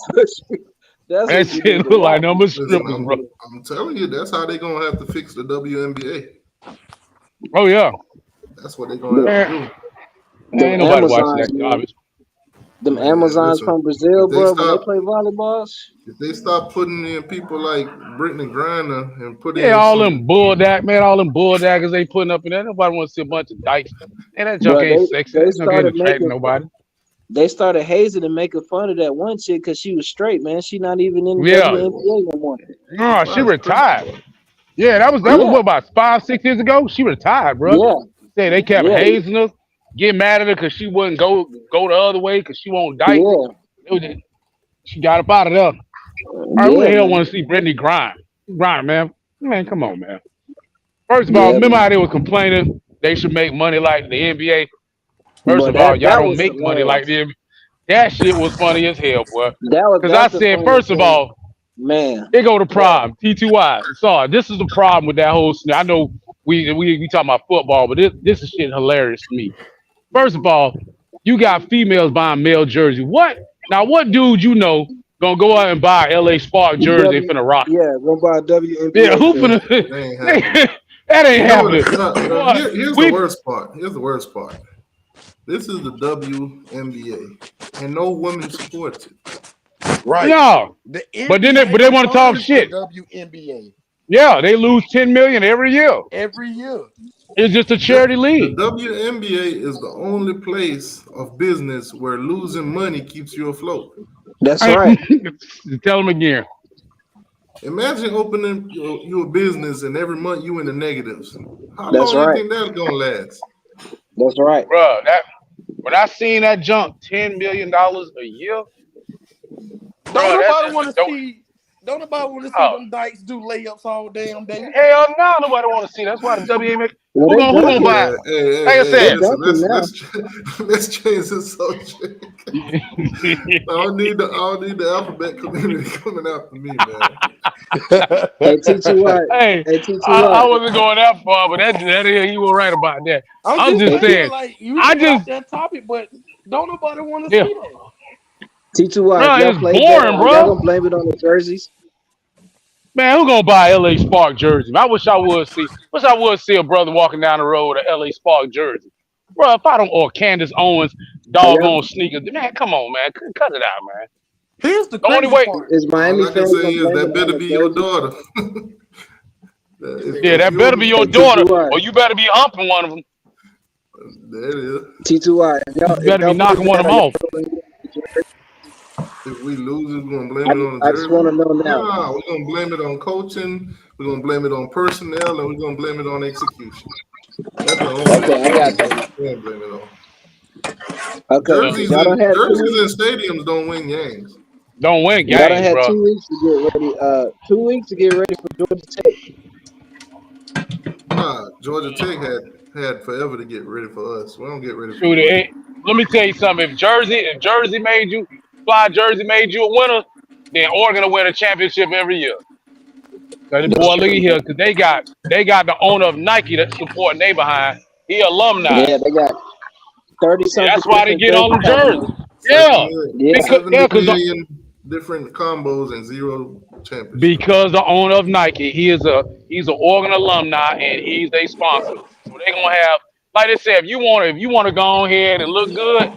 that's That what you need shit to look like watch. number of Listen, strippers, bro. I'm telling you, that's how they're gonna have to fix the WNBA. Oh yeah. That's what they're gonna have to The, do. them Ain't nobody watching Amazons, that man. garbage. Them Man, Amazons listen, from Brazil, if they bro. When they stop play volleyballs, if they stop putting in people like Brittany Griner and put Yeah, in all some them bulldack, man, all them bulldaggers they putting up in there. Nobody wants to see a bunch of dykes. And that junk bro, ain't sexy. they That junk ain't started attracting making nobody. they started hazing and making fun of that one chick because she was straight, man. She not even in the Yeah. WNBA no more. No, she that's crazy. retired. Yeah, that was Yeah, what about 5, 6 years ago? She retired, bro. yeah, Say they kept yeah, hazing her, get mad at her because she wouldn't go the other way because she won't dyke. yeah, She got up out of there. All right, who the yeah, hell man. want to see Brittany Grind, man? Man, come on, man. First of all, Yeah, remember man. how they were complaining they should make money like the NBA? First But of all, y'all that don't was make money like hilarious. the NBA. That shit was funny as hell, boy. Because I That's the said, funniest first of thing, all, man. here go the problem. T2Y. Sorry, this is the problem with that whole scenario. I know we talking about football, but this is shit hilarious to me. First of all, you got females buying male jersey. What? Now, what dude you know gonna go out and buy a LA Spark jersey and finna rock it? Yeah, run by a Yeah, WNBA who jersey. finna? It ain't happening. That ain't You know what? happening. Boy, Here's the we worst part. Here's the worst part. This is the WNBA, and no women supports it. Right. no, The but then NBA they want to talk funds the shit. WNBA Yeah, they lose 10 million every year. every year. It's just a The, charity the league. WNBA is the only place of business where losing money keeps you afloat. That's I, right. tell them again. Imagine opening your business and every month you in the negatives. How That's long do you right. think that's gonna last? That's right. Bruh, that when I seen that jump $10 million a year, Don't bruh, that's nobody just want to don't. see. Don't nobody want to see Oh, them dykes do layups all damn day. hell no, nobody want to see. That's why the WNBA. Well, Who they gonna dunking. buy? Man, hey, Like I hey, They said, listen, dunking now. let's change the subject. I don't need the alphabet community coming after me, man. Hey, T2Y. hey, Hey, I T2Y. wasn't going that far, but that you were right about that. I'm I'm just just Hey, saying, saying, like you I get off just that topic, but don't nobody want to yeah, see that. T2Y. If bro, y'all it's played that, boring, are y'all bro. gonna blame it on the jerseys? Man, who gonna buy a LA Spark jersey? I wish I would see. Wish I would see a brother walking down the road with a LA Spark jersey, bro. If I don't, or Candace Owens Are y'all? doggone sneakers, man, come on, man, cut it out, man. Here's the The only crazy way, part. Is All Miami I can fans say gonna is blame it that on better the be your jerseys? daughter. yeah, if that you better be your Hey, daughter, T2Y. or you better be humping one of them. there it is. T2Y. You If better be y'all played knocking one that, of are them y'all off. gonna blame it on the jerseys? If we lose, we're gonna blame it on the I just want jersey. to know now. Nah, we're gonna blame it on coaching. We're gonna blame it on personnel, and we're gonna blame it on execution. That's the only Okay, I got thing you. we can blame it on. Okay, Yeah, because Jerseys y'all and don't had 2 weeks. jerseys and stadiums don't win games. don't win Y'all done games, had bro. 2 weeks to get ready. 2 weeks to get ready for Georgia Tech. Nah, Georgia Tech had forever to get ready for us. We don't get ready for Shoot, Georgia. let me tell you something. If Jersey made you a winner, then Oregon will win a championship every year. Cause That's boy, look at true. here, cause they got the owner of Nike that's supporting they behind. He alumni. Yeah, they got 30 Yeah, something that's why they different get jersey all them jerseys. companies. Yeah, Yeah. because million different combos and 0 championships. the owner of Nike, he's an Oregon alumni and he's a sponsor. So they gonna have, like they said, if you wanna go ahead and look good,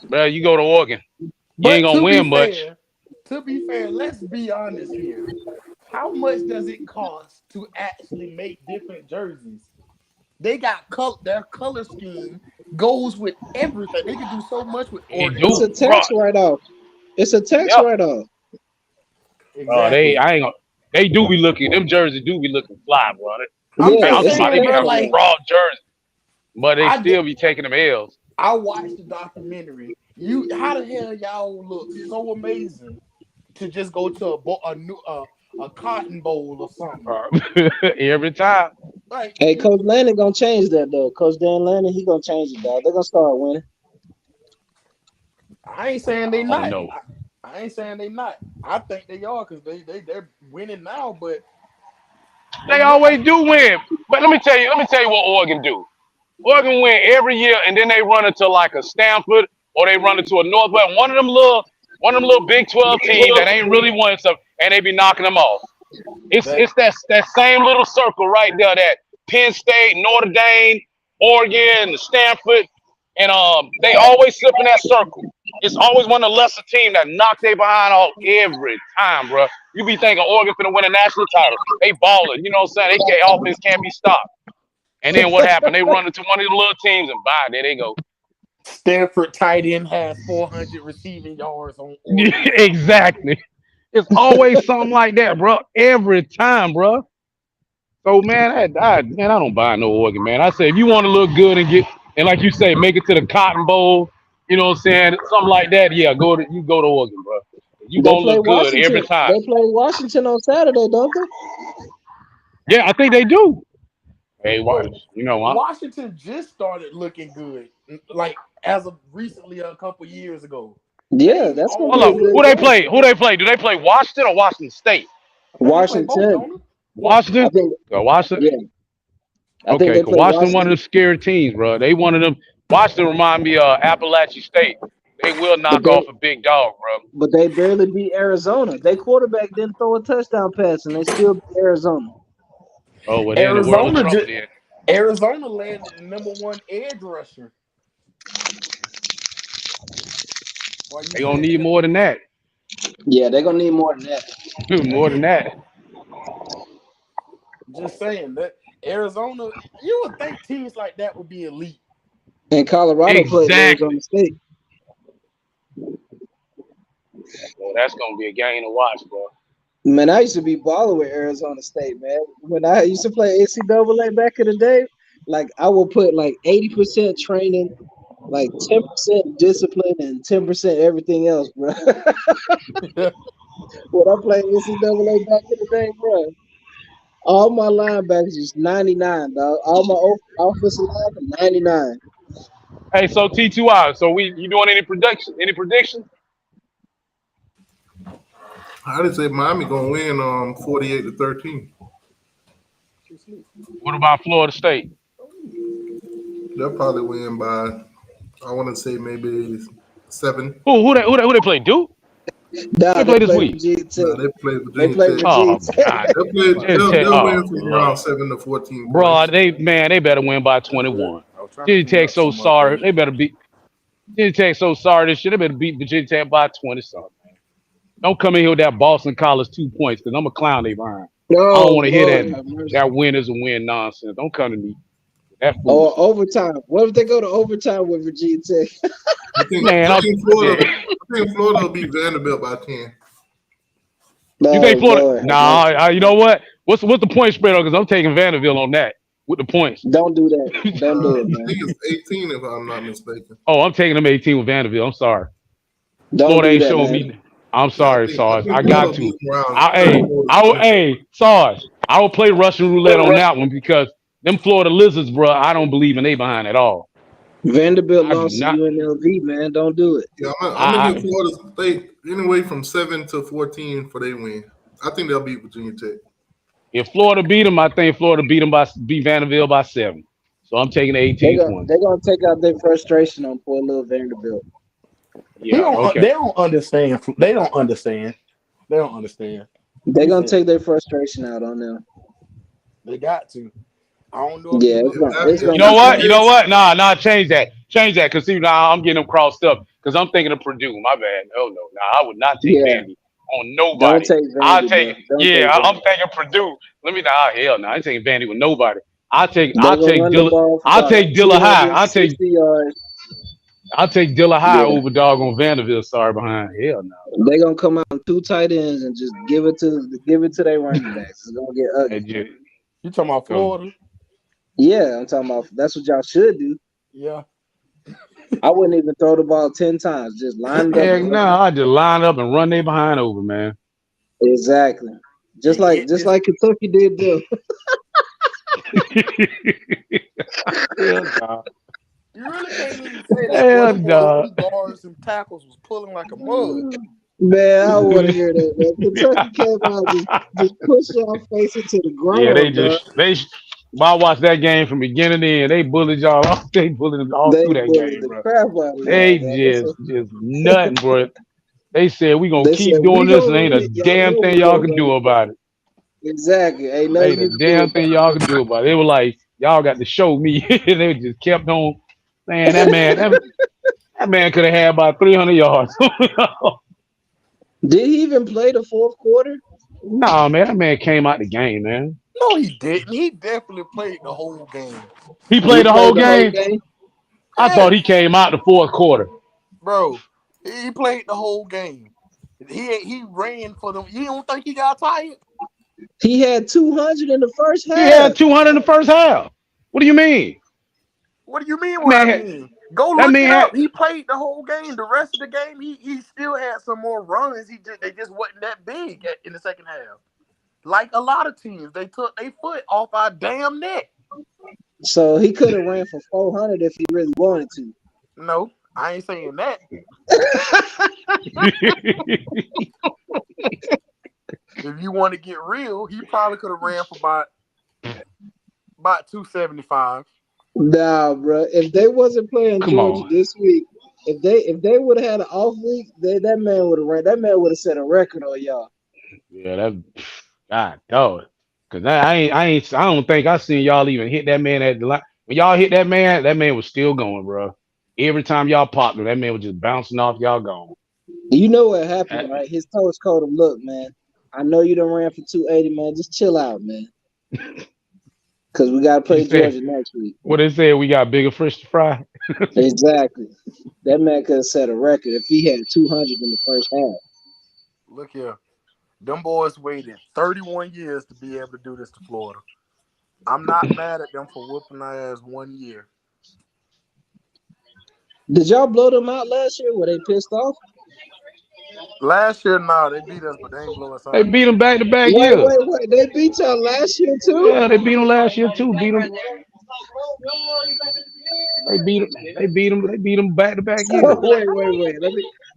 well, you go to Oregon. You ain't But gonna win much. to be fair, let's be honest here. How much does it cost to actually make different jerseys? They got their color scheme goes with everything. They can do so much with It Oregon It's do, a colors. bro. tax write-off. It's a tax Yeah. write-off. They Exactly. I ain't gonna. They do be looking. Them jerseys do be looking fly, bro. I'm Yeah, Hey, just I'm it's talking a about they saying, be tax bro. having them Like write-off. raw jerseys, but they I did, still be taking them L's. I watched the documentary. How the hell y'all look so amazing to just go to a cotton bowl or something? Every time. Like Hey, Coach Lanning gonna change that though. Coach Dan Lanning, he gonna change it, dog. They're gonna start winning. I ain't saying they I don't not. know. I ain't saying they not. I think they are because they're winning now. But They they I, always do win. But let me tell you what Oregon do. Oregon win every year, and then they run into like a Stanford or they run into a Northwest. One of them little Big 12 teams that ain't really won stuff, and they be knocking them off. It's that it's that same little circle right there. That Penn State, Notre Dame, Oregon, Stanford, and they always slip in that circle. It's always one of the lesser team that knock they behind off every time, bro. You be thinking Oregon finna win a national title. They balling, you know what I'm saying? Their offense can't be stopped. And then what happened? They run into one of the little teams and bye, there they go. Stanford tight end has 400 receiving yards on Oregon. Exactly. It's always something like that, bro. Every time, bro. So man, I don't buy no Oregon, man. I say if you want to look good and like you say, make it to the Cotton Bowl, you know what I'm saying, something like that. Yeah, go to Oregon, bro. You They gonna play look good every Washington. time. They play Washington on Saturday, don't they? Yeah, I think they do. Hey, But watch. You know what? Washington just started looking good, like as of recently, a couple years ago. They Yeah, ain't that's gonna be Hold a up. always good Who they game. play? Who they play? Do they play Washington or Washington State? I think they play both, Washington. don't they? I Washington? think. Washington. Yeah, I think Okay, they cause play Washington one of Washington, the scary teams, bro. They one of them. Washington remind me of Appalachian State. They will but knock they off a big dog, bro. barely beat Arizona. Their quarterback didn't throw a touchdown pass, and they still beat Arizona. Oh, well, they're in the world of Arizona trouble just then. Arizona landed the number one edge rusher. While you They gonna saying need that, more than that. Yeah, they're gonna need more than that. More than that. just saying that Arizona, you would think teams like that would be elite. And Colorado played Exactly. Arizona State. Well, that's gonna be a game to watch, bro. Man, I used to be balling with Arizona State, man. When I used to play NCAA back in the day, like I would put like 80% training, like 10% discipline, and 10% everything else, bro. When I played NCAA back in the day, bro, all my linebackers was 99, dog. All my offensive linemen 99. Hey, so T2I. So you doing any prediction? Any predictions? I did say Miami gonna win 48-13. What about Florida State? They'll probably win by I want to say maybe 7. Who they play? Duke? Who Nah, they they play this play week? Virginia Tech. No, they play They Virginia play Tech. Virginia Oh Tech. God. Virginia Tech. They'll Oh win from around Lord. 7 to 14 Bro, points. they better win by That's good. 21. I was trying to Virginia pull Tech up so some sorry. updated. They better beat Virginia Tech so sorry this shit. They better beat Virginia Tech by 20 something. Don't come in here with that Boston College 2 points because I'm a clown they behind. I don't Oh want to hear Lord, that have mercy. that win is a win nonsense. Don't come to me with that Or foolishness. overtime. What if they go to overtime with Virginia Tech? I think Man, I I'll, think Florida I think Florida will beat Vanderbilt by 10. you Oh think Florida? Lord, have Nah, mercy. you know what? What's the point spread on? Because I'm taking Vanderbilt on that with the points. Don't do that. Don't do it, I man. think it's 18 if I'm not mistaken. Oh, I'm taking them 18 with Vanderbilt. I'm sorry. Don't Florida do ain't that, showing man. me. I'm Yeah, sorry, I Sarge. think I Florida got will to. beat them around 34 to 20. Sarge. I will play Russian roulette on that one because them Florida lizards, bro. I don't believe in they behind at all. Vanderbilt I do lost to not. UNLV, man. Don't do it. Yeah, I'm gonna I, give Florida State anyway from 7 to 14 for they win. I think they'll beat Virginia Tech. if Florida beat them, I think Florida beat Vanderbilt by 7. So I'm taking the 18 points. They're gonna take out their frustration on poor little Vanderbilt. He Yeah, don't. okay. They don't understand. They don't understand. They don't understand. They're He gonna said take their frustration out on them. they got to. I don't know if Yeah, you it's look gonna at it's it. You gonna know be what? You fun. know what? Nah, change that. Change that. Because see, now I'm getting them crossed up. Because I'm thinking of Purdue. My bad. Oh, no. Nah, I would not take Yeah, Vandy on don't nobody. take I'll Vandy, take, bro. Don't yeah, take I'm Vandy. thinking Purdue. Let me, hell no. I ain't taking Vandy with nobody. They gonna run the ball for I'll about take Dilla High. 260 yards. I'll take Dilla High Yeah, over dog on Vanderbilt. Sorry behind. Hell no. they gonna come out with 2 tight ends and just give it to their running backs. It's gonna get Hey, ugly. just, You talking about go. Florida? Yeah, I'm talking about that's what y'all should do. Yeah. I wouldn't even throw the ball 10 times. Just line it up Heck and no. run it. I just line up and run they behind over, man. Exactly. Just And like get just this. like Kentucky did them. Hell no. You really can't even say that, boy. Hell Them boy, no. them guards and tackles was pulling like a mud. Man, I want to hear that, man. Kentucky came out and just pushed y'all face into the Yeah, ground, dog. Well, I watched that game from beginning to end. They bullied y'all off. They bullied us all They through that bullied game, the bro. crap out of They y'all, man. just nothing, bro. They said we gonna They said keep we doing this, and gonna ain't a hit y'all damn thing y'all everywhere, can do baby. about it. Exactly. Ain't nothing Ain't a you can do damn thing about y'all can do about it. They were like, y'all got to show me. And they just kept on. Man, that man could have had about 300 yards. it. Did he even play the fourth quarter? Nah, man, that man came out the game, man. No, he didn't. He definitely played the whole game. He He played the whole played the whole game. game. I thought he Yes, came out the fourth quarter. bro. He played the whole game. He ran for them. You don't think he got tired? He had 200 in the first He half. had 200 in the first half. What do you mean? What do you mean? That What I man had, mean? Go that look man it had, up. He played the whole game. The rest of the game, he still had some more runs. They just wasn't that big in the second half. Like a lot of teams, they took their foot off our damn neck. So he could have ran for 400 if he really wanted to. No, I ain't saying that. If you want to get real, he probably could have ran for about 275. Nah, bro. If they wasn't playing come Georgia on. this week, if they would have had an off week, that man would have ran. That man would have set a record on y'all. Yeah, God, dog. Cause I don't think I seen y'all even hit that man at the line. When y'all hit that man was still going, bro. Every time y'all popped him, that man was just bouncing off y'all gone. You know what happened, Uh, right? His coach told him, "Look, man, I know you done ran for 280, man. Just chill out, man, because we gotta He play said, Georgia next week." what they said, we got bigger fish to fry. Exactly. That man could have set a record if he had 200 in the first half. Look here. Them boys waited 31 years to be able to do this to Florida. I'm not mad at them for whooping our ass 1 year. Did y'all blow them out last year? Were they pissed off? Last year, no, they beat us, but they ain't blow us They out. beat him back to back Wait, years. wait, wait. They beat y'all last year too? Yeah, they beat him last year too. They beat him back to back years. Wait.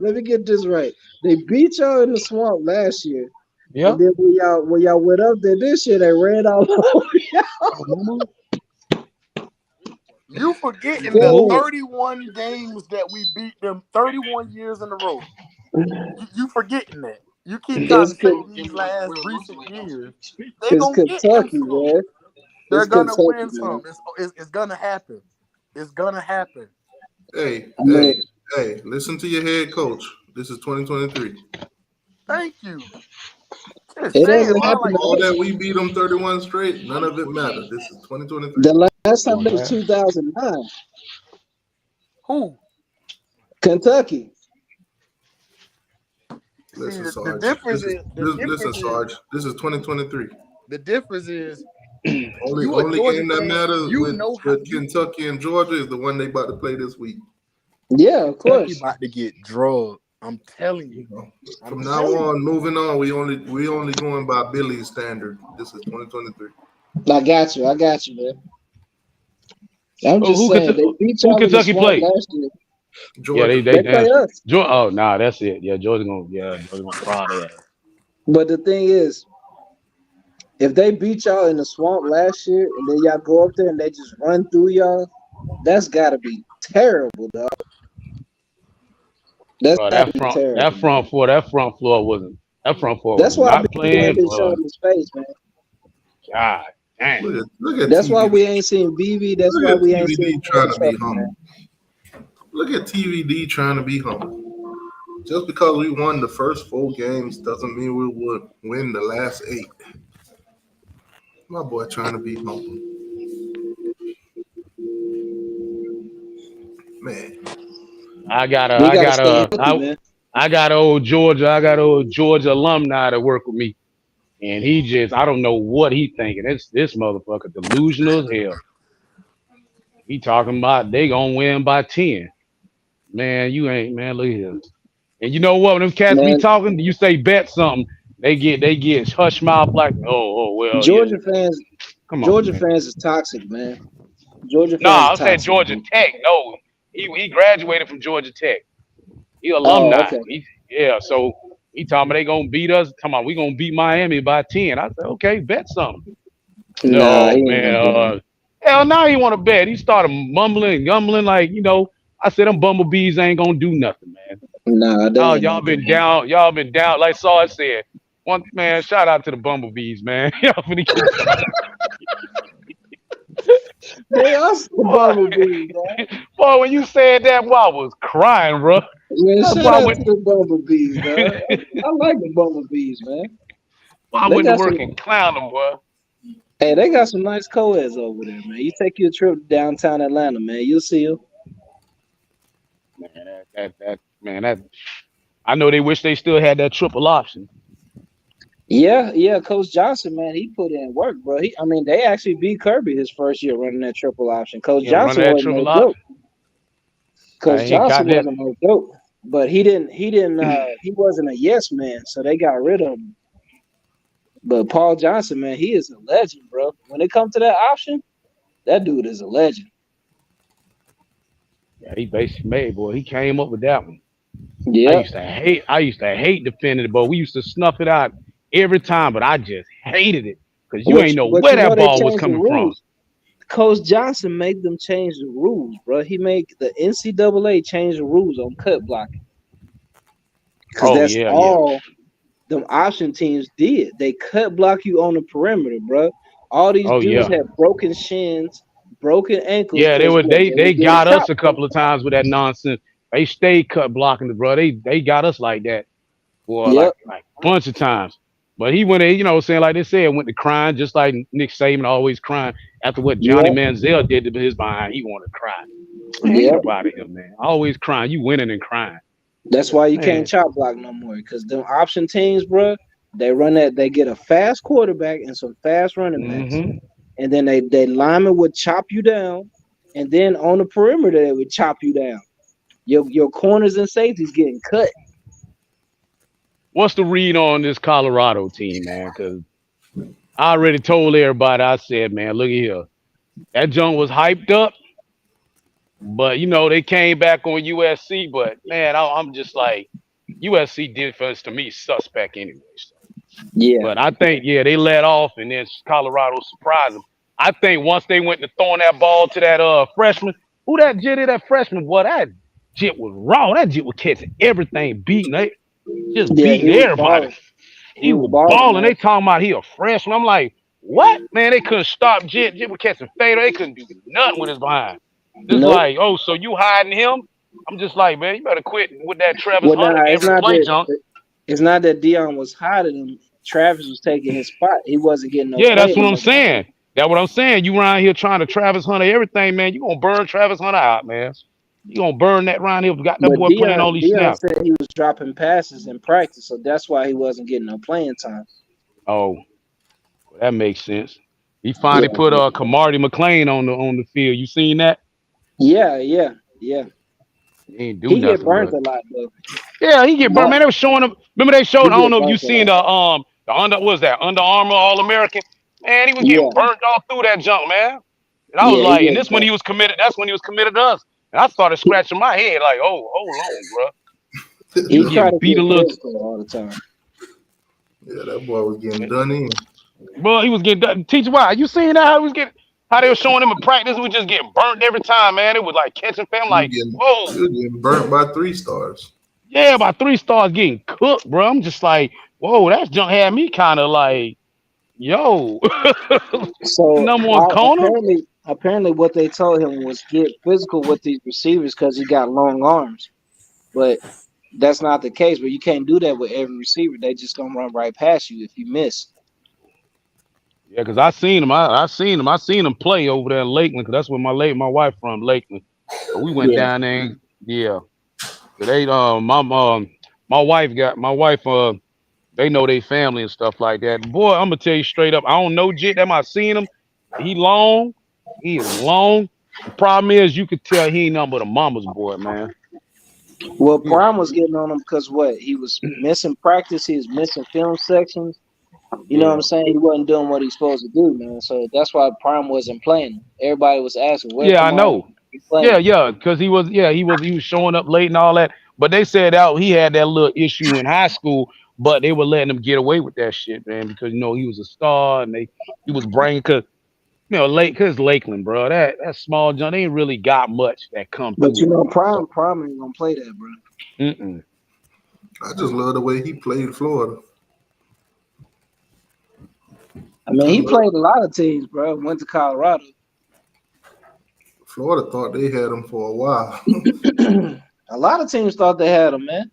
Let me get this right. They beat y'all in the swamp last year. And Yep. then when y'all went up there this year, they ran all over Oh, You forgetting the y'all. 31 games that we beat them 31 years in a row. You forgetting that. You keep trying It's to say these last recent years. They it's gonna get them Kentucky, some. man. They're It's gonna Kentucky, win man. some. It's gonna happen. It's gonna happen. Hey, I mean, hey, hey, listen to your head coach. This is 2023. Thank you. Just it saying, hasn't bro. happened Like to All us. that we beat them 31 straight, none of it mattered. This is 2023. The last time boy, it was that 2009. who? Kentucky. See, Listen, the Sarge. difference is the Listen, difference is Sarge. This is 2023. the difference is you a Only Georgia game that fan. matters You know how with Kentucky and Georgia is the one they about to play this week. Yeah, of Kentucky course. about to get drugged. I'm telling You you. know, I'm from now telling you. on, moving on, we only going by Billy's standard. This is 2023. I got you, man. I'm just Who saying they beat who y'all in the Kentucky swamp play? last year. Yeah, Georgia. they They play damn. us. Oh, nah, that's it. Yeah, Georgia gonna fry their ass. But the thing is, if they beat y'all in the swamp last year and then y'all go up there and they just run through y'all, that's gotta be terrible, dog. That's Bro, gotta be terrible, man. that front floor wasn't that front floor was That's why not BB ain't playing, been but showing his face, man. God damn. Look at That's why TV. we ain't seen BB. That's Look why at we ain't seen TVD trying to be Trevor, man. humble. Look at TVD trying to be humble. Just because we won the first 4 games doesn't mean we would win the last 8. My boy trying to be humble. Man, We gotta stay healthy, man. I got old Georgia alumni that work with me. And he just I don't know what he thinking. This motherfucker delusional as hell. He talking about they gonna win by 10. Man, you ain't man, look here. And you know what? When them cats be Man, talking, you say bet something, they get hush mouth like, oh well, yeah. Georgia fans, Come on, Georgia man. fans is toxic, man. Georgia fans Nah, is I'm saying toxic, Georgia man. Tech. No, he graduated from Georgia Tech. He Oh, alumni. okay. Yeah, so he talking about they gonna beat us. Talking about we gonna beat Miami by 10. I said, okay, bet something. Nah, No, he ain't man. gonna do that. Hell no, he want to bet. He started mumbling, gumbling like, I said them bumblebees ain't gonna do nothing, man. Nah, they Oh, ain't gonna do that. y'all been down. Like Saw said, one man, shout out to the bumblebees, man. Y'all finna get They us the boy, bumblebees, man. boy, when you said that, boy, I was crying, bro. Man, That's shout why out to the bumblebees, dog. I like the bumblebees, man. I They went to got work some. and clown them, boy. Hey, they got some nice co-eds over there, man. You take your trip downtown Atlanta, man. You'll see them. Man, that I know they wish they still had that triple option. Yeah, yeah. Coach Johnson, man, he put in work, bro. I mean, they actually beat Kirby his first year running that triple option. Coach Yeah, running Johnson that wasn't no triple joke. option. I Coach ain't Johnson got that. wasn't no joke. But he wasn't a yes man, so they got rid of him. But Paul Johnson, man, he is a legend, bro. When it comes to that option, that dude is a legend. Yeah, he basically made, boy. He came up with that one. Yep. I used to hate defending it, but we used to snuff it out every time, but I just hated it because you ain't know But where you know that they ball was changed the coming from. rules. Coach Johnson made them change the rules, bro. He made the NCAA change the rules on cut blocking because Oh that's yeah, yeah. all them option teams did. They cut block you on the perimeter, bro. All these Oh dudes yeah. had broken shins, broken ankles Yeah, because they they were they getting got us chopped, a bro. couple of times with that nonsense. They stayed cut blocking the bro. They got us like that. Boy, Yep, like a bunch of times. But he went in, saying like they said, went to crying just like Nick Saban always crying after what Johnny yep, Manziel did to his behind. He wanted to cry. Man, get yep. up out of here, man. Always crying. You winning and crying. That's why you can't Man. chop block no more. Because them option teams, bro, they run that. They get a fast quarterback and some fast running backs, Mm-hmm. and then they linemen would chop you down, and then on the perimeter they would chop you down. Your corners and safeties getting cut. What's the read on this Colorado team, man? Because I already told everybody, I said, man, look at here. That junk was hyped up, but they came back on USC. But man, I'm just like USC defense to me suspect anyway. So. Yeah, But I think they let off, and then Colorado surprised them. I think once they went to throwing that ball to that freshman, who that jit is, that freshman boy, that jit was raw. That jit was catching everything, just yeah. He beating was everybody. balling. He He was was balling, balling. man. They talking about he a freshman. I'm like, what? Man, they couldn't stop Jit. Jit was catching fatal. They couldn't do nothing with his behind. Just Nope. like, oh, so you hiding him? I'm just like, man, you better quit with that Travis Well, Hunter nah, every play junk. it's not that Dion was hiding him. Travis was taking his spot. He wasn't getting no Yeah, play that's no what I'm more. saying. That's what I'm saying. You around here trying to Travis Hunter everything, man. You gonna burn Travis Hunter out, man. You gonna burn that around here. Got that But boy playing all these Dion snaps. said he was dropping passes in practice, so that's why he wasn't getting no playing time. Oh, that makes sense. He Yeah, finally put Camardi McLean on the field. You seen that? yeah, yeah, yeah. He ain't do He get nothing, burnt but a lot though. yeah, he get burned, Uh, man. They was showing him. Remember they showed. he I don't get know if you burnt a seen lot. the Under what was that Under Armour All American. Man, he was getting Yeah, burnt all through that junk, man. And I was Yeah, he like, and wasn't this when he playing. was committed. That's when he was committed to us. And I started scratching my head like, oh, hold on, bro. He He was tried getting to beat get a little. physical all the time. Yeah, that boy was getting done in. Bro, he was getting done. Teacher, why? You seen that? How he was getting? How they were showing him in practice? We just getting burnt every time, man. It was like catching film. Like, He whoa, was getting burnt by 3 stars. yeah, about 3 stars getting cooked, bro. I'm just like, whoa, that junk had me kind of like, yo, So number one corner. apparently what they told him was get physical with these receivers because he got long arms. But that's not the case. But you can't do that with every receiver. They just gonna run right past you if you miss. Yeah, cause I seen him. I seen him. I seen him play over there in Lakeland. Cause that's where my wife from Lakeland. So we went Yeah. down there. And, yeah, they my wife they know they family and stuff like that. Boy, I'm gonna tell you straight up. I don't know Jit. That I seen him. He long. He is long. The problem is you could tell he ain't nothing but a mama's boy, man. Well, Prime was getting on him because what? He was missing practice. He was missing film sections. You know what I'm Yeah. saying? He wasn't doing what he's supposed to do, man. So that's why Prime wasn't playing. Everybody was asking, "Where's Yeah, I Kamari? know. He Yeah, playing?" yeah, because he was showing up late and all that. But they said out he had that little issue in high school, but they were letting him get away with that shit, man, because he was a star and he was bringing cause cause Lakeland, bro. That small John ain't really got much that come But through it, bro. So Prime ain't gonna play that, bro. mm-mm. I just love the way he played Florida. I mean, I he love played a lot of teams, bro. Went to Colorado. Florida thought they had him for a while. A lot of teams thought they had him, man.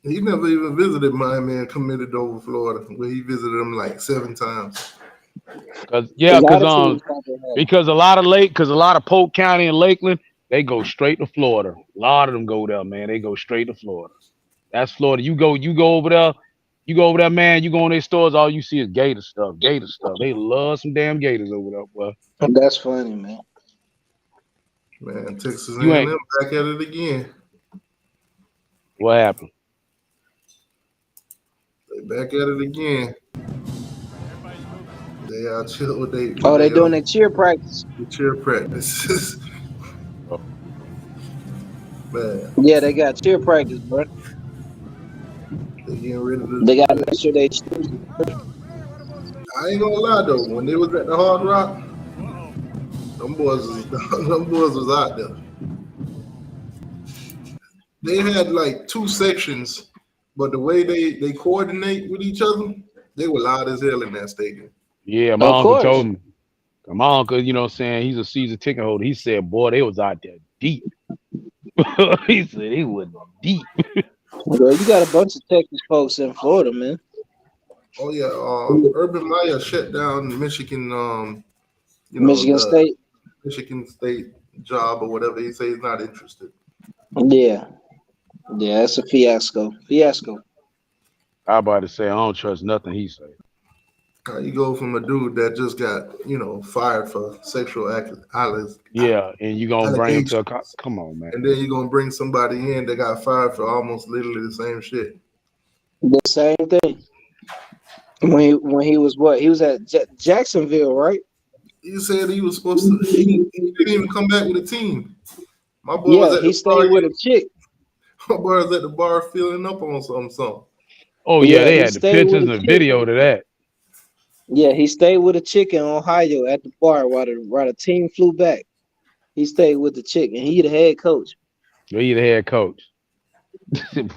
He never even visited Miami and committed over Florida, where he visited them like 7 times. Cause A yeah, lot cause of teams thought they had him. because a lot of Polk County and Lakeland, they go straight to Florida. A lot of them go there, man. They go straight to Florida. That's Florida. You go over there. You go over there, man. You go in their stores, all you see is Gator stuff. Gator stuff. They love some damn Gators over there, boy. That's funny, man. Man, Texas You A&M ain't. back at it again. What happened? They back at it again. They are chill. Oh, they They doing their cheer practice. cheer practice. Man, Yeah, they got cheer practice, bro. they getting ready to. They got to Man, make sure they choose. I ain't gonna lie though. When they was at the Hard Rock, them boys was out there. They had like 2 sections, but the way they coordinate with each other, they were loud as hell in that stadium. Yeah, Of my uncle course. told me. My uncle, what I'm saying, he's a season ticket holder. He said, boy, they was out there deep. He said they was deep. Well, you got a bunch of Texas folks in Florida, man. Oh yeah, Urban Meyer shut down Michigan. Michigan The State. Michigan State job or whatever. He says he's not interested. Yeah. Yeah, it's a fiasco. Fiasco. I about to say I don't trust nothing he say. How you go from a dude that just got fired for sexual Yeah, and you gonna bring him to allegations, come on, man. and then you're gonna bring somebody in that got fired for almost literally the same shit. The same thing. When he was what? He was at Jacksonville, right? He said he was supposed to. He didn't even come back with a team. My boy was Yeah, at he the bar. stayed with a chick. My boy was at the bar filling up on something. Oh yeah, Yeah, they he had the stayed with pictures a and the chick. video to that. Yeah, he stayed with a chick in Ohio at the bar while the team flew back. He stayed with the chick, and he the head coach. He the head coach.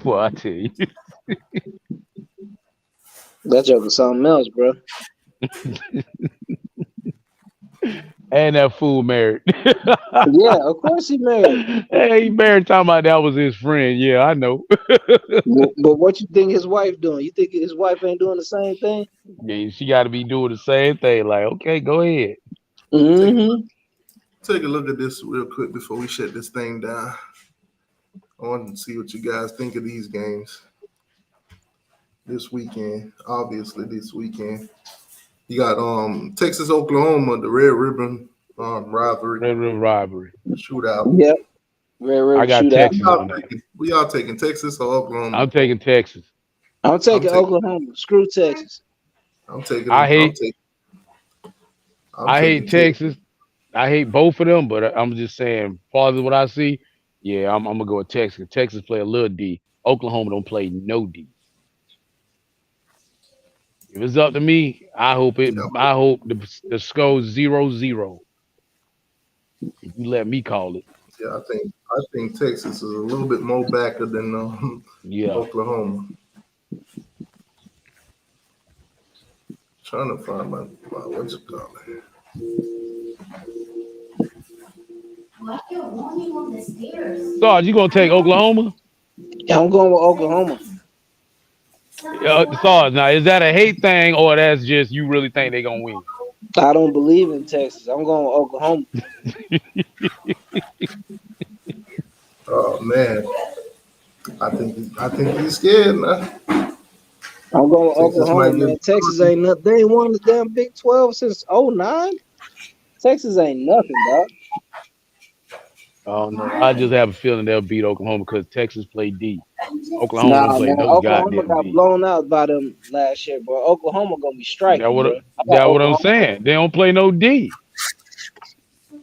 Boy, I tell you. That joke is something else, bro. And that fool married. Yeah, of course he married. Hey, he married talking about that was his friend. Yeah, I know. But what you think his wife doing? You think his wife ain't doing the same thing? Yeah, she got to be doing the same thing. Like, okay, go ahead. Mm-hmm. Take a look at this real quick before we shut this thing down. I want to see what you guys think of these games this weekend. Obviously, this weekend you got Texas Oklahoma, the Red Ribbon rivalry Red River Robbery. shootout. Yep. Red River I got shootout. Texas on that. We all taking Texas or Oklahoma? I'm taking Texas. I'm taking taking- Oklahoma. Screw Texas. I'm taking. I I'm hate- taking. I'm I taking hate Texas. I hate both of them, but I'm just saying, far as what I see, yeah, I'm gonna go with Texas. Texas play a little D. Oklahoma don't play no D. If it's up to me, I hope it. Yeah, I hope the score 0-0. If you let me call it, yeah. I think Texas is a little bit more backer than yeah. Oklahoma. Trying to find my what you call it. Sarge, you gonna take Oklahoma? Yeah, I'm going with Oklahoma. Sarge, now is that a hate thing or that's just you really think they gonna win? I don't believe in Texas. I'm going with Oklahoma. Oh man, I think he's scared now. I'm going with Texas Oklahoma, might get. man. Texas ain't nothing. They ain't won the damn Big 12 since '09. Texas ain't nothing, dog. Oh no, I just have a feeling they'll beat Oklahoma because Texas play D. Oklahoma don't Nah, play man. no Oklahoma goddamn got D. blown out by them last year, bro. Oklahoma gonna be That striking, what bro. I got that what I'm Oklahoma. saying. They don't play no D.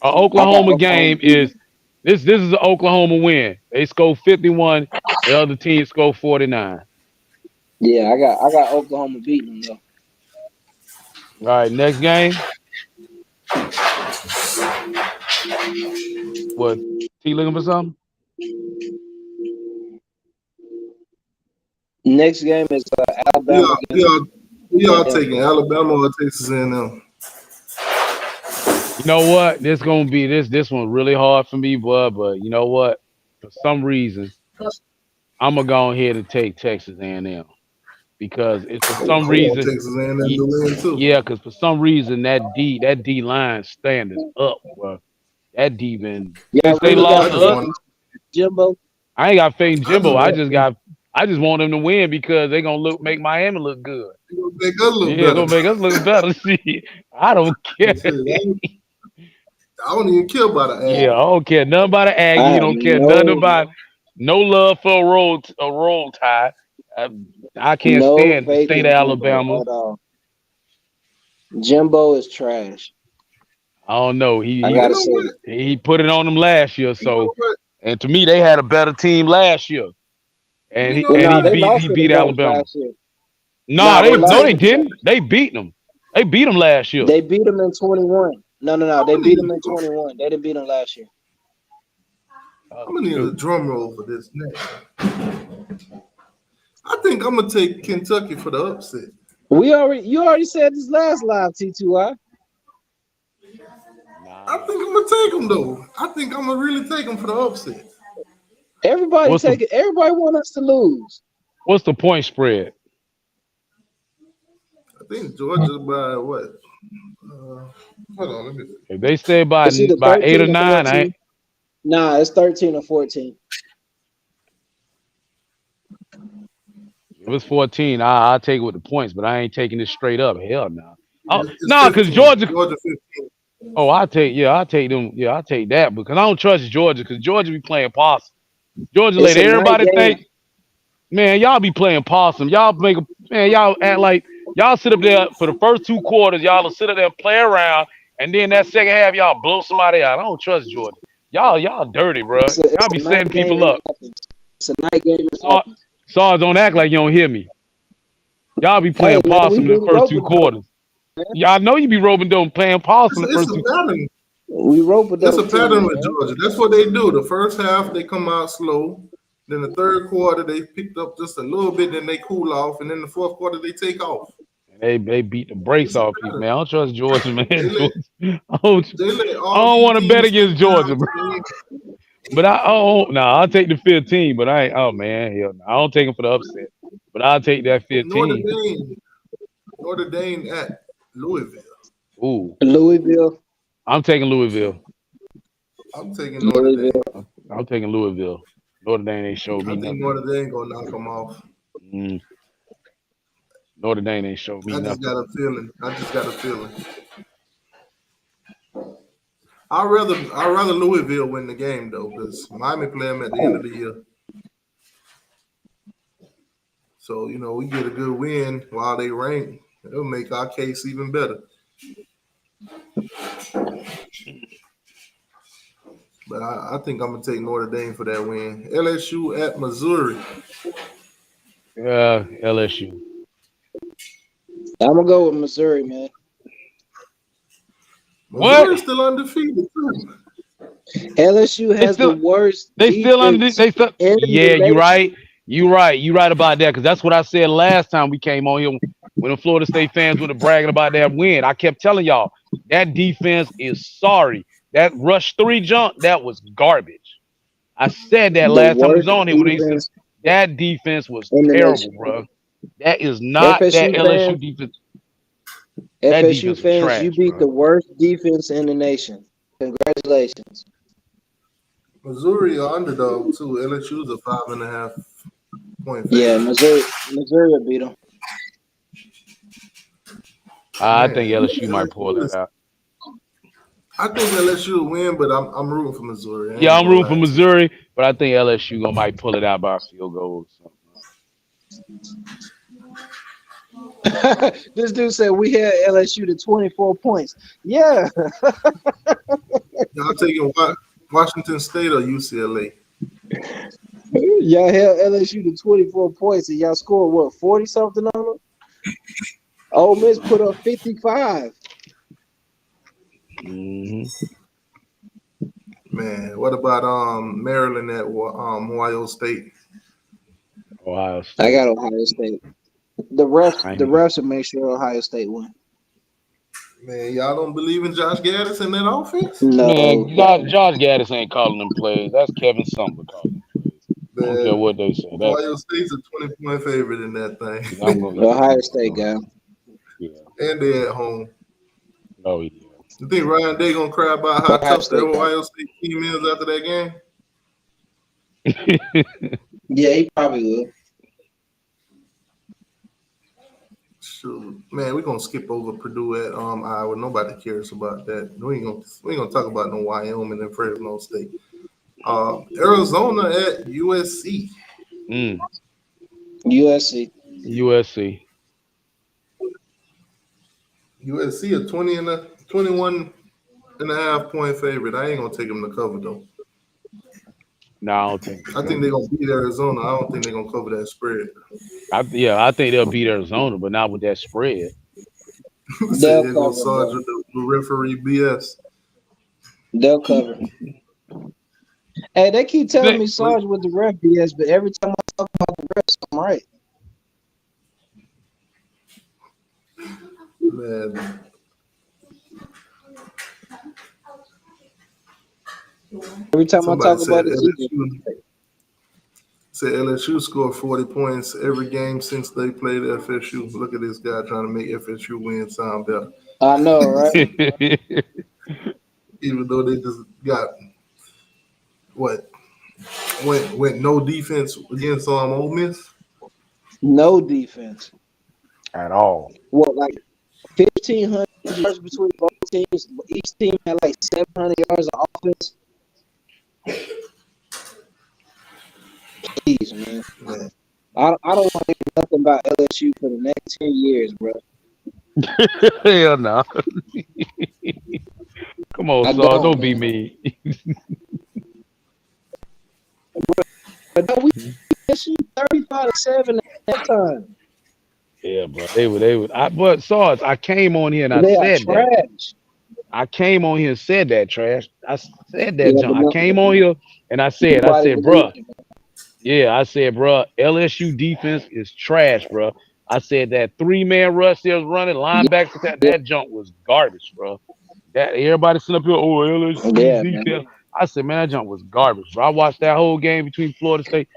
A I got Oklahoma Oklahoma game beating. is this is an Oklahoma win. They score 51, the other team score 49. Yeah, I got Oklahoma beating them though. All right, next game. What T looking for something? Next game is We Alabama are we against are we are them. taking Alabama or Texas A&M. You know what? This gonna be this one really hard for me, boy. But you know what? For some reason, I'm gonna go ahead and take Texas A&M because it's for I some want reason, Texas A&M to win too. yeah, because for some reason that D line stand is up, bro. That D been Y'all since they really got I lost to just faith us. want in Jimbo? I ain't got faith in I just Jimbo. want I just want them to win because they gonna make Miami look good. to make us look Yeah, better. gonna make us look better. See, I don't care. That's it. I don't even care about an Yeah, I Aggie. don't care nothing about an I Aggie. have Don't care nothing no about no love for a roll tide. I, I can't no stand the faith state of in Jimbo Alabama. at all. Jimbo is trash. I don't know. I You gotta know say what? it. He put it on them last year. You know So, what? and to me, they had a better team last year, and You he know Well, and nah, he what? they beat lost he to the beat Bucks Alabama. last year. Nah, Nah, they they no, lost they to the didn't. Bucks. They beat them. They beat them last year. They beat them in 21. No. I'm They gonna beat need them in 21. They didn't beat them last year. Oh I'm gonna need a shoot! drum roll for this next. I think I'm gonna take Kentucky for the upset. You already said this last live, T2I. I Nah. think I'm gonna take them though. I think I'm gonna really take them for the upset. Everybody What's the take it. Everybody want us to lose. what's the point spread? I think Georgia by what? Hold on, let me see. If they stay It's either by 8 or 13 or 9, I 14. Nah, it's 13 or 14. if it's 14, I'll take it with the points, but I ain't taking it straight up. Hell no. Oh It's no, because 15. Georgia. Georgia 15. Oh, I'll take them. Yeah, I'll take that because I don't trust Georgia because Georgia be playing possum. Georgia It's let a night everybody game. think, man, y'all be playing possum. Y'all act like y'all sit up there for the first 2 quarters. Y'all will sit up there and play around, and then that second half, y'all blow somebody out. I don't trust Georgia. Y'all dirty, bro. It's Y'all be a night setting game people in up. Athens. It's a night game in Saw, Athens. don't act like you don't hear me. Y'all be Hey playing man, we possum in be the first two rope dope, quarters. man. Y'all know you be roping dope playing It's, possum in the it's first a two. pattern. We rope a It's a dope pattern team, with man. Georgia. That's what they do. The first half they come out slow. Then the third quarter they picked up just a little bit. Then they cool off, and then the fourth quarter they take off. They beat the brakes It's a off people, pattern. man. I don't trust Georgia, They man. let I they let all don't these want to bet teams sit against down Georgia, bro. to the end. But I'll take the 15, but I ain't. Oh man, hell no. I don't take them for the upset, but I'll take that Notre 15. Dame, Notre Dame at Louisville. Ooh, Louisville, I'm taking Louisville. I'm taking Notre Dame. Louisville. I'm taking Louisville. Notre Dame ain't showed I me think nothing. Notre Dame gonna knock them off. Mm, Notre Dame ain't showed me I just nothing. got a feeling. I just got a feeling. I rather Louisville win the game though, because Miami play them at the end of the year. So we get a good win while they rank. It'll make our case even better. But I think I'm gonna take Notre Dame for that win. LSU at Missouri. LSU. I'm gonna go with Missouri, man. What? Missouri's still undefeated too. LSU They has the still worst they still under defense they still in yeah, the you nation. right. You right. You right about that because that's what I said last time we came on here when the Florida State fans were bragging about that win. I kept telling y'all that defense is sorry. That rush 3 jump, that was garbage. I said that The last time we was worst on here when they said defense that defense was in the terrible, nation. bro. That is not that FSU LSU fans, defense. That FSU defense was fans, you trash, beat the bro. worst defense in the nation. Congratulations. Missouri are underdog too. LSU's a 5.5 point Yeah, favorite. Missouri will beat them. I think Man, LSU might pull LSU that is, out. I think LSU will win, but I'm rooting for Missouri. I Yeah, ain't I'm gonna rooting for lie to you. Missouri, but I think LSU might pull it out by a field goal or something. This dude said we had LSU to 24 points. Yeah, Y'all taking Washington State or UCLA? y'all held LSU to 24 points and y'all scored what 40 something on them? Ole Miss put up 55. Hmm. Man, what about Maryland at Ohio State? Ohio I State. got Ohio State. The refs, I the ain't- refs will make sure Ohio State win. Man, y'all don't believe in Josh Gaddis in that offense? No, Man, Josh Gaddis ain't calling them plays. That's Kevin Summer calling them plays. I don't care Man, what they say. That's Ohio State's a 20-point favorite in that yeah, I'm thing. gonna Ohio State guy. yeah. And they're at home. Oh yeah. You think Ryan Day gonna cry about how Ohio tough the State guy. Ohio State team is after that game? Yeah, he probably will. Shoot, man, we're gonna skip over Purdue at Iowa. Nobody cares about that. We ain't gonna talk about no Wyoming and Fresno State. Arizona at USC. USC. USC. USC a 21.5 point favorite. I ain't gonna take them to cover though. No, I don't think I think they're gonna beat Arizona. I don't think they're gonna cover that spread. I think they'll beat Arizona, but not with that spread. Say They'll there goes cover, Sarge bro. with the referee BS. They'll cover. Hey, they keep telling me But Sarge with the ref BS, but every time I talk about the refs, I'm right. man, Every time I somebody talk said about the team. LSU scored 40 points every game since they played FSU. Look at this guy trying to make FSU win sound better. I know, right? Even though they just got what went no defense against Ole Miss. No defense. At all. What, like 1,500 yards between both teams? Each team had like 700 yards of offense. Jeez, man. Man, I don't want to hear nothing about LSU for the next 10 years, bro. Hell no. Come on, I Saul. don't, Don't be man. mean. But no, we LSU 35-7 at that time. Yeah, bro. They would. But Sarge, I came on here and I They are said that. trash. I came on here and said that trash. I said that Yeah, junk. I came on here and I said, nobody believes bruh, it. bruh, LSU defense is trash, bruh. I said that 3-man rush they was running, linebackers, Yeah, that junk was garbage, bro. That everybody sitting up here, oh, LSU yeah, man. defense. I said, man, that junk was garbage, bro. I watched that whole game between Florida State.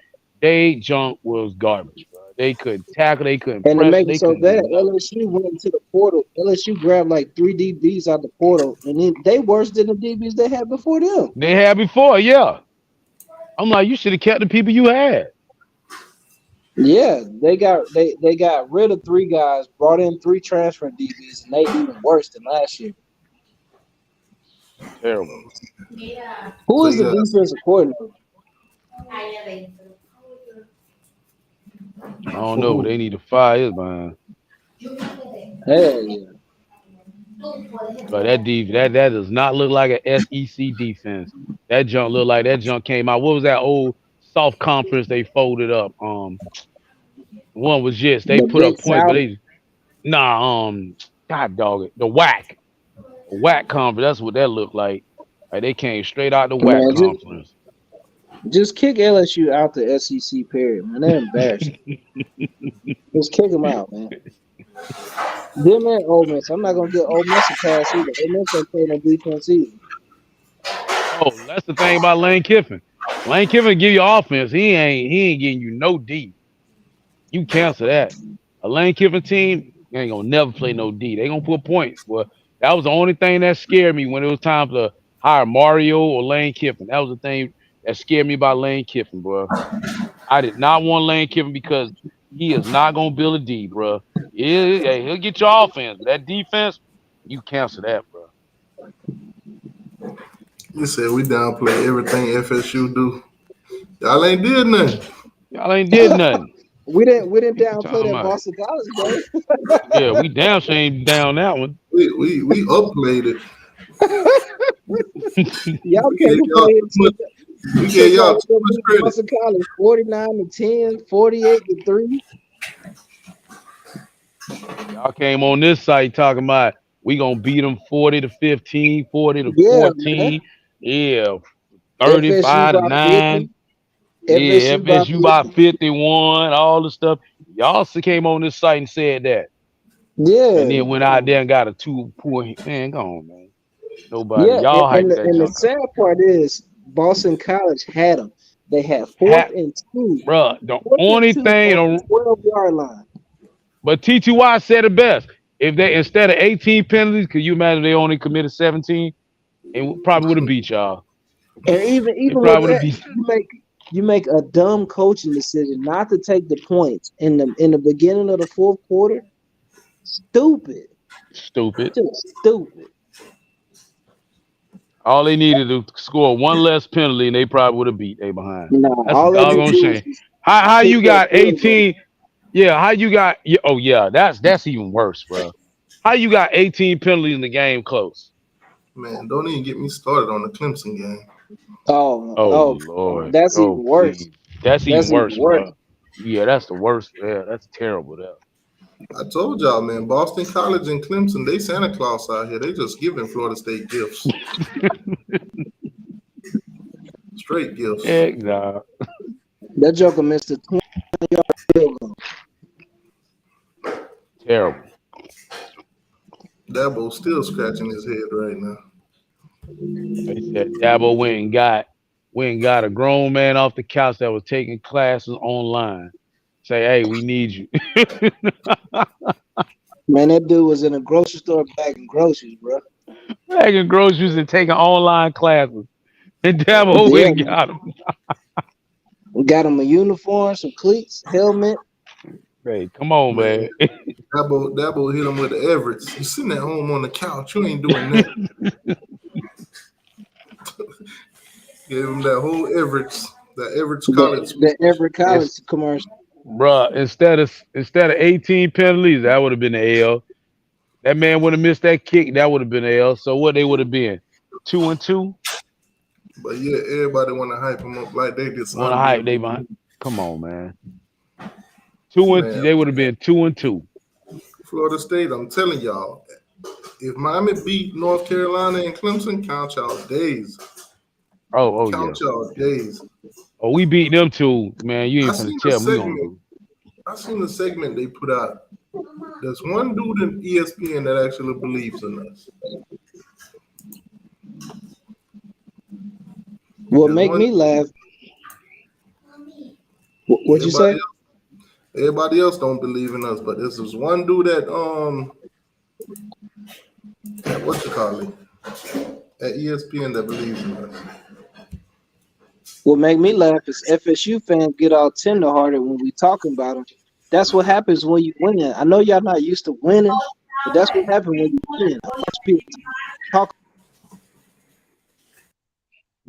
They junk was garbage, bro. They couldn't tackle, they couldn't And to pressure, make it they so couldn't do bad, nothing. LSU went into the portal. LSU grabbed like 3 DBs out the portal, and then they worse than the DBs they had before them. They had before, yeah. I'm like, you should have kept the people you had. Yeah, they got rid of 3 guys, brought in 3 transfer DBs, and they even worse than last year. Terrible. Who so is the yeah, defensive coordinator? I don't for know, but who? they need to fire his man. Hell yeah. But that does not look like an SEC defense. That junk look like that junk came out. What was that old soft conference they folded up? One was just they The put Big up points, but South. they God dog it, the whack conference. That's what that looked like. Like they came straight out the whack Man, conference. just kick LSU out the SEC. Period, man. They're embarrassing. Just kick them out, man. Them and Ole Miss. I'm not gonna get Ole Miss a pass either. Ole Miss ain't playing no defense either. Oh, that's the thing about Lane Kiffin. Lane Kiffin give you offense. He ain't getting you no D. You cancel that. A Lane Kiffin team ain't gonna never play no D. They gonna put points. Well, that was the only thing that scared me when it was time to hire Mario or Lane Kiffin. That was the thing that scared me about Lane Kiffin, bro. I did not want Lane Kiffin because he is not gonna build a D, bro. He'll get your offense, but that defense, you cancel that, bro. You said we downplay everything FSU do. Y'all ain't did nothing. Y'all ain't did nothing. We didn't What you downplay talking that about? Boston College game. Yeah, we damn sure ain't down that one. We upplayed it. Y'all We came gave to y'all play too it. much. We You gave said y'all y'all was too gonna much beat credit. Boston College 49-10, 48-3. Y'all came on this site talking about we gonna beat them 40-15, 40 to Yeah, man. 14, yeah, FSU 35 to by 50. 9, yeah, FSU by FSU by 50. 51, all the stuff. Y'all came on this site and said that, and Yeah. then went out there and got a 2 point. Man, go on, man. Nobody. Yeah. Y'all And hyped the, that and the junk up. sad part is Boston College had them. They had fourth Hat, and two. bruh. The Fourth and only two thing, on the 12-yard line. but TTY said it best. If they instead of 18 penalties, could you imagine they only committed 17? And probably would have beat y'all. And even It even with probably would have that, beat you make a dumb coaching decision not to take the points in the beginning of the fourth quarter. Stupid. stupid. Just stupid. All they needed to score one less penalty, and they probably would have beat they behind. Nah, That's a all they need to doggone do is shame. just How kick you that got field goal. 18? Yeah, how you got? Oh yeah, that's even worse, bro. How you got 18 penalties in the game close? Man, don't even get me started on the Clemson game. Oh Oh, Lord. that's even Oh worse. please. That's even That's even worse, worse. bro. Yeah, that's the worst. Yeah, that's terrible. That. I told y'all, man, Boston College and Clemson, they Santa Claus out here. They just giving Florida State gifts. Straight gifts. Heck nah. That joker missed a 20-yard field goal. Terrible. Dabo's still scratching his head right now. They said Dabo went and got a grown man off the couch that was taking classes online. Say, hey, we need you. Man, that dude was in a grocery store bagging groceries, bro. Bagging groceries and taking online classes. And Dabo went Yeah, and man. got him. We got him a uniform, some cleats, helmet. Hey, come on, Man, man. Dabo hit him with the Everett's. You sitting at home on the couch. You ain't doing that. Gave him that whole Everett's college. The Everett College It's, commercial. bruh, instead of 18 penalties, that would have been the L. That man would have missed that kick. That would have been the L. So what they would have been? 2-2? But yeah, everybody want to hype him up like they just Want to hype they unbeatable. behind? Come on, man. 2-2. Man, They would have been 2-2. Florida State, I'm telling y'all, if Miami beat North Carolina and Clemson, count y'all days. Oh yeah. Count y'all days. Oh, we beat them too, man. You I ain't finna seen a tell me we gonna segment. do. I seen the segment they put out. There's one dude in ESPN that actually believes in us. What There's make one. me laugh? What'd you Everybody say? else, everybody else don't believe in us, but there's this one dude at what you call it, at ESPN that believes in us. What make me laugh is FSU fans get all tenderhearted when we talking about them. That's what happens when you win. I know y'all not used to winning, but that's what happens when you win. I watch people talk.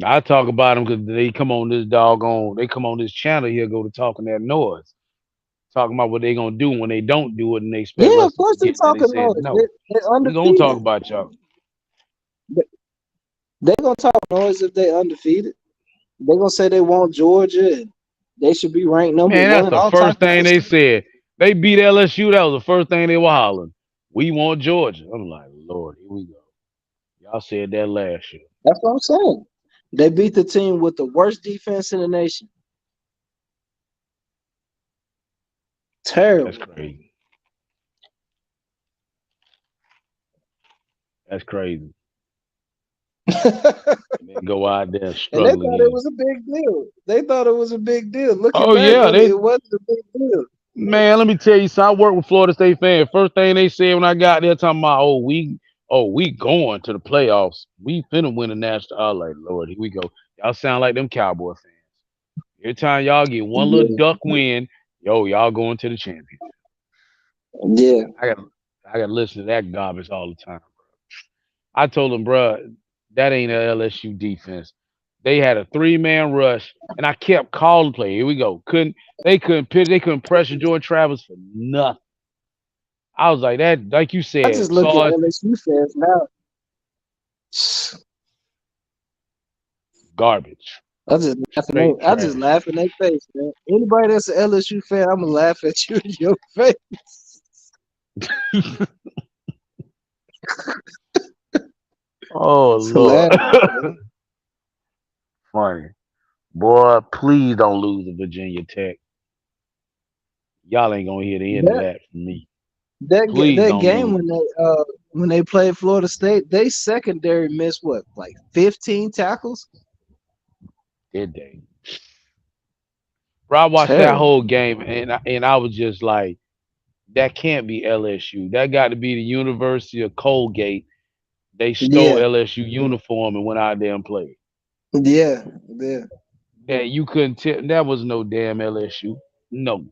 I talk about them because they come on this doggone. They come on this channel here, go to talking that noise. talking about what they gonna do when they don't do it, and they expect Yeah, us of to course they forget that they talking said noise. no. They're We gonna talk undefeated. about y'all. They gonna talk noise if they undefeated. They gonna say they want Georgia and they should be ranked number Man, that's one. the All first type of thing good they stuff. said. They beat LSU. That was the first thing they were hollering. We want Georgia. I'm like, Lord, here we go. Y'all said that last year. That's what I'm saying. They beat the team with the worst defense in the nation. That's Terrible. crazy. That's crazy. And then go out there and And they struggle thought it again. was a big deal. They thought it was a big deal. Looking Oh back yeah, on it, they it wasn't a big deal. man. Let me tell you, so I work with Florida State fans. First thing they said when I got there, talking about, we going to the playoffs. We finna win the national. I was like, Lord, here we go. Y'all sound like them Cowboy fans. Every time y'all get one little Yeah, duck win, y'all going to the championship. yeah. I got to listen to that garbage all the time. I told them, bruh, that ain't a LSU defense. They had a 3-man rush, and I kept calling play. Here we go. They couldn't pitch, they couldn't pressure Jordan Travis for nothing. I was like that, like you I just said, look at Sauce, LSU fans now. garbage. Straight I just trash. laugh in their face, man. Anybody that's an LSU fan, I'm gonna laugh at you in your face. Oh It's Lord. hilarious, man. Funny. Boy, please don't lose to Virginia Tech. Y'all ain't gonna hear the end of That that from me. that Please that don't game lose. when they played Florida State, they secondary missed what, like 15 tackles? Did they? Bro, I watched that Terrible. whole game and I was just like, that can't be LSU. That got to be the University of Colgate. They stole Yeah, LSU uniform and went out there and played. yeah, yeah. That you couldn't tell that was no damn LSU. No.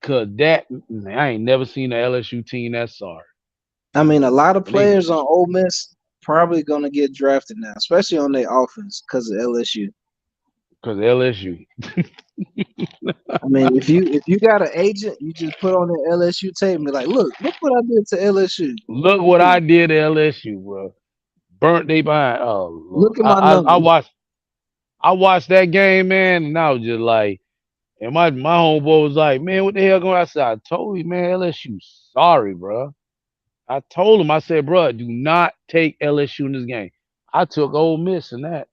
Cause that man, I ain't never seen an LSU team that sorry. I mean, a lot of When they players on Ole Miss probably gonna get drafted now, especially on their offense because of LSU. cause LSU. I mean, if you got an agent, you just put on the LSU tape and be like, look what I did to LSU. Look what I did to LSU, bro. Burnt they behind. Oh Lord. Look at my numbers. I watched that game, man, and I was just like, and my homeboy was like, man, what the hell going on? I said, I told you, man, LSU sorry, bro. I told him, I said, bro, do not take LSU in this game. I took Ole Miss in that.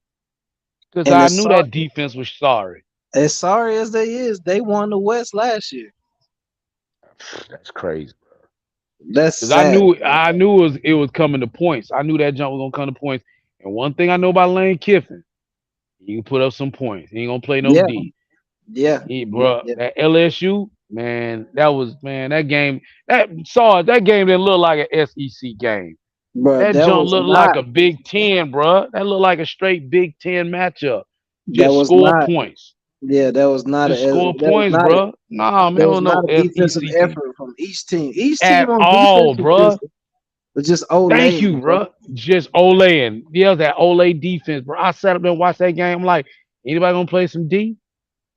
Because And I knew that defense was sorry. as sorry as they is, they won the West last year. That's crazy. That's Because I sad, knew bro. I knew it was coming to points. I knew that jump was gonna come to points. And one thing I know about Lane Kiffin, he can put up some points. He ain't gonna play no Yeah, D. yeah, Bro, yeah, that LSU, man, that game, that game didn't look like an SEC game. bro. That That jump was looked like not. a Big Ten, bro. That looked like a straight Big Ten matchup. That Just was score not. points. Yeah, that was not a. Just score That was points, not. bro. Nah, man, There I was don't know not a defensive SEC team effort from each team. Each team at on defense all, was bro. just Thank Olay, you, bro. bro. Just Ole. Yeah, that Ole defense, bro. I sat up there and watched that game. I'm like, anybody gonna play some D?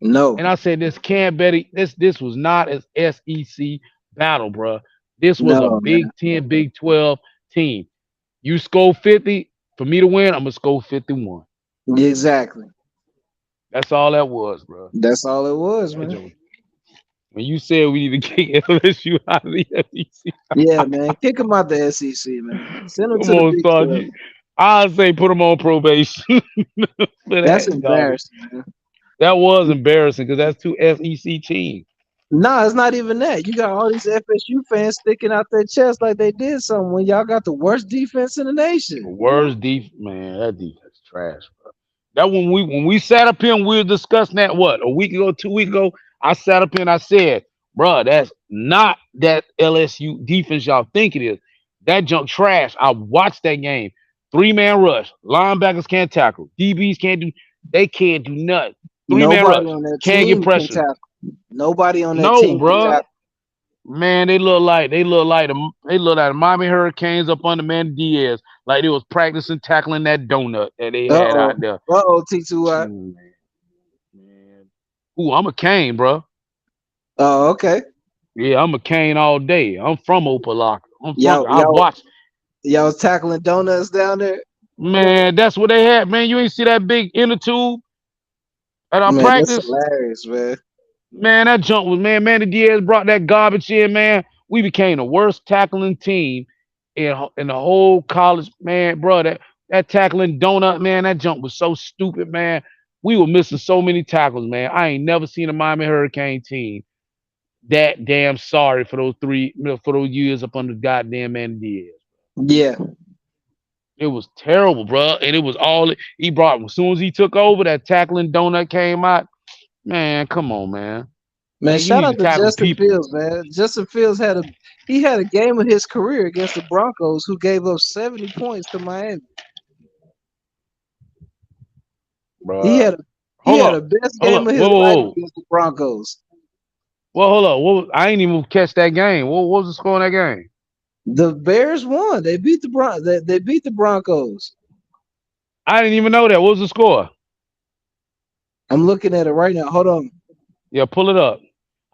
No, And I said, this can't be. This was not an SEC battle, bro. This was a no, man. Big 10, Big 12 team. You score 50 for me to win. I'm gonna score 51. Exactly. That's all that was, bro. That's all it was, That man. joke. When you said we need to kick LSU out of the SEC, Yeah, man. Kick them out the SEC, man. Send them come to the on, Big Sarge. 12. I say put them on probation for That's that garbage. embarrassing, man. That was embarrassing because that's two SEC teams. Nah, it's not even that. You got all these FSU fans sticking out their chest like they did something when y'all got the worst defense in the nation. Worst defense, man. That defense trash, bro. That when we sat up here and we were discussing that what a week ago, 2 weeks ago, I sat up here and I said, bro, that's not that LSU defense y'all think it is. That junk trash. I watched that game. 3-man rush. Linebackers can't tackle. DBs can't do. They can't do nothing. 3-man Nobody rush. on that Can't get team can pressure. tackle. Nobody on that No, team can bro. tackle. Man, they look like the Miami Hurricanes up under Man Diaz, like they was practicing tackling that donut that they had Uh-oh. out there. Uh-oh, T2I. Man. Ooh, I'm a cane, bro. Oh, okay. Yeah, I'm a Cane all day. I'm from Opalaka. Y'all, I've y'all, watched. y'all was tackling donuts down there. Man, that's what they had, man. You ain't see that big inner tube at our Man, that's practice? hilarious, man. Man, that junk was, man. Manny Diaz brought that garbage in, man. We became the worst tackling team in the whole college, man, bro. That tackling donut, man, that junk was so stupid, man. We were missing so many tackles, man. I ain't never seen a Miami Hurricane team that damn sorry for those years up under goddamn Manny Diaz. Yeah, It was terrible, bro. And it was all he brought. As soon as he took over, that tackling donut came out. Man, come on, man. man. You Shout need to out to tackle Justin people, Fields, man. Justin Fields had a game of his career against the Broncos, who gave up 70 points to Miami. He bro. had a he Hold had a up, best hold game up. of his Whoa, whoa, life whoa. against the Broncos. Well, hold up. I ain't even catch that game. What was the score in that game? The Bears won. They beat they beat the Broncos. I didn't even know that. What was the score? I'm looking at it right now. Hold on. Yeah, pull it up.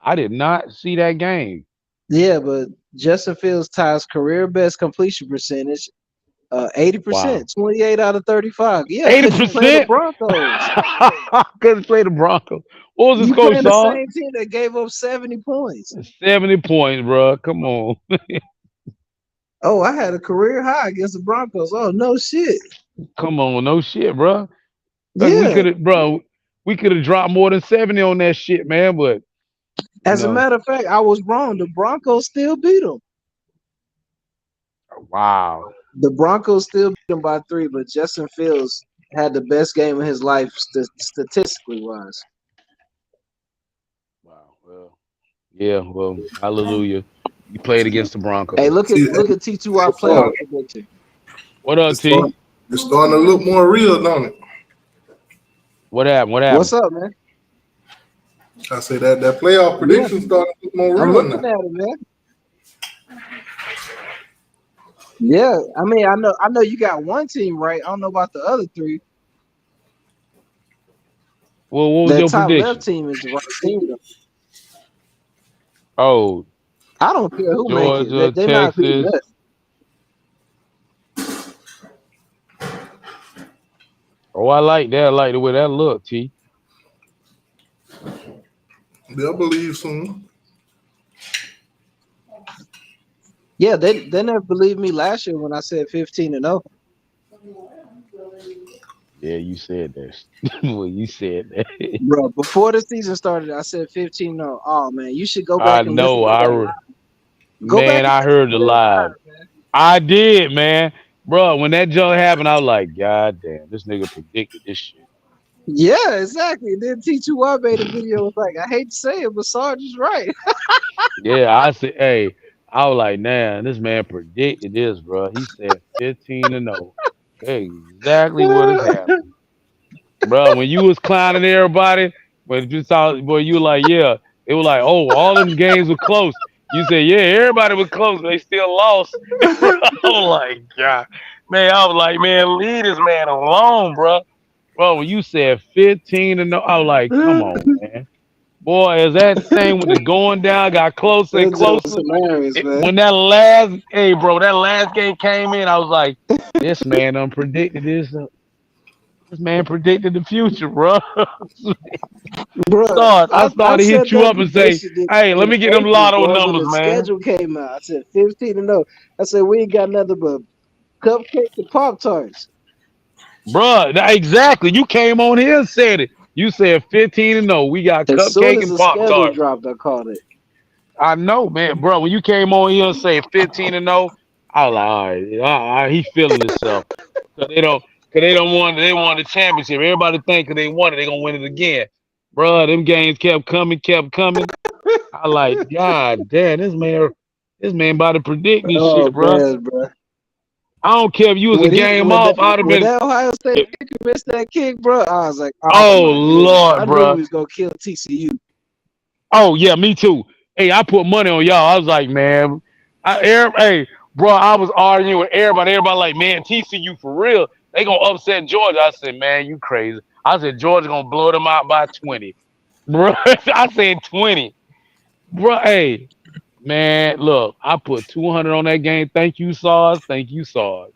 I did not see that game. Yeah, but Justin Fields ties career best completion percentage, Wow. 80%, 28 out of 35. Yeah, because you play the 80%? Broncos. Couldn't play the Broncos. What was the You score, playing the Sean? same team that gave up 70 points. 70 points, bro. Come on. Oh, I had a career high against the Broncos. Oh, no shit. Come on. No shit, bro. Like we Yeah. could have, bro. We could have dropped more than 70 on that shit, man. But you As a know, matter of fact, I was wrong. The Broncos still beat them. wow. The Broncos still beat them by 3, but Justin Fields had the best game of his life statistically wise. Wow. Well, yeah. Well, hallelujah. You played against the Hey, Broncos. See, look at T2R so playoff far, prediction. What up, it's T? starting, it's starting to look more real, don't it? What happened? What What's happened? up, man? I say that playoff Yeah, prediction starting to look more I'm real looking now. at it, man. Yeah, I mean, I know you got one team right. I don't know about the other three. Well, what was That your top left prediction? team is the right team, though. Oh, I don't care who make it. Georgia, They're not beating Texas. us. Oh, I like that. I like the way that look, T. They'll believe soon. Yeah, they never believed me last year when I said 15-0. Yeah, you said that. Well, you said that. Bro, before the season started, I said 15-0. Oh man, you should go back I and listen know. to that live. Go back Man, and I listen heard to the that live. live, man. I did, man. Bro, when that jump happened, I was like, God damn, this nigga predicted this shit. Yeah, exactly. Then T2R made a video. Was like, I hate to say it, but Sarge is right. Yeah, I said, hey, I was like, man, this man predicted this, bro. He said 15-0. Exactly what is happening. Bro, when you was clowning everybody, when you saw, boy, you were like, yeah, it was like, oh, all them games were close. You said, yeah, everybody was close, they still lost. Bro, I was like, God, man, I was like, man, leave this man alone, bro. Bro, when you said 15-0, I was like, come on, man. Boy, as that thing with the going down got closer and That joke was closer. hilarious, man. When that last, hey, bro, that last game came in, I was like, this man unpredicted this. This man predicted the future, bro. Bro, I I started to hit said you that up and say, prediction hey, let in me get them April, lotto boy, when numbers, the man. schedule came out. I said 15-0. I said we ain't got nothing but cupcakes and Pop Tarts. Bro, exactly. You came on here and said it. You said 15-0. We got As soon cupcake as and the Pop schedule Tart. dropped, I called it. I know, man, bro. When you came on here and said 15-0, I was like, all right, he feeling himself. Cause they don't want, they won the championship. Everybody think 'cause they won it, they gonna win it again. Bro, them games kept coming, kept coming. I like, God damn, this man about to predict this Oh shit, bro. man, bro. I don't care if you was a When game off. I'd have when been. that Ohio State kicker missed that kick, bro, I was like, oh Oh my goodness. I Lord, knew he bro. was gonna kill TCU. Oh yeah, me too. Hey, I put money on y'all. I was like, man, hey, bro, I was arguing with everybody. Everybody like, man, TCU for real. They gonna upset Georgia. I said, man, you crazy. I said Georgia gonna blow them out by 20. Bro, I said 20. bro. Hey, man, look, I put 200 on that game. Thank you, Sauce. Thank you, Sauce.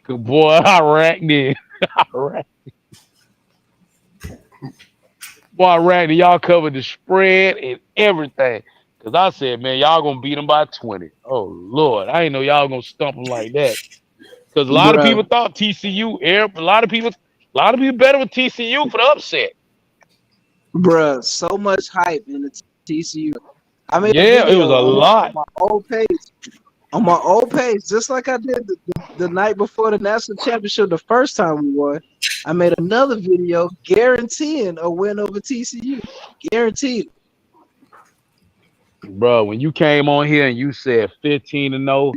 Good boy, I racked it. I racked, boy, I racked it. Y'all covered the spread and everything. Cause I said, man, y'all gonna beat them by 20. Oh Lord, I didn't know y'all gonna stump them like that. Cause a lot of people Bruh, thought TCU. A lot of people better with TCU for the upset. bruh, so much hype in the TCU. I made a Yeah, it was video a on lot, my old page. On my old page, just like I did the night before the national championship, the first time we won, I made another video guaranteeing a win over TCU. Guaranteed. bro. When you came on here and you said 15-0,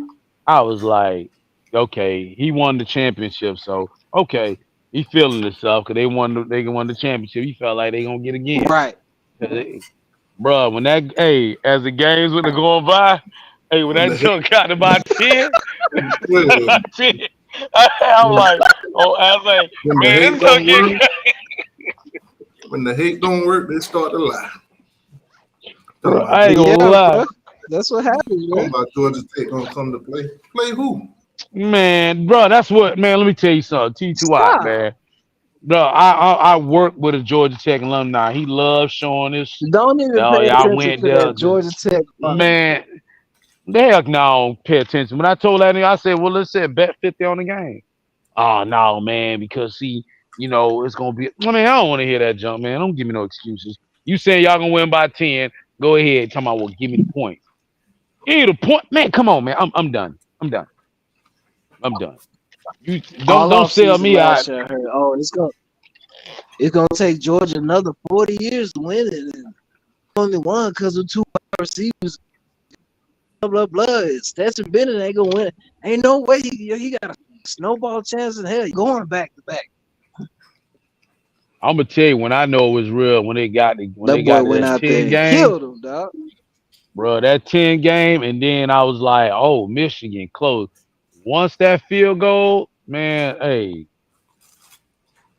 I was like, okay, he won the championship, so okay, he feeling himself because they won the championship. He felt like they gonna get again. Right. Bro, when that as the games were going by, hey, when When that the hate, joke got to about 10, got well, about 10, I'm when, like, oh, I was like, when the man, hate this gonna don't work, get when the hate don't work, they start to lie. Talking bro, about I ain't Georgia, gonna Yeah, lie. bro. That's what happens, talking man. about Georgia Tech gonna come to play. Play who? Man, bro, that's what, man, let me tell you something. T2I, Stop. man. Bro, I work with a Georgia Tech alumni. He loves showing this. Don't even Oh, pay yeah, I attention went to there. that Georgia Tech money. Man, the heck no, I don't pay attention. When I told that nigga, I said, well, let's say bet 50 on the game. Oh no, man, because see, it's gonna be. I mean, I don't want to hear that junk, man. Don't give me no excuses. You saying y'all gonna win by 10? Go ahead. Talking about, well, give me the points. Give me the point, man. Come on, man. I'm done. I'm done. I'm done. You don't All don't off sell season me last out. year, I heard, oh, it's gonna take Georgia another 40 years to win it, and only won because of two wide receivers. Blah blah blah. Stetson Bennett ain't gonna win. Ain't no way he got a snowball chance in hell. He going back to back. I'm gonna tell you when I know it was real when they got That boy to went that out 10 there and game, killed him, dog. bro. That 10 game, and then I was like, oh, Michigan close. Once that field goal, man, hey,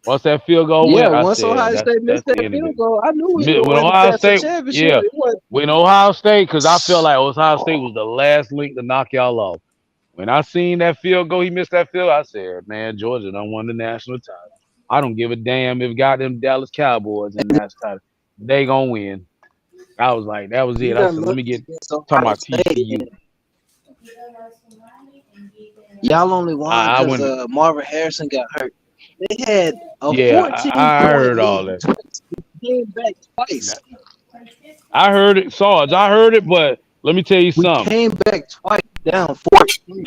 once that field goal Yeah, went, I once said Ohio that's State missed that's the that end of field it. goal, I knew we was With gonna win the Ohio national State, championship. yeah, It was with Ohio State, because I felt like Ohio State was the last link to knock y'all off. When I seen that field goal, he missed that field. I said, man, Georgia done won the national title. I don't give a damn if got them Dallas Cowboys in the national title. They gonna win. I was like, that was you it. I done said, let looked me get against talking Ohio about State, TCU. and y'all only won I because went, Marvin Harrison got hurt. They had a yeah, 14 I point heard all lead that. twice. They came back twice. I heard it, Sarge. I heard it, but let me tell you We something, came back twice down 14.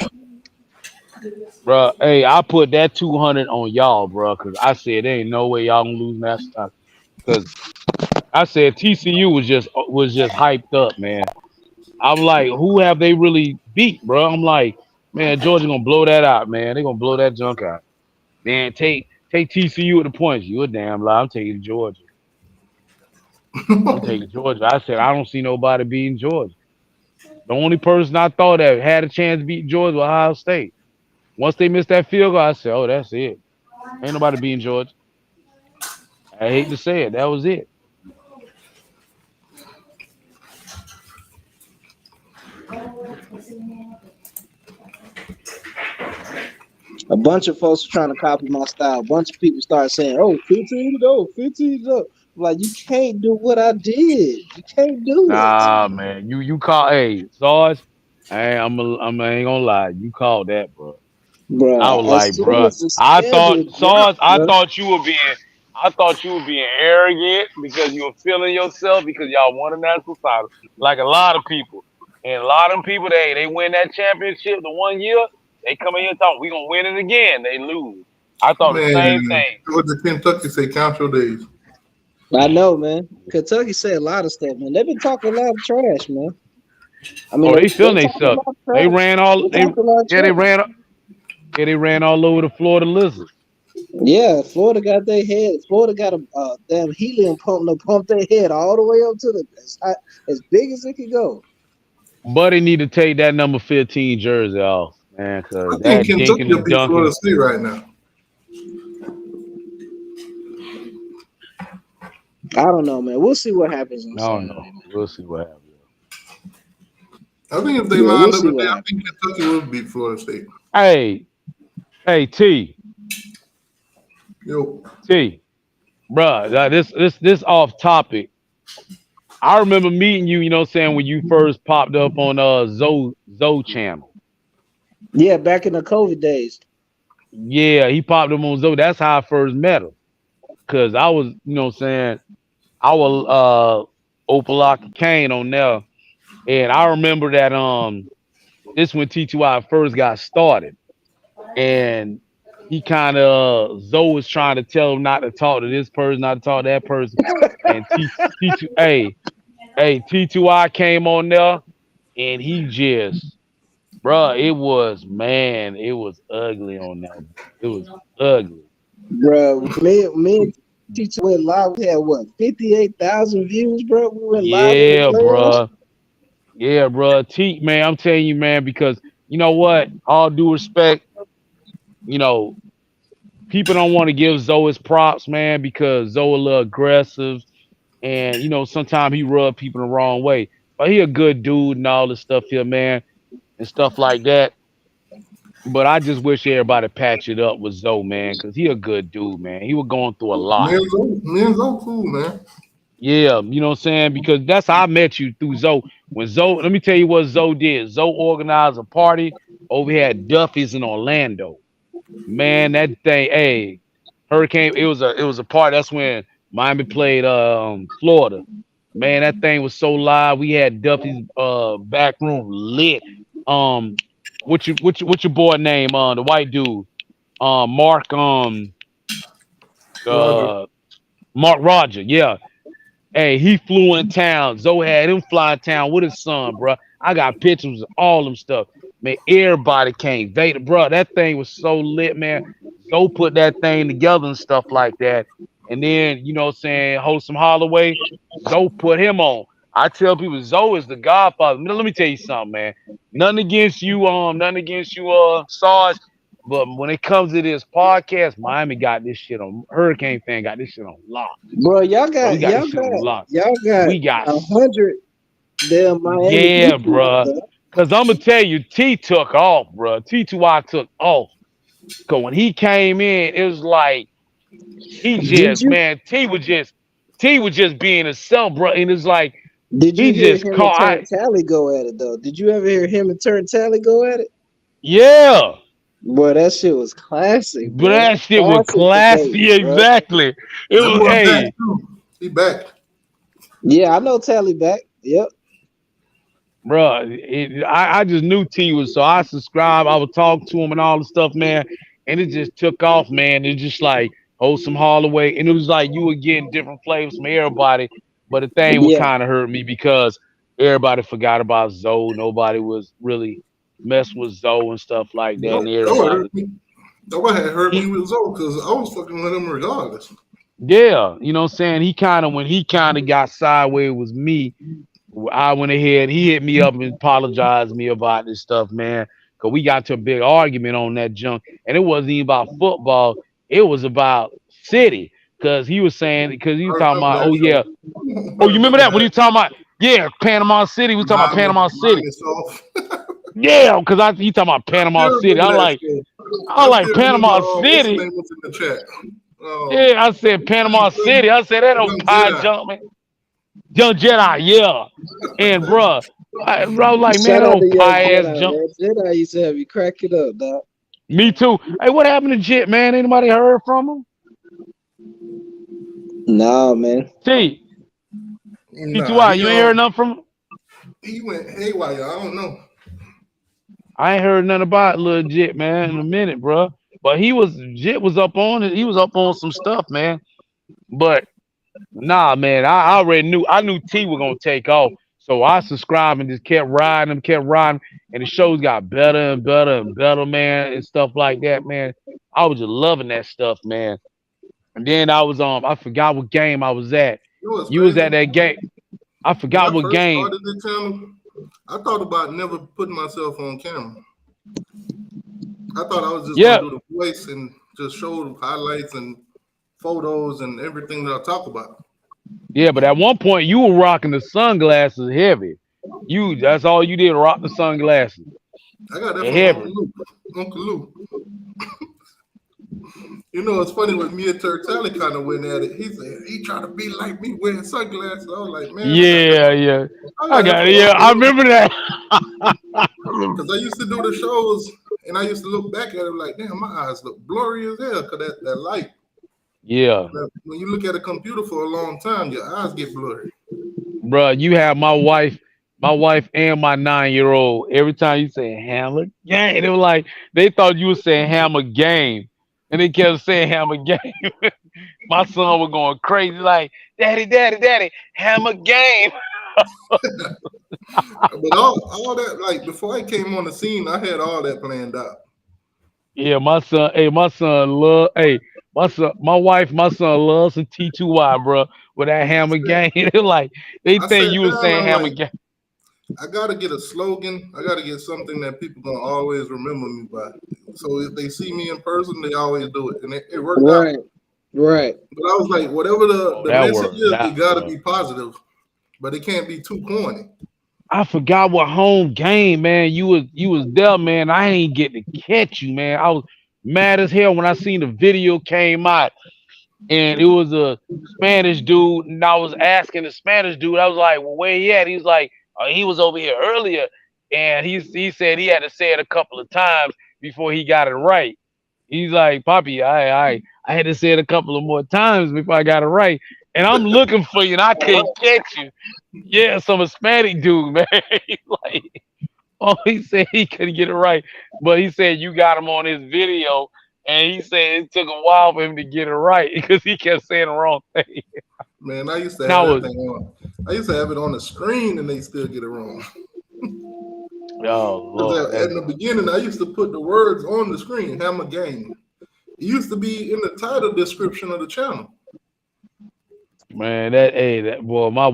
bro. Hey, I put that 200 on y'all, bro, because I said there ain't no way y'all gonna lose national title. Because I said TCU was just hyped up, man. I'm like, who have they really beat, bro? I'm like, man, Georgia gonna blow that out, man. They gonna blow that junk out. Man, take TCU with the points. You a damn lie. I'm taking Georgia. I'm taking Georgia. I said I don't see nobody beating Georgia. The only person I thought that had a chance to beat Georgia was Ohio State. Once they missed that field goal, I said, oh, that's it. Ain't nobody beating Georgia. I hate to say it. That was it. A bunch of folks were trying to copy my style. A bunch of people started saying, "Oh, 15 to go, 15 to go." Like, you can't do what I did. You can't do it, Nah, man. You call Sarge. I ain't gonna lie. You called that, bro. I bro. was As like, soon bro. as the I thought, schedule Sarge. dropped, I bro. thought you were being arrogant because you were feeling yourself because y'all won a national title, like a lot of people. And a lot of them people, they win that championship the one year, they come in here and talk, we gonna win it again. They lose. I thought the same Man, thing. what the Kentucky say? Count your days. I know, man. Kentucky say a lot of stuff, man. They've been talking a lot of trash, man. I mean, Oh, they they feeling talk a themselves. lot of They trash. ran all They they talk a lot of yeah they trash. ran yeah they ran all over the Florida Lizards. Yeah, Florida got their head. Florida got a damn helium pump to pump their head all the way up to as big as it could go. But they need to take that number 15 jersey off, man, I because think that Kentucky dinking will and beat Florida dunking. State right now. I don't know, man. We'll see what happens on I don't know. Saturday, man. We'll see what happens. I think if they Yeah, we'll lined up see today, what I happens. think Kentucky would beat Florida State. Hey, T, Yo, bruh, this off topic. I remember meeting you, you know what I'm saying, when you first popped up on Zoe channel. Yeah, back in the COVID days. Yeah, he popped up on Zoe. That's how I first met him. Cause I was, you know what I'm saying, I was Opalaka Kane on there. And I remember that this when T2I first got started. And he kind of Zoe was trying to tell him not to talk to this person, not to talk to that person. And T2 T2I came on there and he just, bruh, it was ugly on there, bro. It was ugly. Bro, me and teacher went live. We had what 58,000 views, bro. We went live in the Yeah, playoffs. bruh. Yeah, bruh. Man, I'm telling you, man, because you know what? All due respect, you know, people don't want to give Zoe his props, man, because Zoe a little aggressive and you know, sometimes he rub people the wrong way. But he a good dude and all this stuff here, man, and stuff like that. But I just wish everybody patch it up with Zoe, man, because he a good dude, man. He was going through a lot. Menzo cool, man. Yeah, you know what I'm saying? Because that's how I met you through Zoe. When Zoe, let me tell you what Zoe did. Zoe organized a party over here at Duffy's in Orlando. Man, that thing, hey, Hurricane, it was a party. That's when Miami played Florida. Man, that thing was so live. We had Duffy's back room lit. Um, what's your boy name? The white dude. Mark Roger. Mark Roger, yeah. Hey, he flew in town. Zoe had him fly in town with his son, bro. I got pictures of all them stuff. Man, everybody came. Vader, bro, that thing was so lit, man. Zoe put that thing together and stuff like that. And then, you know what I'm saying, Wholesome Holloway, Zoe put him on. I tell people Zoe is the godfather. Let me tell you something, man. Nothing against you, Sarge. But when it comes to this podcast, Miami got this shit on Hurricane fan got this shit on lock. Bro, Bro, we got this shit on lock. y'all got We got 100 damn Miami yeah, people. bruh. Cause I'm gonna tell you, T took off, bruh. T2I took off. Cause when he came in, it was like Did you T was just being himself, bro. And it's like did you he hear just him and caught. Turn Tally go at it though? Did you ever hear him and Turn Tally go at it? Yeah, Boy, that shit was classic, but bro. that shit was Classic debate, classy. bro. Exactly. It That was boy back hey, too. He back. Yeah, I know Tally back. Yep. bro. I just knew T was so I subscribed. I would talk to him and all the stuff, man. And it just took off, man. It just like Wholesome Holloway, and it was like you were getting different flavors from everybody. But the thing would Yeah. kind of hurt me because everybody forgot about Zoe. Nobody was really mess with Zoe and stuff like that. And That would everybody, hurt me. Nobody had hurt me he, with Zoe because I was fucking with him regardless. yeah, you know what I'm saying. When he kind of got sideways with me, I went ahead. He hit me up and apologized to me about this stuff, man. Cause we got to a big argument on that junk, and it wasn't even about football. It was about city. Cause he was saying, because he I was talking remember about, that oh yeah, show. oh I you remember remember that when he that. was talking about, yeah, Panama City. We talking about Panama City. Miami Soft. Yeah, cause he talking about I Panama still City. remember that show. I I like still remember Panama what's the City. name was in the chat. Yeah, I said Panama City. I said that don't Young pie Jedi. jump, man. Young Jedi, yeah. And bro, like man, Shout that out to don't Young pie ass Jedi, jump. man. Jedi used to have you crack it up, dog. Me too. Hey, what happened to Jit, man? Anybody heard from him? Nah, man. T, Nah, T2I, you ain't heard nothing from him? he went haywire. I don't know. I ain't heard nothing about Lil Jit, man, in a minute, bro. But Jit was up on it. He was up on some stuff, man. But nah, man, I knew T was gonna take off. So I subscribed and just kept riding, and the shows got better and better and better, man, and stuff like that, man. I was just loving that stuff, man. And then I forgot what game I was at. You know what's You was at crazy? that game. I When forgot I what first game. started this channel, I thought about never putting myself on camera. I thought I was just gonna Yeah, do the voice and just show the highlights and photos and everything that I talk about. yeah, but at one point you were rocking the sunglasses heavy. That's all you did, rock the sunglasses. I got that And from heavy. Uncle Lou. You know, it's funny when me and Turtelli kind of went at it. He said he tried to be like me wearing sunglasses. I was like, man, Yeah, yeah. I I got that got from it. Yeah, Uncle I Lou. remember that. Because I used to do the shows and I used to look back at it like, damn, my eyes look blurry as hell because that light. Yeah, When you look at a computer for a long time, your eyes get blurry. bro. You have my wife and my 9-year-old. Every time you say hammer game, they were like they thought you were saying hammer game, and they kept saying hammer game. My son was going crazy, like daddy, daddy, daddy, hammer game. But all that, like before I came on the scene, I had all that planned out. Yeah, my son. Hey, my son love. Hey, my son. My son loves some T2Y, bro. With that hammer game, they like they I think sat you was down, saying I'm hammer like, game. I gotta get a slogan. I gotta get something that people gonna always remember me by. So if they see me in person, they always do it, and it worked out. Right, right. But I was like, whatever Oh, the that message worked is, it out, gotta bro. be positive, but it can't be too corny. I forgot what home game, man. You was there, man. I ain't get to catch you, man. I was mad as hell when I seen the video came out, and it was a Spanish dude, and I was asking the Spanish dude. I was like, "Well, where he at?" He's like, "He was over here earlier," and he said he had to say it a couple of times before he got it right. He's like, "Poppy, I had to say it a couple of more times before I got it right." And I'm looking for you, and I couldn't catch you. Yeah, some Hispanic dude, man. He's like, oh, he said he couldn't get it right, but he said you got him on his video, and he said it took a while for him to get it right because he kept saying the wrong thing. Man, I used to And have I that was, thing on. I used to have it on the screen, and they still get it wrong. oh Lord, Because in the beginning, I used to put the words on the screen, hammer game. It used to be in the title description of the channel. man, that boy, my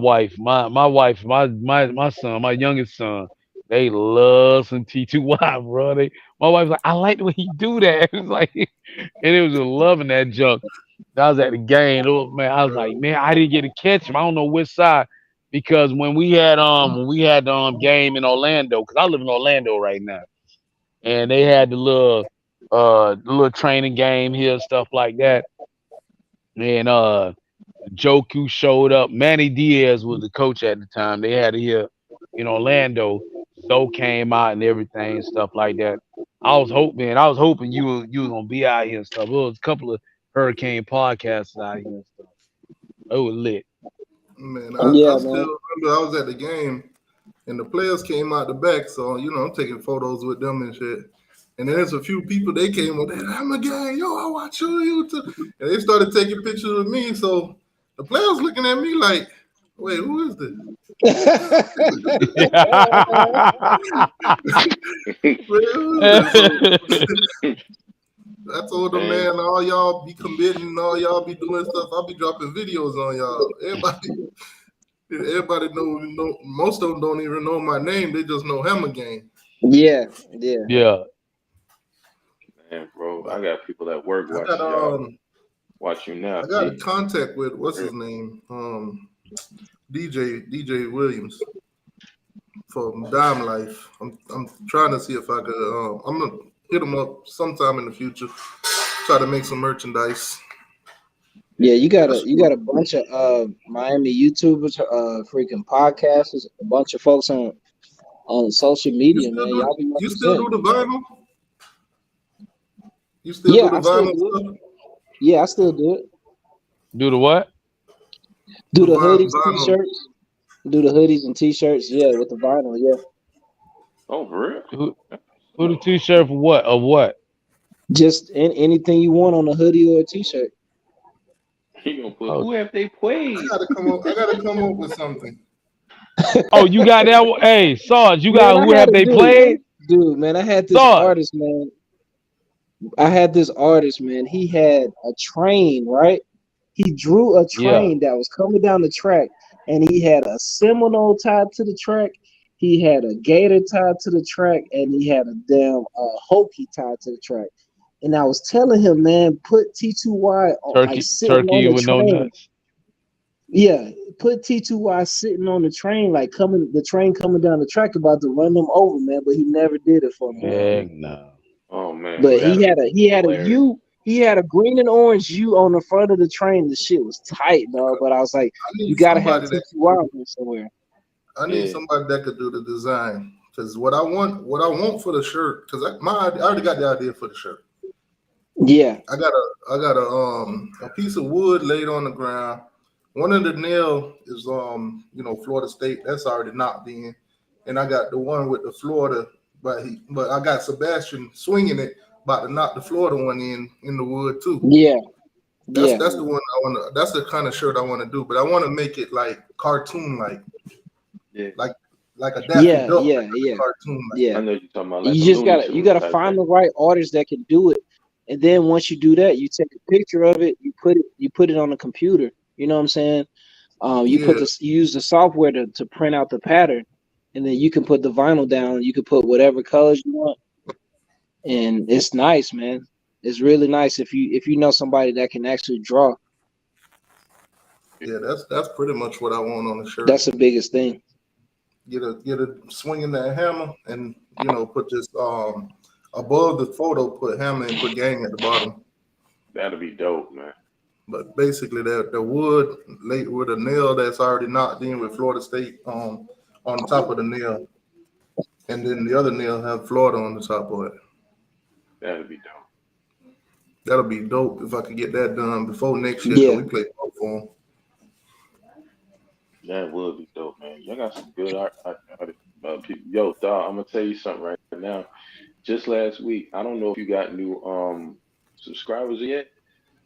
son, my youngest son, they love some T2Y, bro. My wife's like, I like the way you do that. It's like, and it was just loving that junk. I was at the game. Man, I was like, man, I didn't get to catch him. I don't know which side because when we had the game in Orlando, because I live in Orlando right now, and they had the little training game here, stuff like that. And Joku showed up. Manny Diaz was the coach at the time. They had it here in Orlando. So came out and everything and stuff like that. I was hoping you were gonna be out here and stuff. There was a couple of Hurricane podcasts out here and stuff. It was lit. Man, I Yeah, still man. remember I was at the game, and the players came out the back, so I'm taking photos with them and shit. And then there's a few people they came up there, I'm a gang, yo, I watch you too. And they started taking pictures of me. So the players looking at me like, wait, who is this? Wait, who is this? So I told them, man, all y'all be committing, all y'all be doing stuff. I'll be dropping videos on y'all. Everybody know most of them don't even know my name. They just know Hammer Gang. Yeah, yeah. Yeah. Man, bro, I got people at work I got watching y'all. Watch you now, I got T. a contact with what's his name? DJ Williams from Dime Life. I'm trying to see if I could I'm gonna hit him up sometime in the future. Try to make some merchandise. Yeah, you got a bunch of Miami YouTubers, freaking podcasters, a bunch of folks on social media, man. Y'all be You still do representing. the vinyl? You still do Yeah, the I still vinyl do it. stuff? Yeah, I still do it. Do the what? Do the hoodies, Vinyl. t-shirts. Do the hoodies and t-shirts. Yeah, with the vinyl. Yeah, Oh, for real? Who the t-shirt for what? Of what? just anything you want on a hoodie or a t-shirt. He gonna put Oh, who have they played? I gotta come up with something. oh, you got that one? Hey, Sarge, you Man, got I who had have a they played? man. I had this Sarge. artist, man. I had this artist, man. He had a train, right? He drew a Yeah. train that was coming down the track, and he had a Seminole tied to the track. He had a Gator tied to the track, and he had a damn Hokie tied to the track. And I was telling him, man, put T2Y on, like sitting on Turkey the with no train. nuts. Yeah, put T2Y sitting on the train, like the train coming down the track about to run them over, man. But he never did it for me, man. Heck no. Oh man, But that'd be he had a hilarious. he had a green and orange U on the front of the train. The shit was tight, dog. But I was like, I you need gotta have somebody that T2Y somewhere. I need Yeah. somebody that could do the design. Because what I want for the shirt, because I already got the idea for the shirt. Yeah, I got a piece of wood laid on the ground. One of the nail is Florida State. That's already knocked in, and I got the one with the Florida, but I got Sebastian swinging it, about to knock the Florida one in the wood too. yeah, That's yeah, the one I want to. That's the kind of shirt I want to do, but I want to make it like cartoon Yeah. like a Daffy yeah, Duck yeah, yeah, cartoon. yeah. I know you're talking about like You a just Looney you Tunes gotta type find thing. the right artist that can do it, and then once you do that, you take a picture of it, you put it on the computer. You know what I'm saying? You Yeah, you use the software to print out the pattern, and then you can put the vinyl down. You can put whatever colors you want, and it's nice, man. It's really nice if you know somebody that can actually draw. yeah. That's pretty much what I want on the shirt. That's the biggest thing. Get a swinging that hammer, and put this above the photo, put hammer and put gang at the bottom. That'd be dope, man. But basically, the wood laid with a nail that's already knocked in with Florida State on top of the nail, and then the other nail have Florida on the top of it. That'd be dope. That'll be dope if I could get that done before next year, because Yeah, we play both for them. That would be dope, man. Y'all got some good art. People. Yo, dog, I'm gonna tell you something right now. Just last week, I don't know if you got new subscribers yet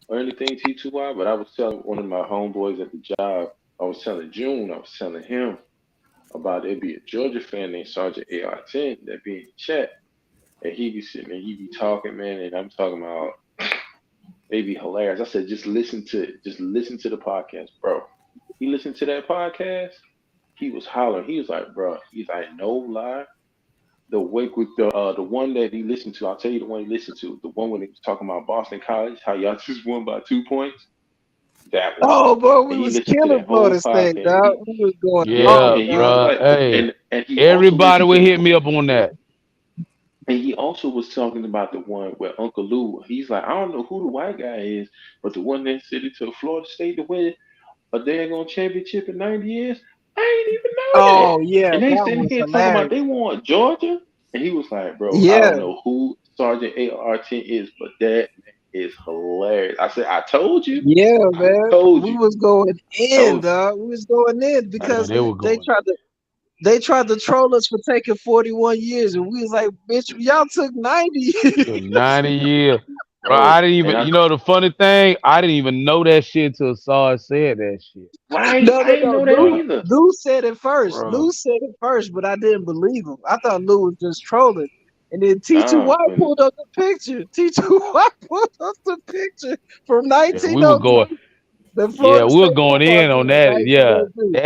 or anything, T2Y, but I was telling one of my homeboys at the job, I was telling him about there be a Georgia fan named Sergeant AR10 that be in the chat, and he be sitting there, he be talking, man, and I'm talking about they be hilarious. I said, just listen to it. Just listen to the podcast, bro. He listened to that podcast. He was hollering. He was like, bro, he's like, no lie. The wake with the one that he listened to, I'll tell you the one he listened to, the one when he was talking about Boston College, how y'all just won by 2 points. That one. oh, bro, we And he was listened to killing that whole Florida State, podcast. dog. We was going Yeah, off, And he was dog. bro. like, Hey, and he also everybody listened will to hit me up on that. and he also was talking about the one where Uncle Lou, he's like, I don't know who the white guy is, but the one that said it to Florida State to win a daggone championship in 90 years, I ain't even know that. Oh yeah, And they that sitting was here talking about hilarious. they want Georgia. And he was like, bro, I Yeah, don't know who Sergeant AR10 is, but that is hilarious. I said, I told you. yeah, I man. told We you. was going in, Told you. dog. We was going in Yeah, because they were they going they tried to troll us for taking 41 years, and we was like, bitch, y'all took 90. to 90 years. Bro, Bro. I didn't And even, the funny thing, I didn't even know that shit till Saw said that shit. No, I no, ain't no. know that Bro, either. Lou said it first. bro. Lou said it first, but I didn't believe him. I thought Lou was just trolling. And then Nah, T2Y when pulled up the picture. T2Y pulled up the picture from Yeah, we were going, 1903. The yeah, Florida we were State going football in on team in that. Yeah. 1903.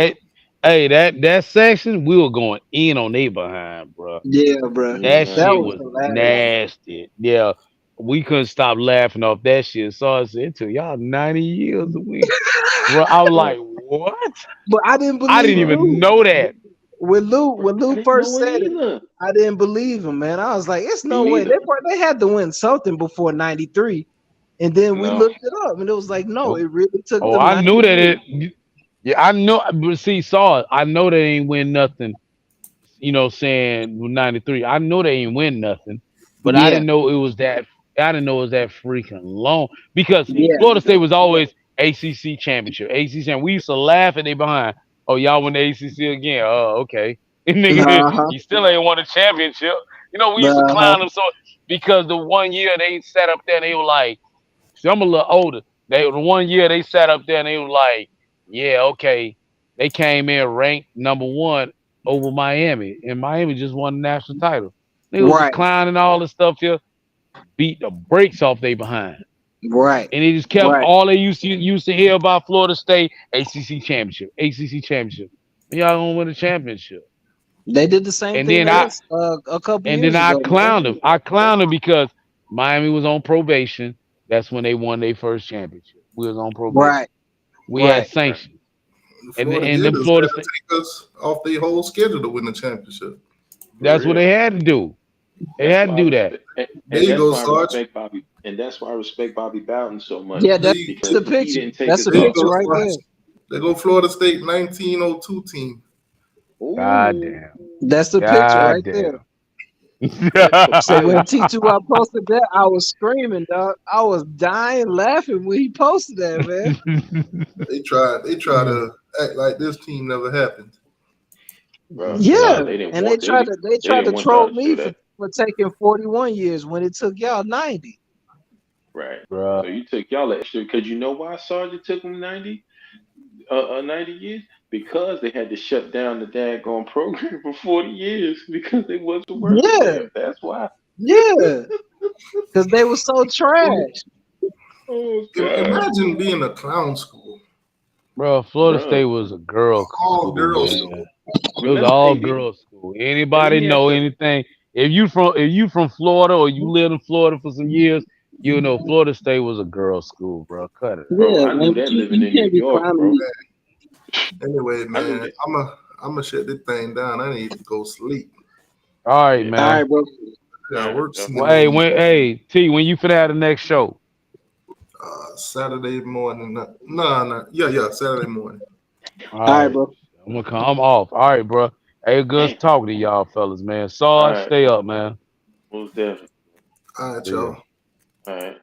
That section, we were going in on they behind, bro. Yeah, bro. That mm-hmm. That shit was was hilarious. nasty. Yeah. We couldn't stop laughing off that shit. Saw said it took y'all 90 years to win. Bro, I was like, what? But I didn't I believe didn't even Lou. know that. When I Lou didn't first know it said it, either. I didn't believe him, man. I was like, it's Me no way. neither. They had to win something before 93. And then we No. looked it up, and it was like, no, Nope. it really took Oh, them I 90 knew that years. yeah, I know, but see, Saw, I know they ain't win nothing, saying with 93. I know they ain't win nothing, but I Yeah, didn't know it was that, I didn't know it was that freaking long because Me yeah, Florida State neither. was always ACC championship, ACC, and we used to laugh at they behind. Oh, y'all win the ACC again. Oh, okay. And nigga, uh-huh, you still ain't won a championship. We used to uh-huh, clown them so because the one year they sat up there and they were like, see, I'm a little older. The one year they sat up there and they were like, yeah, okay. They came in ranked number one over Miami, and Miami just won the national title. They was right, clowning all this stuff here, beat the brakes off they behind, right, and they just kept right. all they used to hear about Florida State ACC championship, ACC championship. And y'all gonna win a championship, They did the same and thing then to I us a couple and then years I ago, man. clowned them. I clowned them because Miami was on probation. That's when they won their first championship. We was on probation. Right, We had right. Right. sanctions. The And Florida and the Gators Florida had to State, take us off their whole schedule to win the championship. that's what they had to do. They That's had to why I do that. respect, There and you that's go, why I Sarge. respect Bobby, and that's why I respect Bobby Bowden so much Yeah, There that's you, the because he picture. didn't take That's us the there you off. picture go, right Sarge. there. There go Florida State 1902 team. God Ooh, damn. That's the picture God right there. damn. that's the So when picture. T2 I posted that, I was screaming, dog. I was dying laughing when he posted that, man. They try to act like this team never happened. Bro. Yeah, Nah, they didn't and they want tried they didn't want troll y'all to me show for that. taking 41 years when it took y'all 90. Right. Bruh. So you took y'all extra because you know why Sergeant took them 90 years? Because they had to shut down the daggone program for 40 years because they wasn't working Yeah, there. That's why. yeah, because they were so trash. Oh God, Imagine being a clown school, Bro, Florida bro. State was a girl all school, girls man. school. It was Remember, all hey, girls school. and let Anybody me ask know you, anything? If you from Florida or you lived in Florida for some years, you know Florida State was a girl school, bro. Cut it out. bro. Yeah, I man, knew but that living you in New can't be York, clowning bro. me. Anyway, I knew man, that. I'm gonna shut this thing down. I need to go sleep. All right, Yeah. All man. right, bro. I All got right, work bro. Sunday Well, hey, morning. when you finna have the next show? Saturday morning. No, yeah, Saturday morning. All All right, right, bro. I'm gonna come. I'm off. All right, bro. Hey, good Damn. talking to y'all fellas, man. All Sarge, right, stay up, man. most definitely. All right, See ya. y'all. All right.